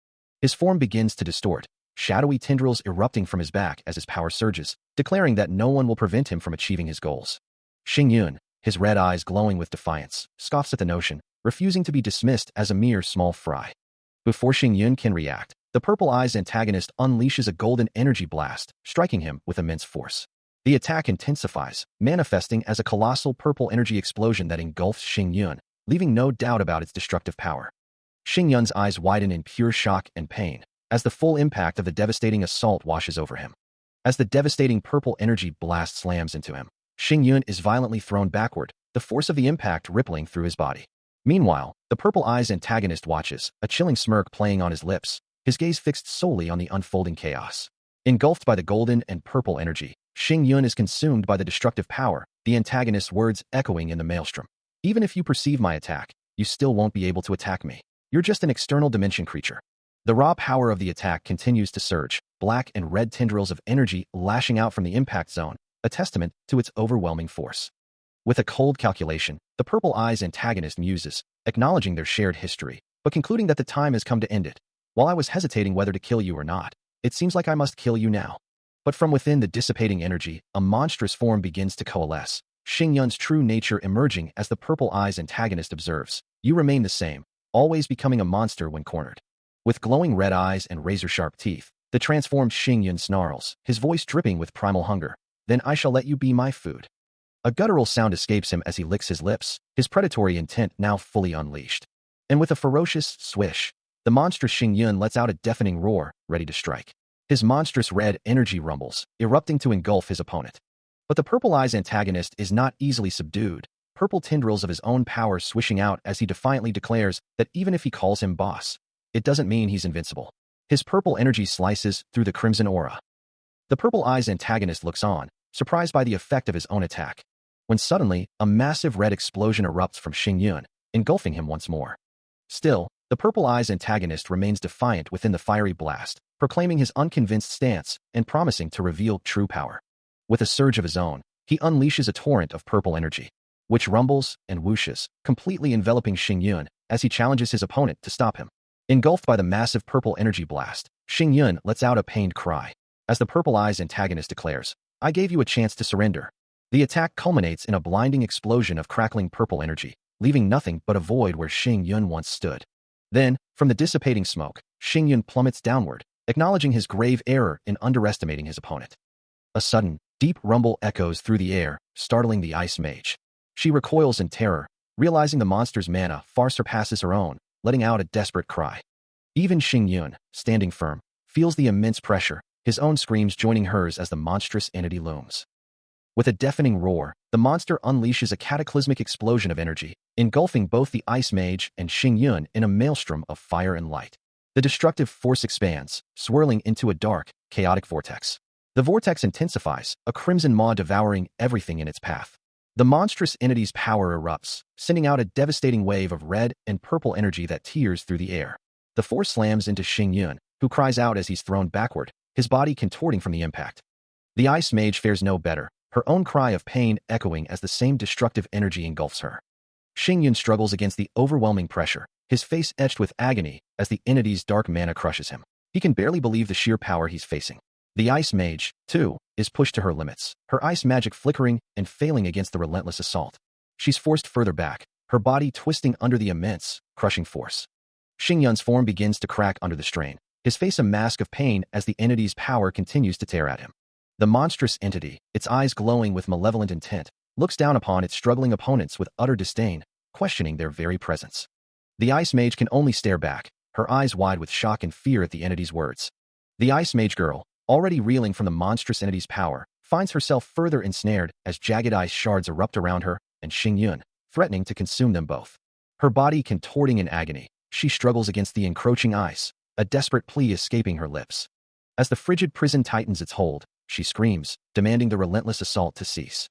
His form begins to distort, shadowy tendrils erupting from his back as his power surges, declaring that no one will prevent him from achieving his goals. Xingyun, his red eyes glowing with defiance, scoffs at the notion, refusing to be dismissed as a mere small fry. Before Xingyun can react, the Purple Eyes antagonist unleashes a golden energy blast, striking him with immense force. The attack intensifies, manifesting as a colossal purple energy explosion that engulfs Xingyun, leaving no doubt about its destructive power. Xingyun's eyes widen in pure shock and pain, as the full impact of the devastating assault washes over him. As the devastating purple energy blast slams into him, Xingyun is violently thrown backward, the force of the impact rippling through his body. Meanwhile, the Purple Eyes antagonist watches, a chilling smirk playing on his lips, his gaze fixed solely on the unfolding chaos. Engulfed by the golden and purple energy, Xingyun is consumed by the destructive power, the antagonist's words echoing in the maelstrom. Even if you perceive my attack, you still won't be able to attack me. You're just an external dimension creature. The raw power of the attack continues to surge, black and red tendrils of energy lashing out from the impact zone, a testament to its overwhelming force. With a cold calculation, the Purple Eyes antagonist muses, acknowledging their shared history, but concluding that the time has come to end it. While I was hesitating whether to kill you or not, it seems like I must kill you now. But from within the dissipating energy, a monstrous form begins to coalesce, Xingyun's true nature emerging as the Purple Eyes antagonist observes. You remain the same, always becoming a monster when cornered. With glowing red eyes and razor-sharp teeth, the transformed Xingyun snarls, his voice dripping with primal hunger. Then I shall let you be my food. A guttural sound escapes him as he licks his lips, his predatory intent now fully unleashed. And with a ferocious swish, the monstrous Xingyun lets out a deafening roar, ready to strike. His monstrous red energy rumbles, erupting to engulf his opponent. But the Purple Eyes antagonist is not easily subdued, purple tendrils of his own power swishing out as he defiantly declares that even if he calls him boss, it doesn't mean he's invincible. His purple energy slices through the crimson aura. The Purple Eyes antagonist looks on, surprised by the effect of his own attack, when suddenly, a massive red explosion erupts from Xingyun, engulfing him once more. Still, the Purple Eyes antagonist remains defiant within the fiery blast, proclaiming his unconvinced stance and promising to reveal true power. With a surge of his own, he unleashes a torrent of purple energy, which rumbles and whooshes, completely enveloping Xingyun as he challenges his opponent to stop him. Engulfed by the massive purple energy blast, Xingyun lets out a pained cry. As the Purple Eyes antagonist declares, I gave you a chance to surrender. The attack culminates in a blinding explosion of crackling purple energy, leaving nothing but a void where Xingyun once stood. Then, from the dissipating smoke, Xingyun plummets downward, acknowledging his grave error in underestimating his opponent. A sudden, deep rumble echoes through the air, startling the Ice Mage. She recoils in terror, realizing the monster's mana far surpasses her own, letting out a desperate cry. Even Xingyun, standing firm, feels the immense pressure, his own screams joining hers as the monstrous entity looms. With a deafening roar, the monster unleashes a cataclysmic explosion of energy, engulfing both the Ice Mage and Xingyun in a maelstrom of fire and light. The destructive force expands, swirling into a dark, chaotic vortex. The vortex intensifies, a crimson maw devouring everything in its path. The monstrous entity's power erupts, sending out a devastating wave of red and purple energy that tears through the air. The force slams into Xingyun, who cries out as he's thrown backward, his body contorting from the impact. The Ice Mage fares no better, her own cry of pain echoing as the same destructive energy engulfs her. Xingyun struggles against the overwhelming pressure, his face etched with agony as the entity's dark mana crushes him. He can barely believe the sheer power he's facing. The Ice Mage, too, is pushed to her limits, her ice magic flickering and failing against the relentless assault. She's forced further back, her body twisting under the immense, crushing force. Xingyun's form begins to crack under the strain, his face a mask of pain as the entity's power continues to tear at him. The monstrous entity, its eyes glowing with malevolent intent, looks down upon its struggling opponents with utter disdain, questioning their very presence. The Ice Mage can only stare back, her eyes wide with shock and fear at the entity's words. The Ice Mage girl, already reeling from the monstrous entity's power, finds herself further ensnared as jagged ice shards erupt around her and Xingyun, threatening to consume them both. Her body contorting in agony, she struggles against the encroaching ice, a desperate plea escaping her lips. As the frigid prison tightens its hold, she screams, demanding the relentless assault to cease.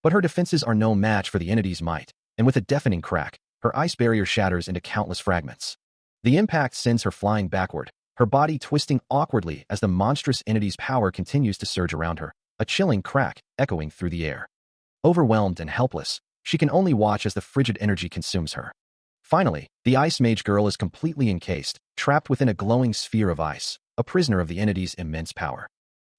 But her defenses are no match for the entity's might, and with a deafening crack, her ice barrier shatters into countless fragments. The impact sends her flying backward, her body twisting awkwardly as the monstrous entity's power continues to surge around her, a chilling crack echoing through the air. Overwhelmed and helpless, she can only watch as the frigid energy consumes her. Finally, the Ice Mage girl is completely encased, trapped within a glowing sphere of ice, a prisoner of the entity's immense power.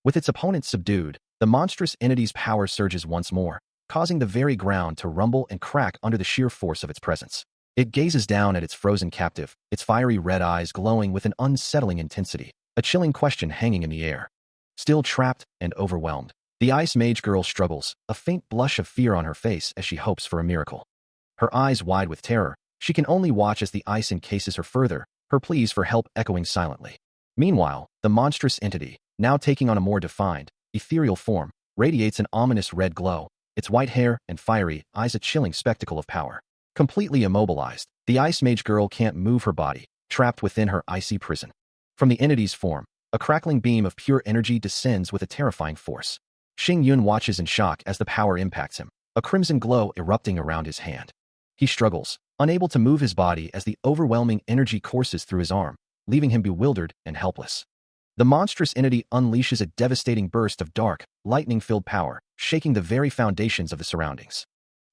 With its opponent subdued, the monstrous entity's power surges once more, causing the very ground to rumble and crack under the sheer force of its presence. It gazes down at its frozen captive, its fiery red eyes glowing with an unsettling intensity, a chilling question hanging in the air. Still trapped and overwhelmed, the Ice Mage girl struggles, a faint blush of fear on her face as she hopes for a miracle. Her eyes wide with terror, she can only watch as the ice encases her further, her pleas for help echoing silently. Meanwhile, the monstrous entity, now taking on a more defined, ethereal form, radiates an ominous red glow, its white hair and fiery eyes a chilling spectacle of power. Completely immobilized, the Ice Mage girl can't move her body, trapped within her icy prison. From the entity's form, a crackling beam of pure energy descends with a terrifying force. Xingyun watches in shock as the power impacts him, a crimson glow erupting around his hand. He struggles, unable to move his body as the overwhelming energy courses through his arm, leaving him bewildered and helpless. The monstrous entity unleashes a devastating burst of dark, lightning-filled power, shaking the very foundations of the surroundings.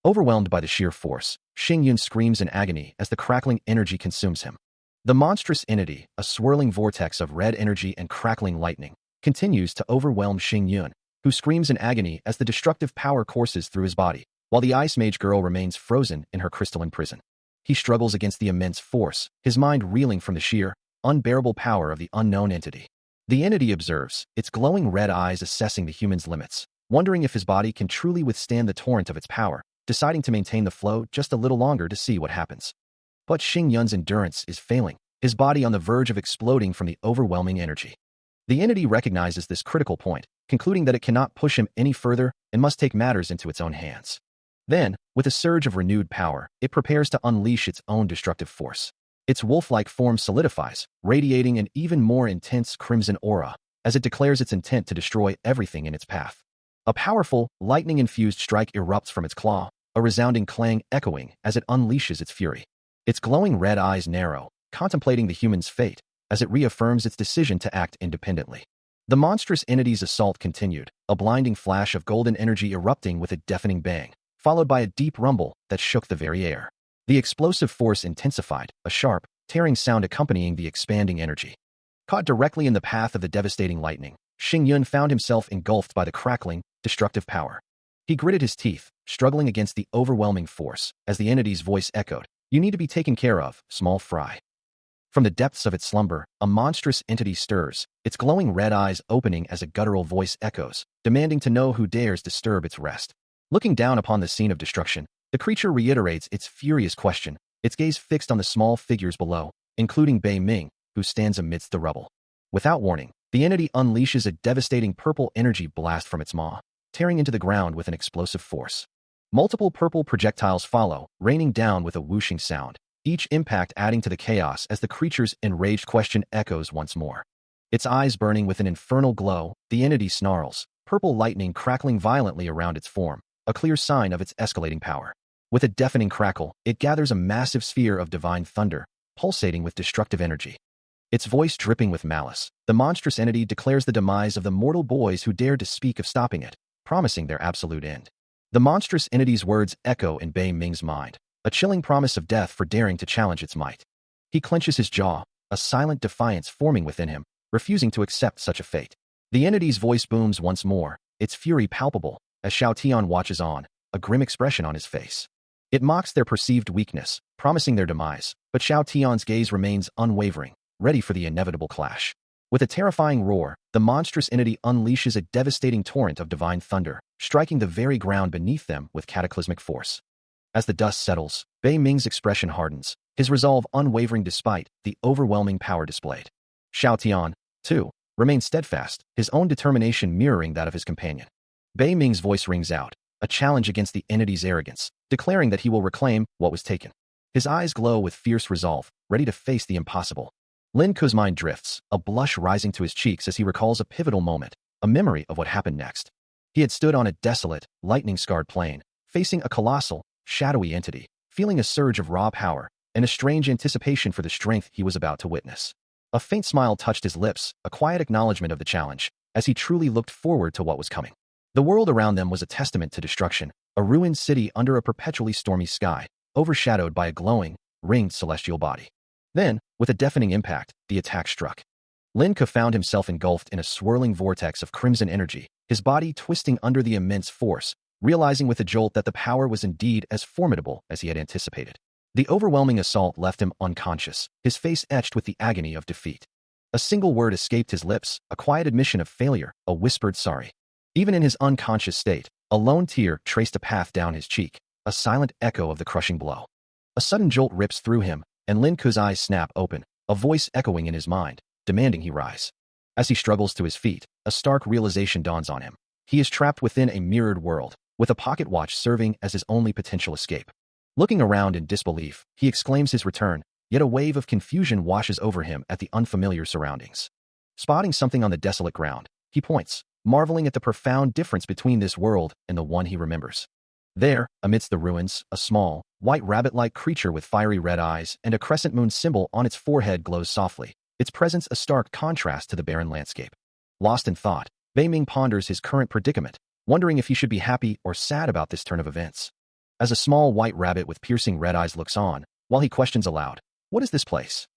Overwhelmed by the sheer force, Xingyun screams in agony as the crackling energy consumes him. The monstrous entity, a swirling vortex of red energy and crackling lightning, continues to overwhelm Xingyun, who screams in agony as the destructive power courses through his body, while the Ice Mage girl remains frozen in her crystalline prison. He struggles against the immense force, his mind reeling from the sheer, unbearable power of the unknown entity. The entity observes, its glowing red eyes assessing the human's limits, wondering if his body can truly withstand the torrent of its power, deciding to maintain the flow just a little longer to see what happens. But Xing Yun's endurance is failing, his body on the verge of exploding from the overwhelming energy. The entity recognizes this critical point, concluding that it cannot push him any further and must take matters into its own hands. Then, with a surge of renewed power, it prepares to unleash its own destructive force. Its wolf-like form solidifies, radiating an even more intense crimson aura, as it declares its intent to destroy everything in its path. A powerful, lightning-infused strike erupts from its claw, a resounding clang echoing as it unleashes its fury. Its glowing red eyes narrow, contemplating the human's fate, as it reaffirms its decision to act independently. The monstrous entity's assault continued, a blinding flash of golden energy erupting with a deafening bang, followed by a deep rumble that shook the very air. The explosive force intensified, a sharp, tearing sound accompanying the expanding energy. Caught directly in the path of the devastating lightning, Xing Yun found himself engulfed by the crackling, destructive power. He gritted his teeth, struggling against the overwhelming force, as the entity's voice echoed, "You need to be taken care of, small fry." From the depths of its slumber, a monstrous entity stirs, its glowing red eyes opening as a guttural voice echoes, demanding to know who dares disturb its rest. Looking down upon the scene of destruction, the creature reiterates its furious question, its gaze fixed on the small figures below, including Bei Ming, who stands amidst the rubble. Without warning, the entity unleashes a devastating purple energy blast from its maw, tearing into the ground with an explosive force. Multiple purple projectiles follow, raining down with a whooshing sound, each impact adding to the chaos as the creature's enraged question echoes once more. Its eyes burning with an infernal glow, the entity snarls, purple lightning crackling violently around its form, a clear sign of its escalating power. With a deafening crackle, it gathers a massive sphere of divine thunder, pulsating with destructive energy. Its voice dripping with malice, the monstrous entity declares the demise of the mortal boys who dared to speak of stopping it, promising their absolute end. The monstrous entity's words echo in Bei Ming's mind, a chilling promise of death for daring to challenge its might. He clenches his jaw, a silent defiance forming within him, refusing to accept such a fate. The entity's voice booms once more, its fury palpable, as Xiao Tian watches on, a grim expression on his face. It mocks their perceived weakness, promising their demise, but Xiao Tian's gaze remains unwavering, ready for the inevitable clash. With a terrifying roar, the monstrous entity unleashes a devastating torrent of divine thunder, striking the very ground beneath them with cataclysmic force. As the dust settles, Bei Ming's expression hardens, his resolve unwavering despite the overwhelming power displayed. Xiao Tian, too, remains steadfast, his own determination mirroring that of his companion. Bei Ming's voice rings out, a challenge against the entity's arrogance, declaring that he will reclaim what was taken. His eyes glow with fierce resolve, ready to face the impossible. Lin Ku's mind drifts, a blush rising to his cheeks as he recalls a pivotal moment, a memory of what happened next. He had stood on a desolate, lightning-scarred plain, facing a colossal, shadowy entity, feeling a surge of raw power, and a strange anticipation for the strength he was about to witness. A faint smile touched his lips, a quiet acknowledgement of the challenge, as he truly looked forward to what was coming. The world around them was a testament to destruction, a ruined city under a perpetually stormy sky, overshadowed by a glowing, ringed celestial body. Then, with a deafening impact, the attack struck. Lin Ke found himself engulfed in a swirling vortex of crimson energy, his body twisting under the immense force, realizing with a jolt that the power was indeed as formidable as he had anticipated. The overwhelming assault left him unconscious, his face etched with the agony of defeat. A single word escaped his lips, a quiet admission of failure, a whispered sorry. Even in his unconscious state, a lone tear traced a path down his cheek, a silent echo of the crushing blow. A sudden jolt rips through him, and Lin Ku's eyes snap open, a voice echoing in his mind, demanding he rise. As he struggles to his feet, a stark realization dawns on him. He is trapped within a mirrored world, with a pocket watch serving as his only potential escape. Looking around in disbelief, he exclaims his return, yet a wave of confusion washes over him at the unfamiliar surroundings. Spotting something on the desolate ground, he points, marveling at the profound difference between this world and the one he remembers. There, amidst the ruins, a small, white rabbit-like creature with fiery red eyes and a crescent moon symbol on its forehead glows softly, its presence a stark contrast to the barren landscape. Lost in thought, Bei Ming ponders his current predicament, wondering if he should be happy or sad about this turn of events. As a small white rabbit with piercing red eyes looks on, while he questions aloud, "What is this place?"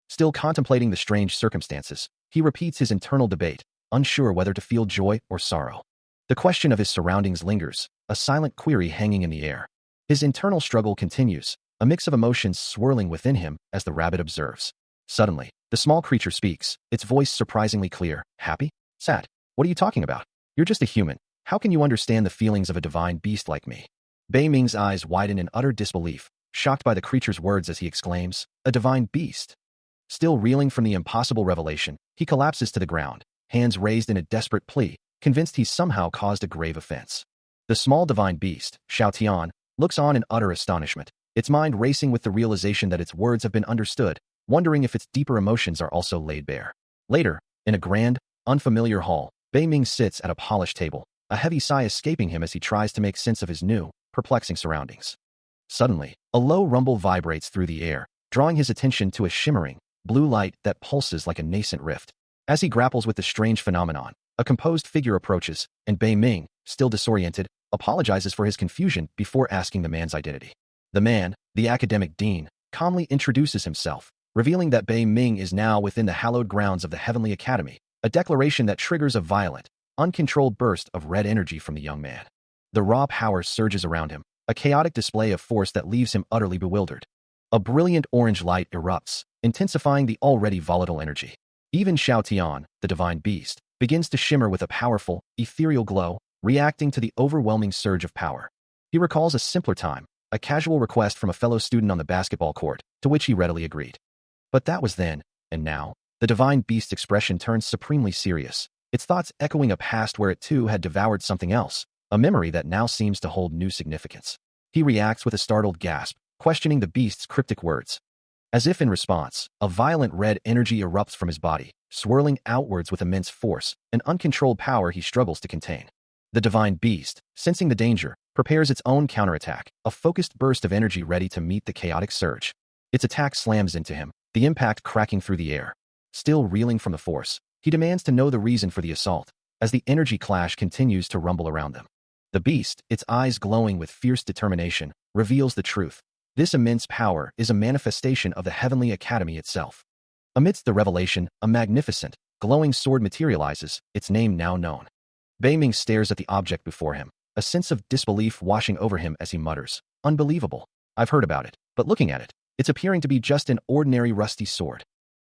Still contemplating the strange circumstances, he repeats his internal debate, unsure whether to feel joy or sorrow. The question of his surroundings lingers, a silent query hanging in the air. His internal struggle continues, a mix of emotions swirling within him as the rabbit observes. Suddenly, the small creature speaks, its voice surprisingly clear. Happy? Sad? What are you talking about? You're just a human. How can you understand the feelings of a divine beast like me? Bei Ming's eyes widen in utter disbelief, shocked by the creature's words as he exclaims, a divine beast. Still reeling from the impossible revelation, he collapses to the ground, hands raised in a desperate plea, convinced he's somehow caused a grave offense. The small divine beast, Xiao Tian, looks on in utter astonishment, its mind racing with the realization that its words have been understood, wondering if its deeper emotions are also laid bare. Later, in a grand, unfamiliar hall, Bei Ming sits at a polished table, a heavy sigh escaping him as he tries to make sense of his new, perplexing surroundings. Suddenly, a low rumble vibrates through the air, drawing his attention to a shimmering, blue light that pulses like a nascent rift. As he grapples with the strange phenomenon, a composed figure approaches, and Bei Ming, still disoriented, apologizes for his confusion before asking the man's identity. The man, the academic dean, calmly introduces himself, revealing that Bei Ming is now within the hallowed grounds of the Heavenly Academy, a declaration that triggers a violent, uncontrolled burst of red energy from the young man. The raw power surges around him, a chaotic display of force that leaves him utterly bewildered. A brilliant orange light erupts, intensifying the already volatile energy. Even Xiao Tian, the divine beast, begins to shimmer with a powerful, ethereal glow, reacting to the overwhelming surge of power. He recalls a simpler time, a casual request from a fellow student on the basketball court, to which he readily agreed. But that was then, and now, the divine beast's expression turns supremely serious, its thoughts echoing a past where it too had devoured something else, a memory that now seems to hold new significance. He reacts with a startled gasp, questioning the beast's cryptic words. As if in response, a violent red energy erupts from his body, swirling outwards with immense force, an uncontrolled power he struggles to contain. The divine beast, sensing the danger, prepares its own counterattack, a focused burst of energy ready to meet the chaotic surge. Its attack slams into him, the impact cracking through the air. Still reeling from the force, he demands to know the reason for the assault, as the energy clash continues to rumble around them. The beast, its eyes glowing with fierce determination, reveals the truth. This immense power is a manifestation of the Heavenly Academy itself. Amidst the revelation, a magnificent, glowing sword materializes, its name now known. Bei Ming stares at the object before him, a sense of disbelief washing over him as he mutters, "Unbelievable. I've heard about it, but looking at it, it's appearing to be just an ordinary rusty sword."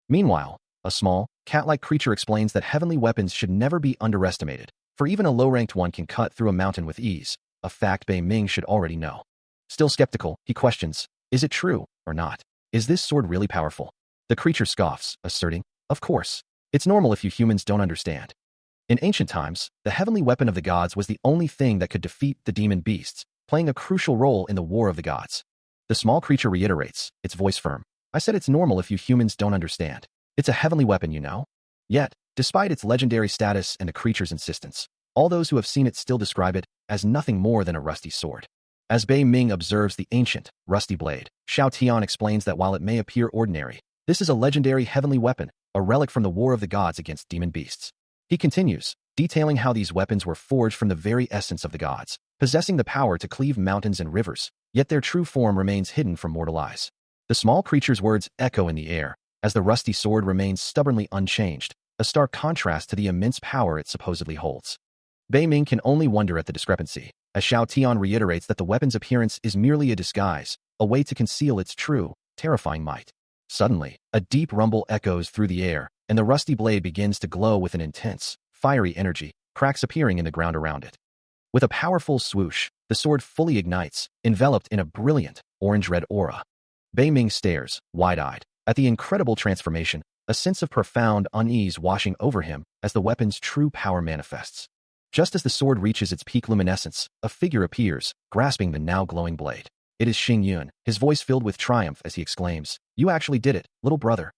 Meanwhile, a small, cat-like creature explains that heavenly weapons should never be underestimated, for even a low-ranked one can cut through a mountain with ease, a fact Bei Ming should already know. Still skeptical, he questions, is it true, or not? Is this sword really powerful? The creature scoffs, asserting, of course. It's normal if you humans don't understand. In ancient times, the heavenly weapon of the gods was the only thing that could defeat the demon beasts, playing a crucial role in the war of the gods. The small creature reiterates, its voice firm. I said it's normal if you humans don't understand. It's a heavenly weapon, you know? Yet, despite its legendary status and the creature's insistence, all those who have seen it still describe it as nothing more than a rusty sword. As Bei Ming observes the ancient, rusty blade, Xiao Tian explains that while it may appear ordinary, this is a legendary heavenly weapon, a relic from the war of the gods against demon beasts. He continues, detailing how these weapons were forged from the very essence of the gods, possessing the power to cleave mountains and rivers, yet their true form remains hidden from mortal eyes. The small creature's words echo in the air, as the rusty sword remains stubbornly unchanged, a stark contrast to the immense power it supposedly holds. Bei Ming can only wonder at the discrepancy, as Xiao Tian reiterates that the weapon's appearance is merely a disguise, a way to conceal its true, terrifying might. Suddenly, a deep rumble echoes through the air, and the rusty blade begins to glow with an intense, fiery energy, cracks appearing in the ground around it. With a powerful swoosh, the sword fully ignites, enveloped in a brilliant, orange-red aura. Bei Ming stares, wide-eyed, at the incredible transformation, a sense of profound unease washing over him as the weapon's true power manifests. Just as the sword reaches its peak luminescence, a figure appears, grasping the now glowing blade. It is Xing Yun, his voice filled with triumph as he exclaims, "You actually did it, little brother."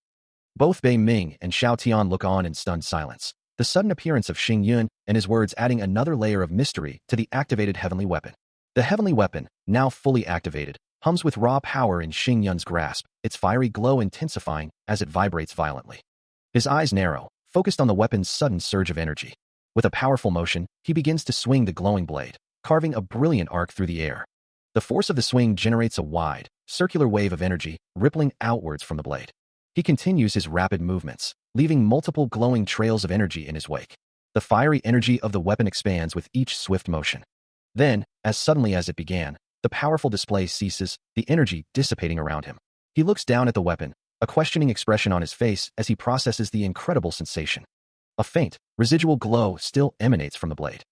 Both Bei Ming and Xiao Tian look on in stunned silence, the sudden appearance of Xing Yun and his words adding another layer of mystery to the activated heavenly weapon. The heavenly weapon, now fully activated, hums with raw power in Xing Yun's grasp, its fiery glow intensifying as it vibrates violently. His eyes narrow, focused on the weapon's sudden surge of energy. With a powerful motion, he begins to swing the glowing blade, carving a brilliant arc through the air. The force of the swing generates a wide, circular wave of energy, rippling outwards from the blade. He continues his rapid movements, leaving multiple glowing trails of energy in his wake. The fiery energy of the weapon expands with each swift motion. Then, as suddenly as it began, the powerful display ceases, the energy dissipating around him. He looks down at the weapon, a questioning expression on his face as he processes the incredible sensation. A faint, residual glow still emanates from the blade.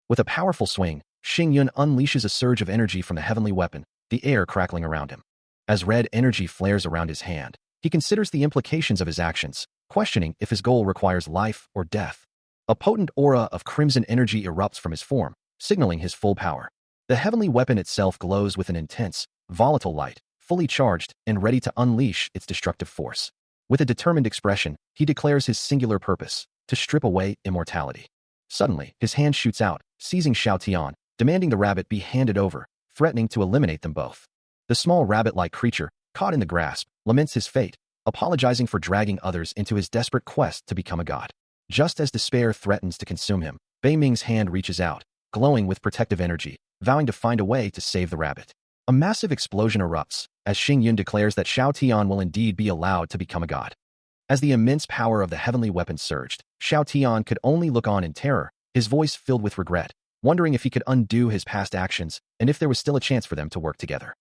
With a powerful swing, Xingyun unleashes a surge of energy from the heavenly weapon, the air crackling around him. As red energy flares around his hand, he considers the implications of his actions, questioning if his goal requires life or death. A potent aura of crimson energy erupts from his form, signaling his full power. The heavenly weapon itself glows with an intense, volatile light, fully charged and ready to unleash its destructive force. With a determined expression, he declares his singular purpose, to strip away immortality. Suddenly, his hand shoots out, seizing Xiao Tian, demanding the rabbit be handed over, threatening to eliminate them both. The small rabbit-like creature, caught in the grasp, laments his fate, apologizing for dragging others into his desperate quest to become a god. Just as despair threatens to consume him, Bei Ming's hand reaches out, glowing with protective energy, vowing to find a way to save the rabbit. A massive explosion erupts, as Xingyun declares that Xiao Tian will indeed be allowed to become a god. As the immense power of the heavenly weapon surged, Xiao Tian could only look on in terror, his voice filled with regret, wondering if he could undo his past actions and if there was still a chance for them to work together.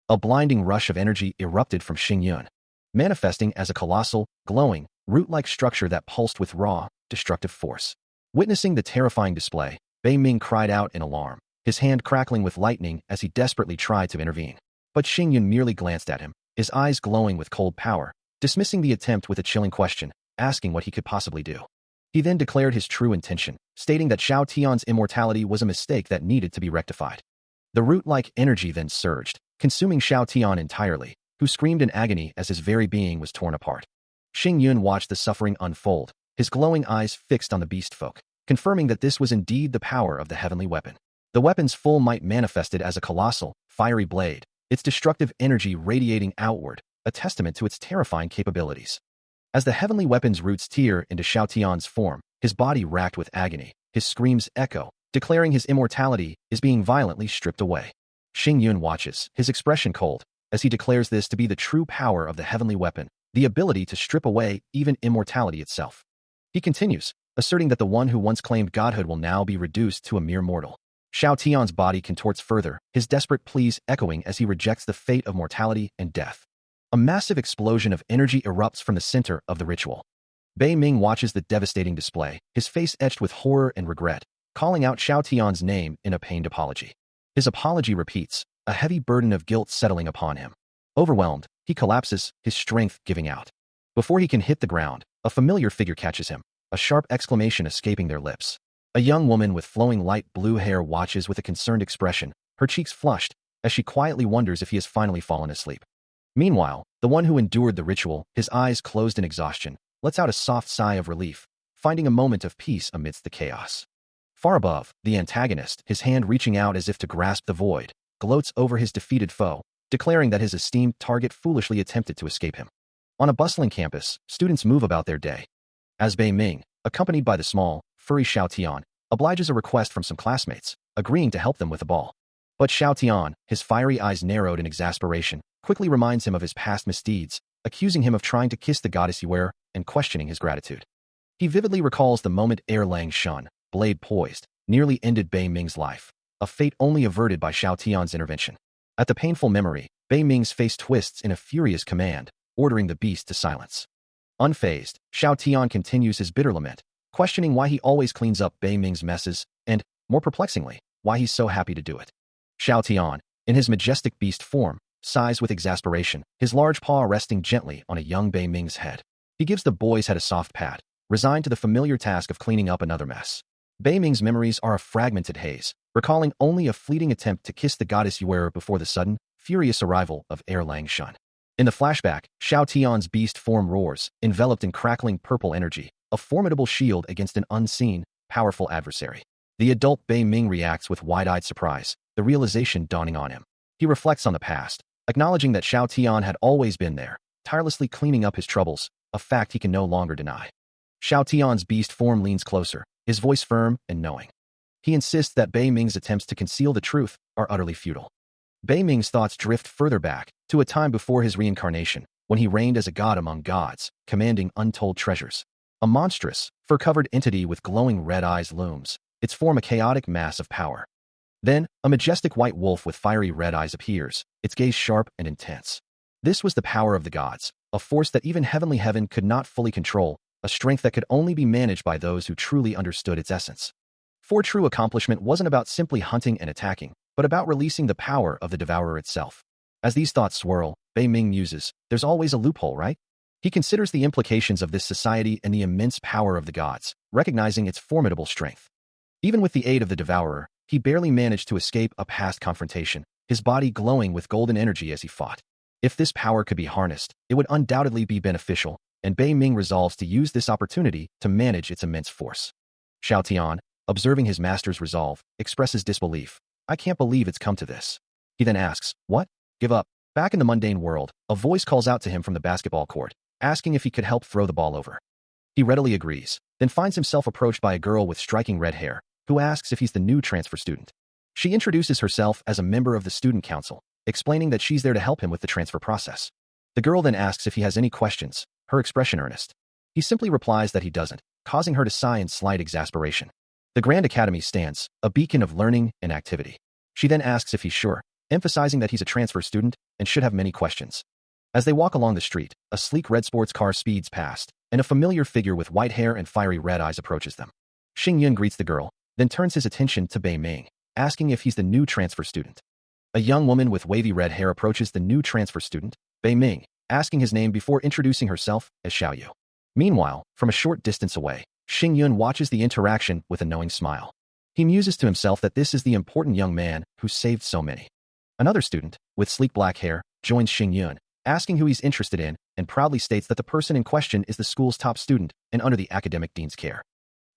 A blinding rush of energy erupted from Xingyun, manifesting as a colossal, glowing, root-like structure that pulsed with raw, destructive force. Witnessing the terrifying display, Bei Ming cried out in alarm, his hand crackling with lightning as he desperately tried to intervene. But Xingyun merely glanced at him, his eyes glowing with cold power, dismissing the attempt with a chilling question, asking what he could possibly do. He then declared his true intention, stating that Xiao Tian's immortality was a mistake that needed to be rectified. The root-like energy then surged, consuming Xiao Tian entirely, who screamed in agony as his very being was torn apart. Xingyun watched the suffering unfold, his glowing eyes fixed on the beast folk, confirming that this was indeed the power of the heavenly weapon. The weapon's full might manifested as a colossal, fiery blade, its destructive energy radiating outward, a testament to its terrifying capabilities. As the heavenly weapon's roots tear into Xiao Tian's form, his body racked with agony, his screams echo, declaring his immortality is being violently stripped away. Xingyun watches, his expression cold, as he declares this to be the true power of the heavenly weapon, the ability to strip away even immortality itself. He continues, asserting that the one who once claimed godhood will now be reduced to a mere mortal. Xiao Tian's body contorts further, his desperate pleas echoing as he rejects the fate of mortality and death. A massive explosion of energy erupts from the center of the ritual. Bei Ming watches the devastating display, his face etched with horror and regret, calling out Xiao Tian's name in a pained apology. His apology repeats, a heavy burden of guilt settling upon him. Overwhelmed, he collapses, his strength giving out. Before he can hit the ground, a familiar figure catches him, a sharp exclamation escaping their lips. A young woman with flowing light blue hair watches with a concerned expression, her cheeks flushed, as she quietly wonders if he has finally fallen asleep. Meanwhile, the one who endured the ritual, his eyes closed in exhaustion, lets out a soft sigh of relief, finding a moment of peace amidst the chaos. Far above, the antagonist, his hand reaching out as if to grasp the void, gloats over his defeated foe, declaring that his esteemed target foolishly attempted to escape him. On a bustling campus, students move about their day. As Bei Ming, accompanied by the small, furry Xiao Tian, obliges a request from some classmates, agreeing to help them with a ball. But Xiao Tian, his fiery eyes narrowed in exasperation, quickly reminds him of his past misdeeds, accusing him of trying to kiss the goddess Yuer and questioning his gratitude. He vividly recalls the moment Lang Shun, blade poised, nearly ended Bei Ming's life, a fate only averted by Xiao Tian's intervention. At the painful memory, Bei Ming's face twists in a furious command, ordering the beast to silence. Unfazed, Xiao Tian continues his bitter lament, questioning why he always cleans up Bei Ming's messes, and, more perplexingly, why he's so happy to do it. Xiao Tian, in his majestic beast form, sighs with exasperation, his large paw resting gently on a young Bei Ming's head. He gives the boy's head a soft pat, resigned to the familiar task of cleaning up another mess. Bei Ming's memories are a fragmented haze, recalling only a fleeting attempt to kiss the goddess Yuer before the sudden, furious arrival of Lang Shun. In the flashback, Xiao Tian's beast form roars, enveloped in crackling purple energy, a formidable shield against an unseen, powerful adversary. The adult Bei Ming reacts with wide-eyed surprise, the realization dawning on him. He reflects on the past, acknowledging that Xiao Tian had always been there, tirelessly cleaning up his troubles, a fact he can no longer deny. Xiao Tian's beast form leans closer, his voice firm and knowing. He insists that Bei Ming's attempts to conceal the truth are utterly futile. Bei Ming's thoughts drift further back, to a time before his reincarnation, when he reigned as a god among gods, commanding untold treasures. A monstrous, fur-covered entity with glowing red eyes looms, its form a chaotic mass of power. Then, a majestic white wolf with fiery red eyes appears, its gaze sharp and intense. This was the power of the gods, a force that even heavenly heaven could not fully control, a strength that could only be managed by those who truly understood its essence. For true accomplishment wasn't about simply hunting and attacking, but about releasing the power of the devourer itself. As these thoughts swirl, Bei Ming muses, there's always a loophole, right? He considers the implications of this society and the immense power of the gods, recognizing its formidable strength. Even with the aid of the devourer, he barely managed to escape a past confrontation, his body glowing with golden energy as he fought. If this power could be harnessed, it would undoubtedly be beneficial, and Bei Ming resolves to use this opportunity to manage its immense force. Xiao Tian, observing his master's resolve, expresses disbelief. I can't believe it's come to this. He then asks, what? Give up. Back in the mundane world, a voice calls out to him from the basketball court, asking if he could help throw the ball over. He readily agrees, then finds himself approached by a girl with striking red hair, who asks if he's the new transfer student. She introduces herself as a member of the student council, explaining that she's there to help him with the transfer process. The girl then asks if he has any questions, her expression earnest. He simply replies that he doesn't, causing her to sigh in slight exasperation. The Grand Academy stands, a beacon of learning and activity. She then asks if he's sure, emphasizing that he's a transfer student and should have many questions. As they walk along the street, a sleek red sports car speeds past, and a familiar figure with white hair and fiery red eyes approaches them. Xing Yun greets the girl, then turns his attention to Bei Ming, asking if he's the new transfer student. A young woman with wavy red hair approaches the new transfer student, Bei Ming, asking his name before introducing herself as Xiaoyu. Meanwhile, from a short distance away, Xing Yun watches the interaction with a knowing smile. He muses to himself that this is the important young man who saved so many. Another student, with sleek black hair, joins Xing Yun, asking who he's interested in, and proudly states that the person in question is the school's top student and under the academic dean's care.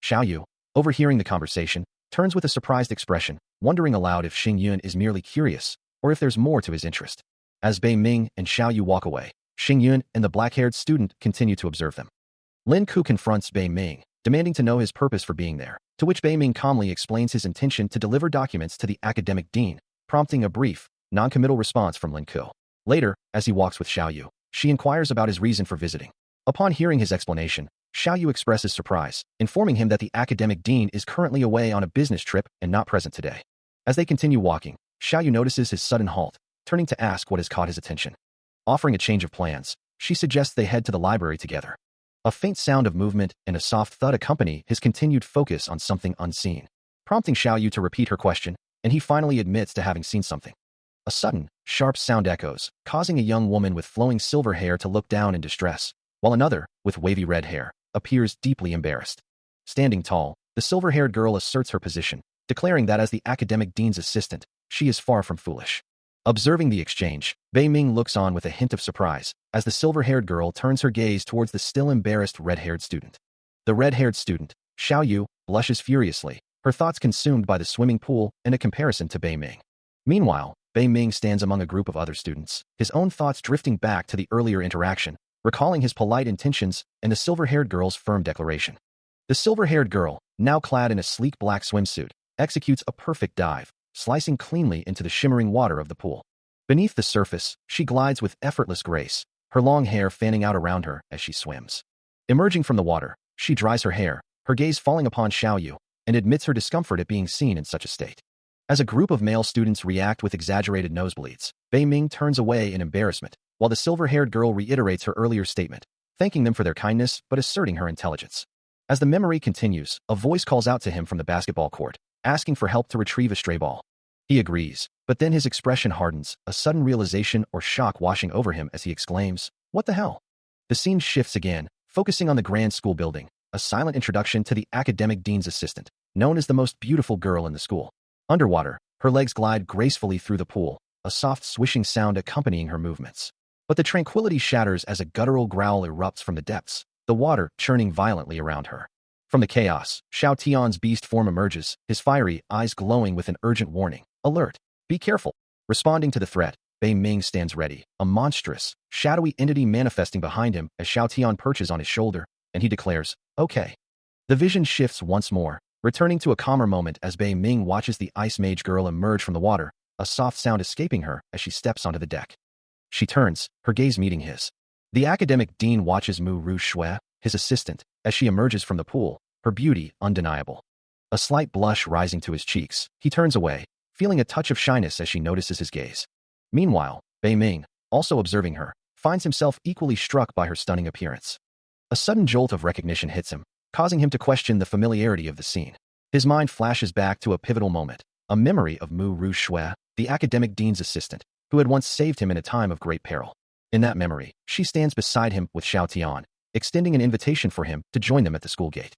Xiaoyu, overhearing the conversation, turns with a surprised expression, wondering aloud if Xing Yun is merely curious, or if there's more to his interest. As Bei Ming and Xiaoyu walk away, Xing Yun and the black-haired student continue to observe them. Lin Ku confronts Bei Ming, demanding to know his purpose for being there, to which Bei Ming calmly explains his intention to deliver documents to the academic dean, prompting a brief, non-committal response from Lin Ku. Later, as he walks with Xiaoyu, she inquires about his reason for visiting. Upon hearing his explanation, Xiaoyu expresses surprise, informing him that the academic dean is currently away on a business trip and not present today. As they continue walking, Xiaoyu notices his sudden halt, turning to ask what has caught his attention. Offering a change of plans, she suggests they head to the library together. A faint sound of movement and a soft thud accompany his continued focus on something unseen, prompting Xiaoyu to repeat her question, and he finally admits to having seen something. A sudden, sharp sound echoes, causing a young woman with flowing silver hair to look down in distress, while another, with wavy red hair, appears deeply embarrassed. Standing tall, the silver-haired girl asserts her position, declaring that as the academic dean's assistant, she is far from foolish. Observing the exchange, Bei Ming looks on with a hint of surprise, as the silver-haired girl turns her gaze towards the still embarrassed red-haired student. The red-haired student, Xiaoyu, blushes furiously, her thoughts consumed by the swimming pool and a comparison to Bei Ming. Meanwhile, Bei Ming stands among a group of other students, his own thoughts drifting back to the earlier interaction, recalling his polite intentions and the silver-haired girl's firm declaration. The silver-haired girl, now clad in a sleek black swimsuit, executes a perfect dive, slicing cleanly into the shimmering water of the pool. Beneath the surface, she glides with effortless grace, her long hair fanning out around her as she swims. Emerging from the water, she dries her hair, her gaze falling upon Xiaoyu, and admits her discomfort at being seen in such a state. As a group of male students react with exaggerated nosebleeds, Bei Ming turns away in embarrassment, while the silver-haired girl reiterates her earlier statement, thanking them for their kindness but asserting her intelligence. As the memory continues, a voice calls out to him from the basketball court, asking for help to retrieve a stray ball. He agrees, but then his expression hardens, a sudden realization or shock washing over him as he exclaims, "What the hell?" The scene shifts again, focusing on the grand school building, a silent introduction to the academic dean's assistant, known as the most beautiful girl in the school. Underwater, her legs glide gracefully through the pool, a soft swishing sound accompanying her movements. But the tranquility shatters as a guttural growl erupts from the depths, the water churning violently around her. From the chaos, Xiao Tian's beast form emerges, his fiery eyes glowing with an urgent warning. Alert! Be careful! Responding to the threat, Bei Ming stands ready, a monstrous, shadowy entity manifesting behind him as Xiao Tian perches on his shoulder, and he declares, "Okay." The vision shifts once more, returning to a calmer moment as Bei Ming watches the ice mage girl emerge from the water, a soft sound escaping her as she steps onto the deck. She turns, her gaze meeting his. The academic dean watches Mu Ru Shui, his assistant, as she emerges from the pool, her beauty undeniable. A slight blush rising to his cheeks, he turns away, feeling a touch of shyness as she notices his gaze. Meanwhile, Bei Ming, also observing her, finds himself equally struck by her stunning appearance. A sudden jolt of recognition hits him, causing him to question the familiarity of the scene. His mind flashes back to a pivotal moment, a memory of Mu Ru Shui, the academic dean's assistant, who had once saved him in a time of great peril. In that memory, she stands beside him with Xiao Tian, extending an invitation for him to join them at the school gate.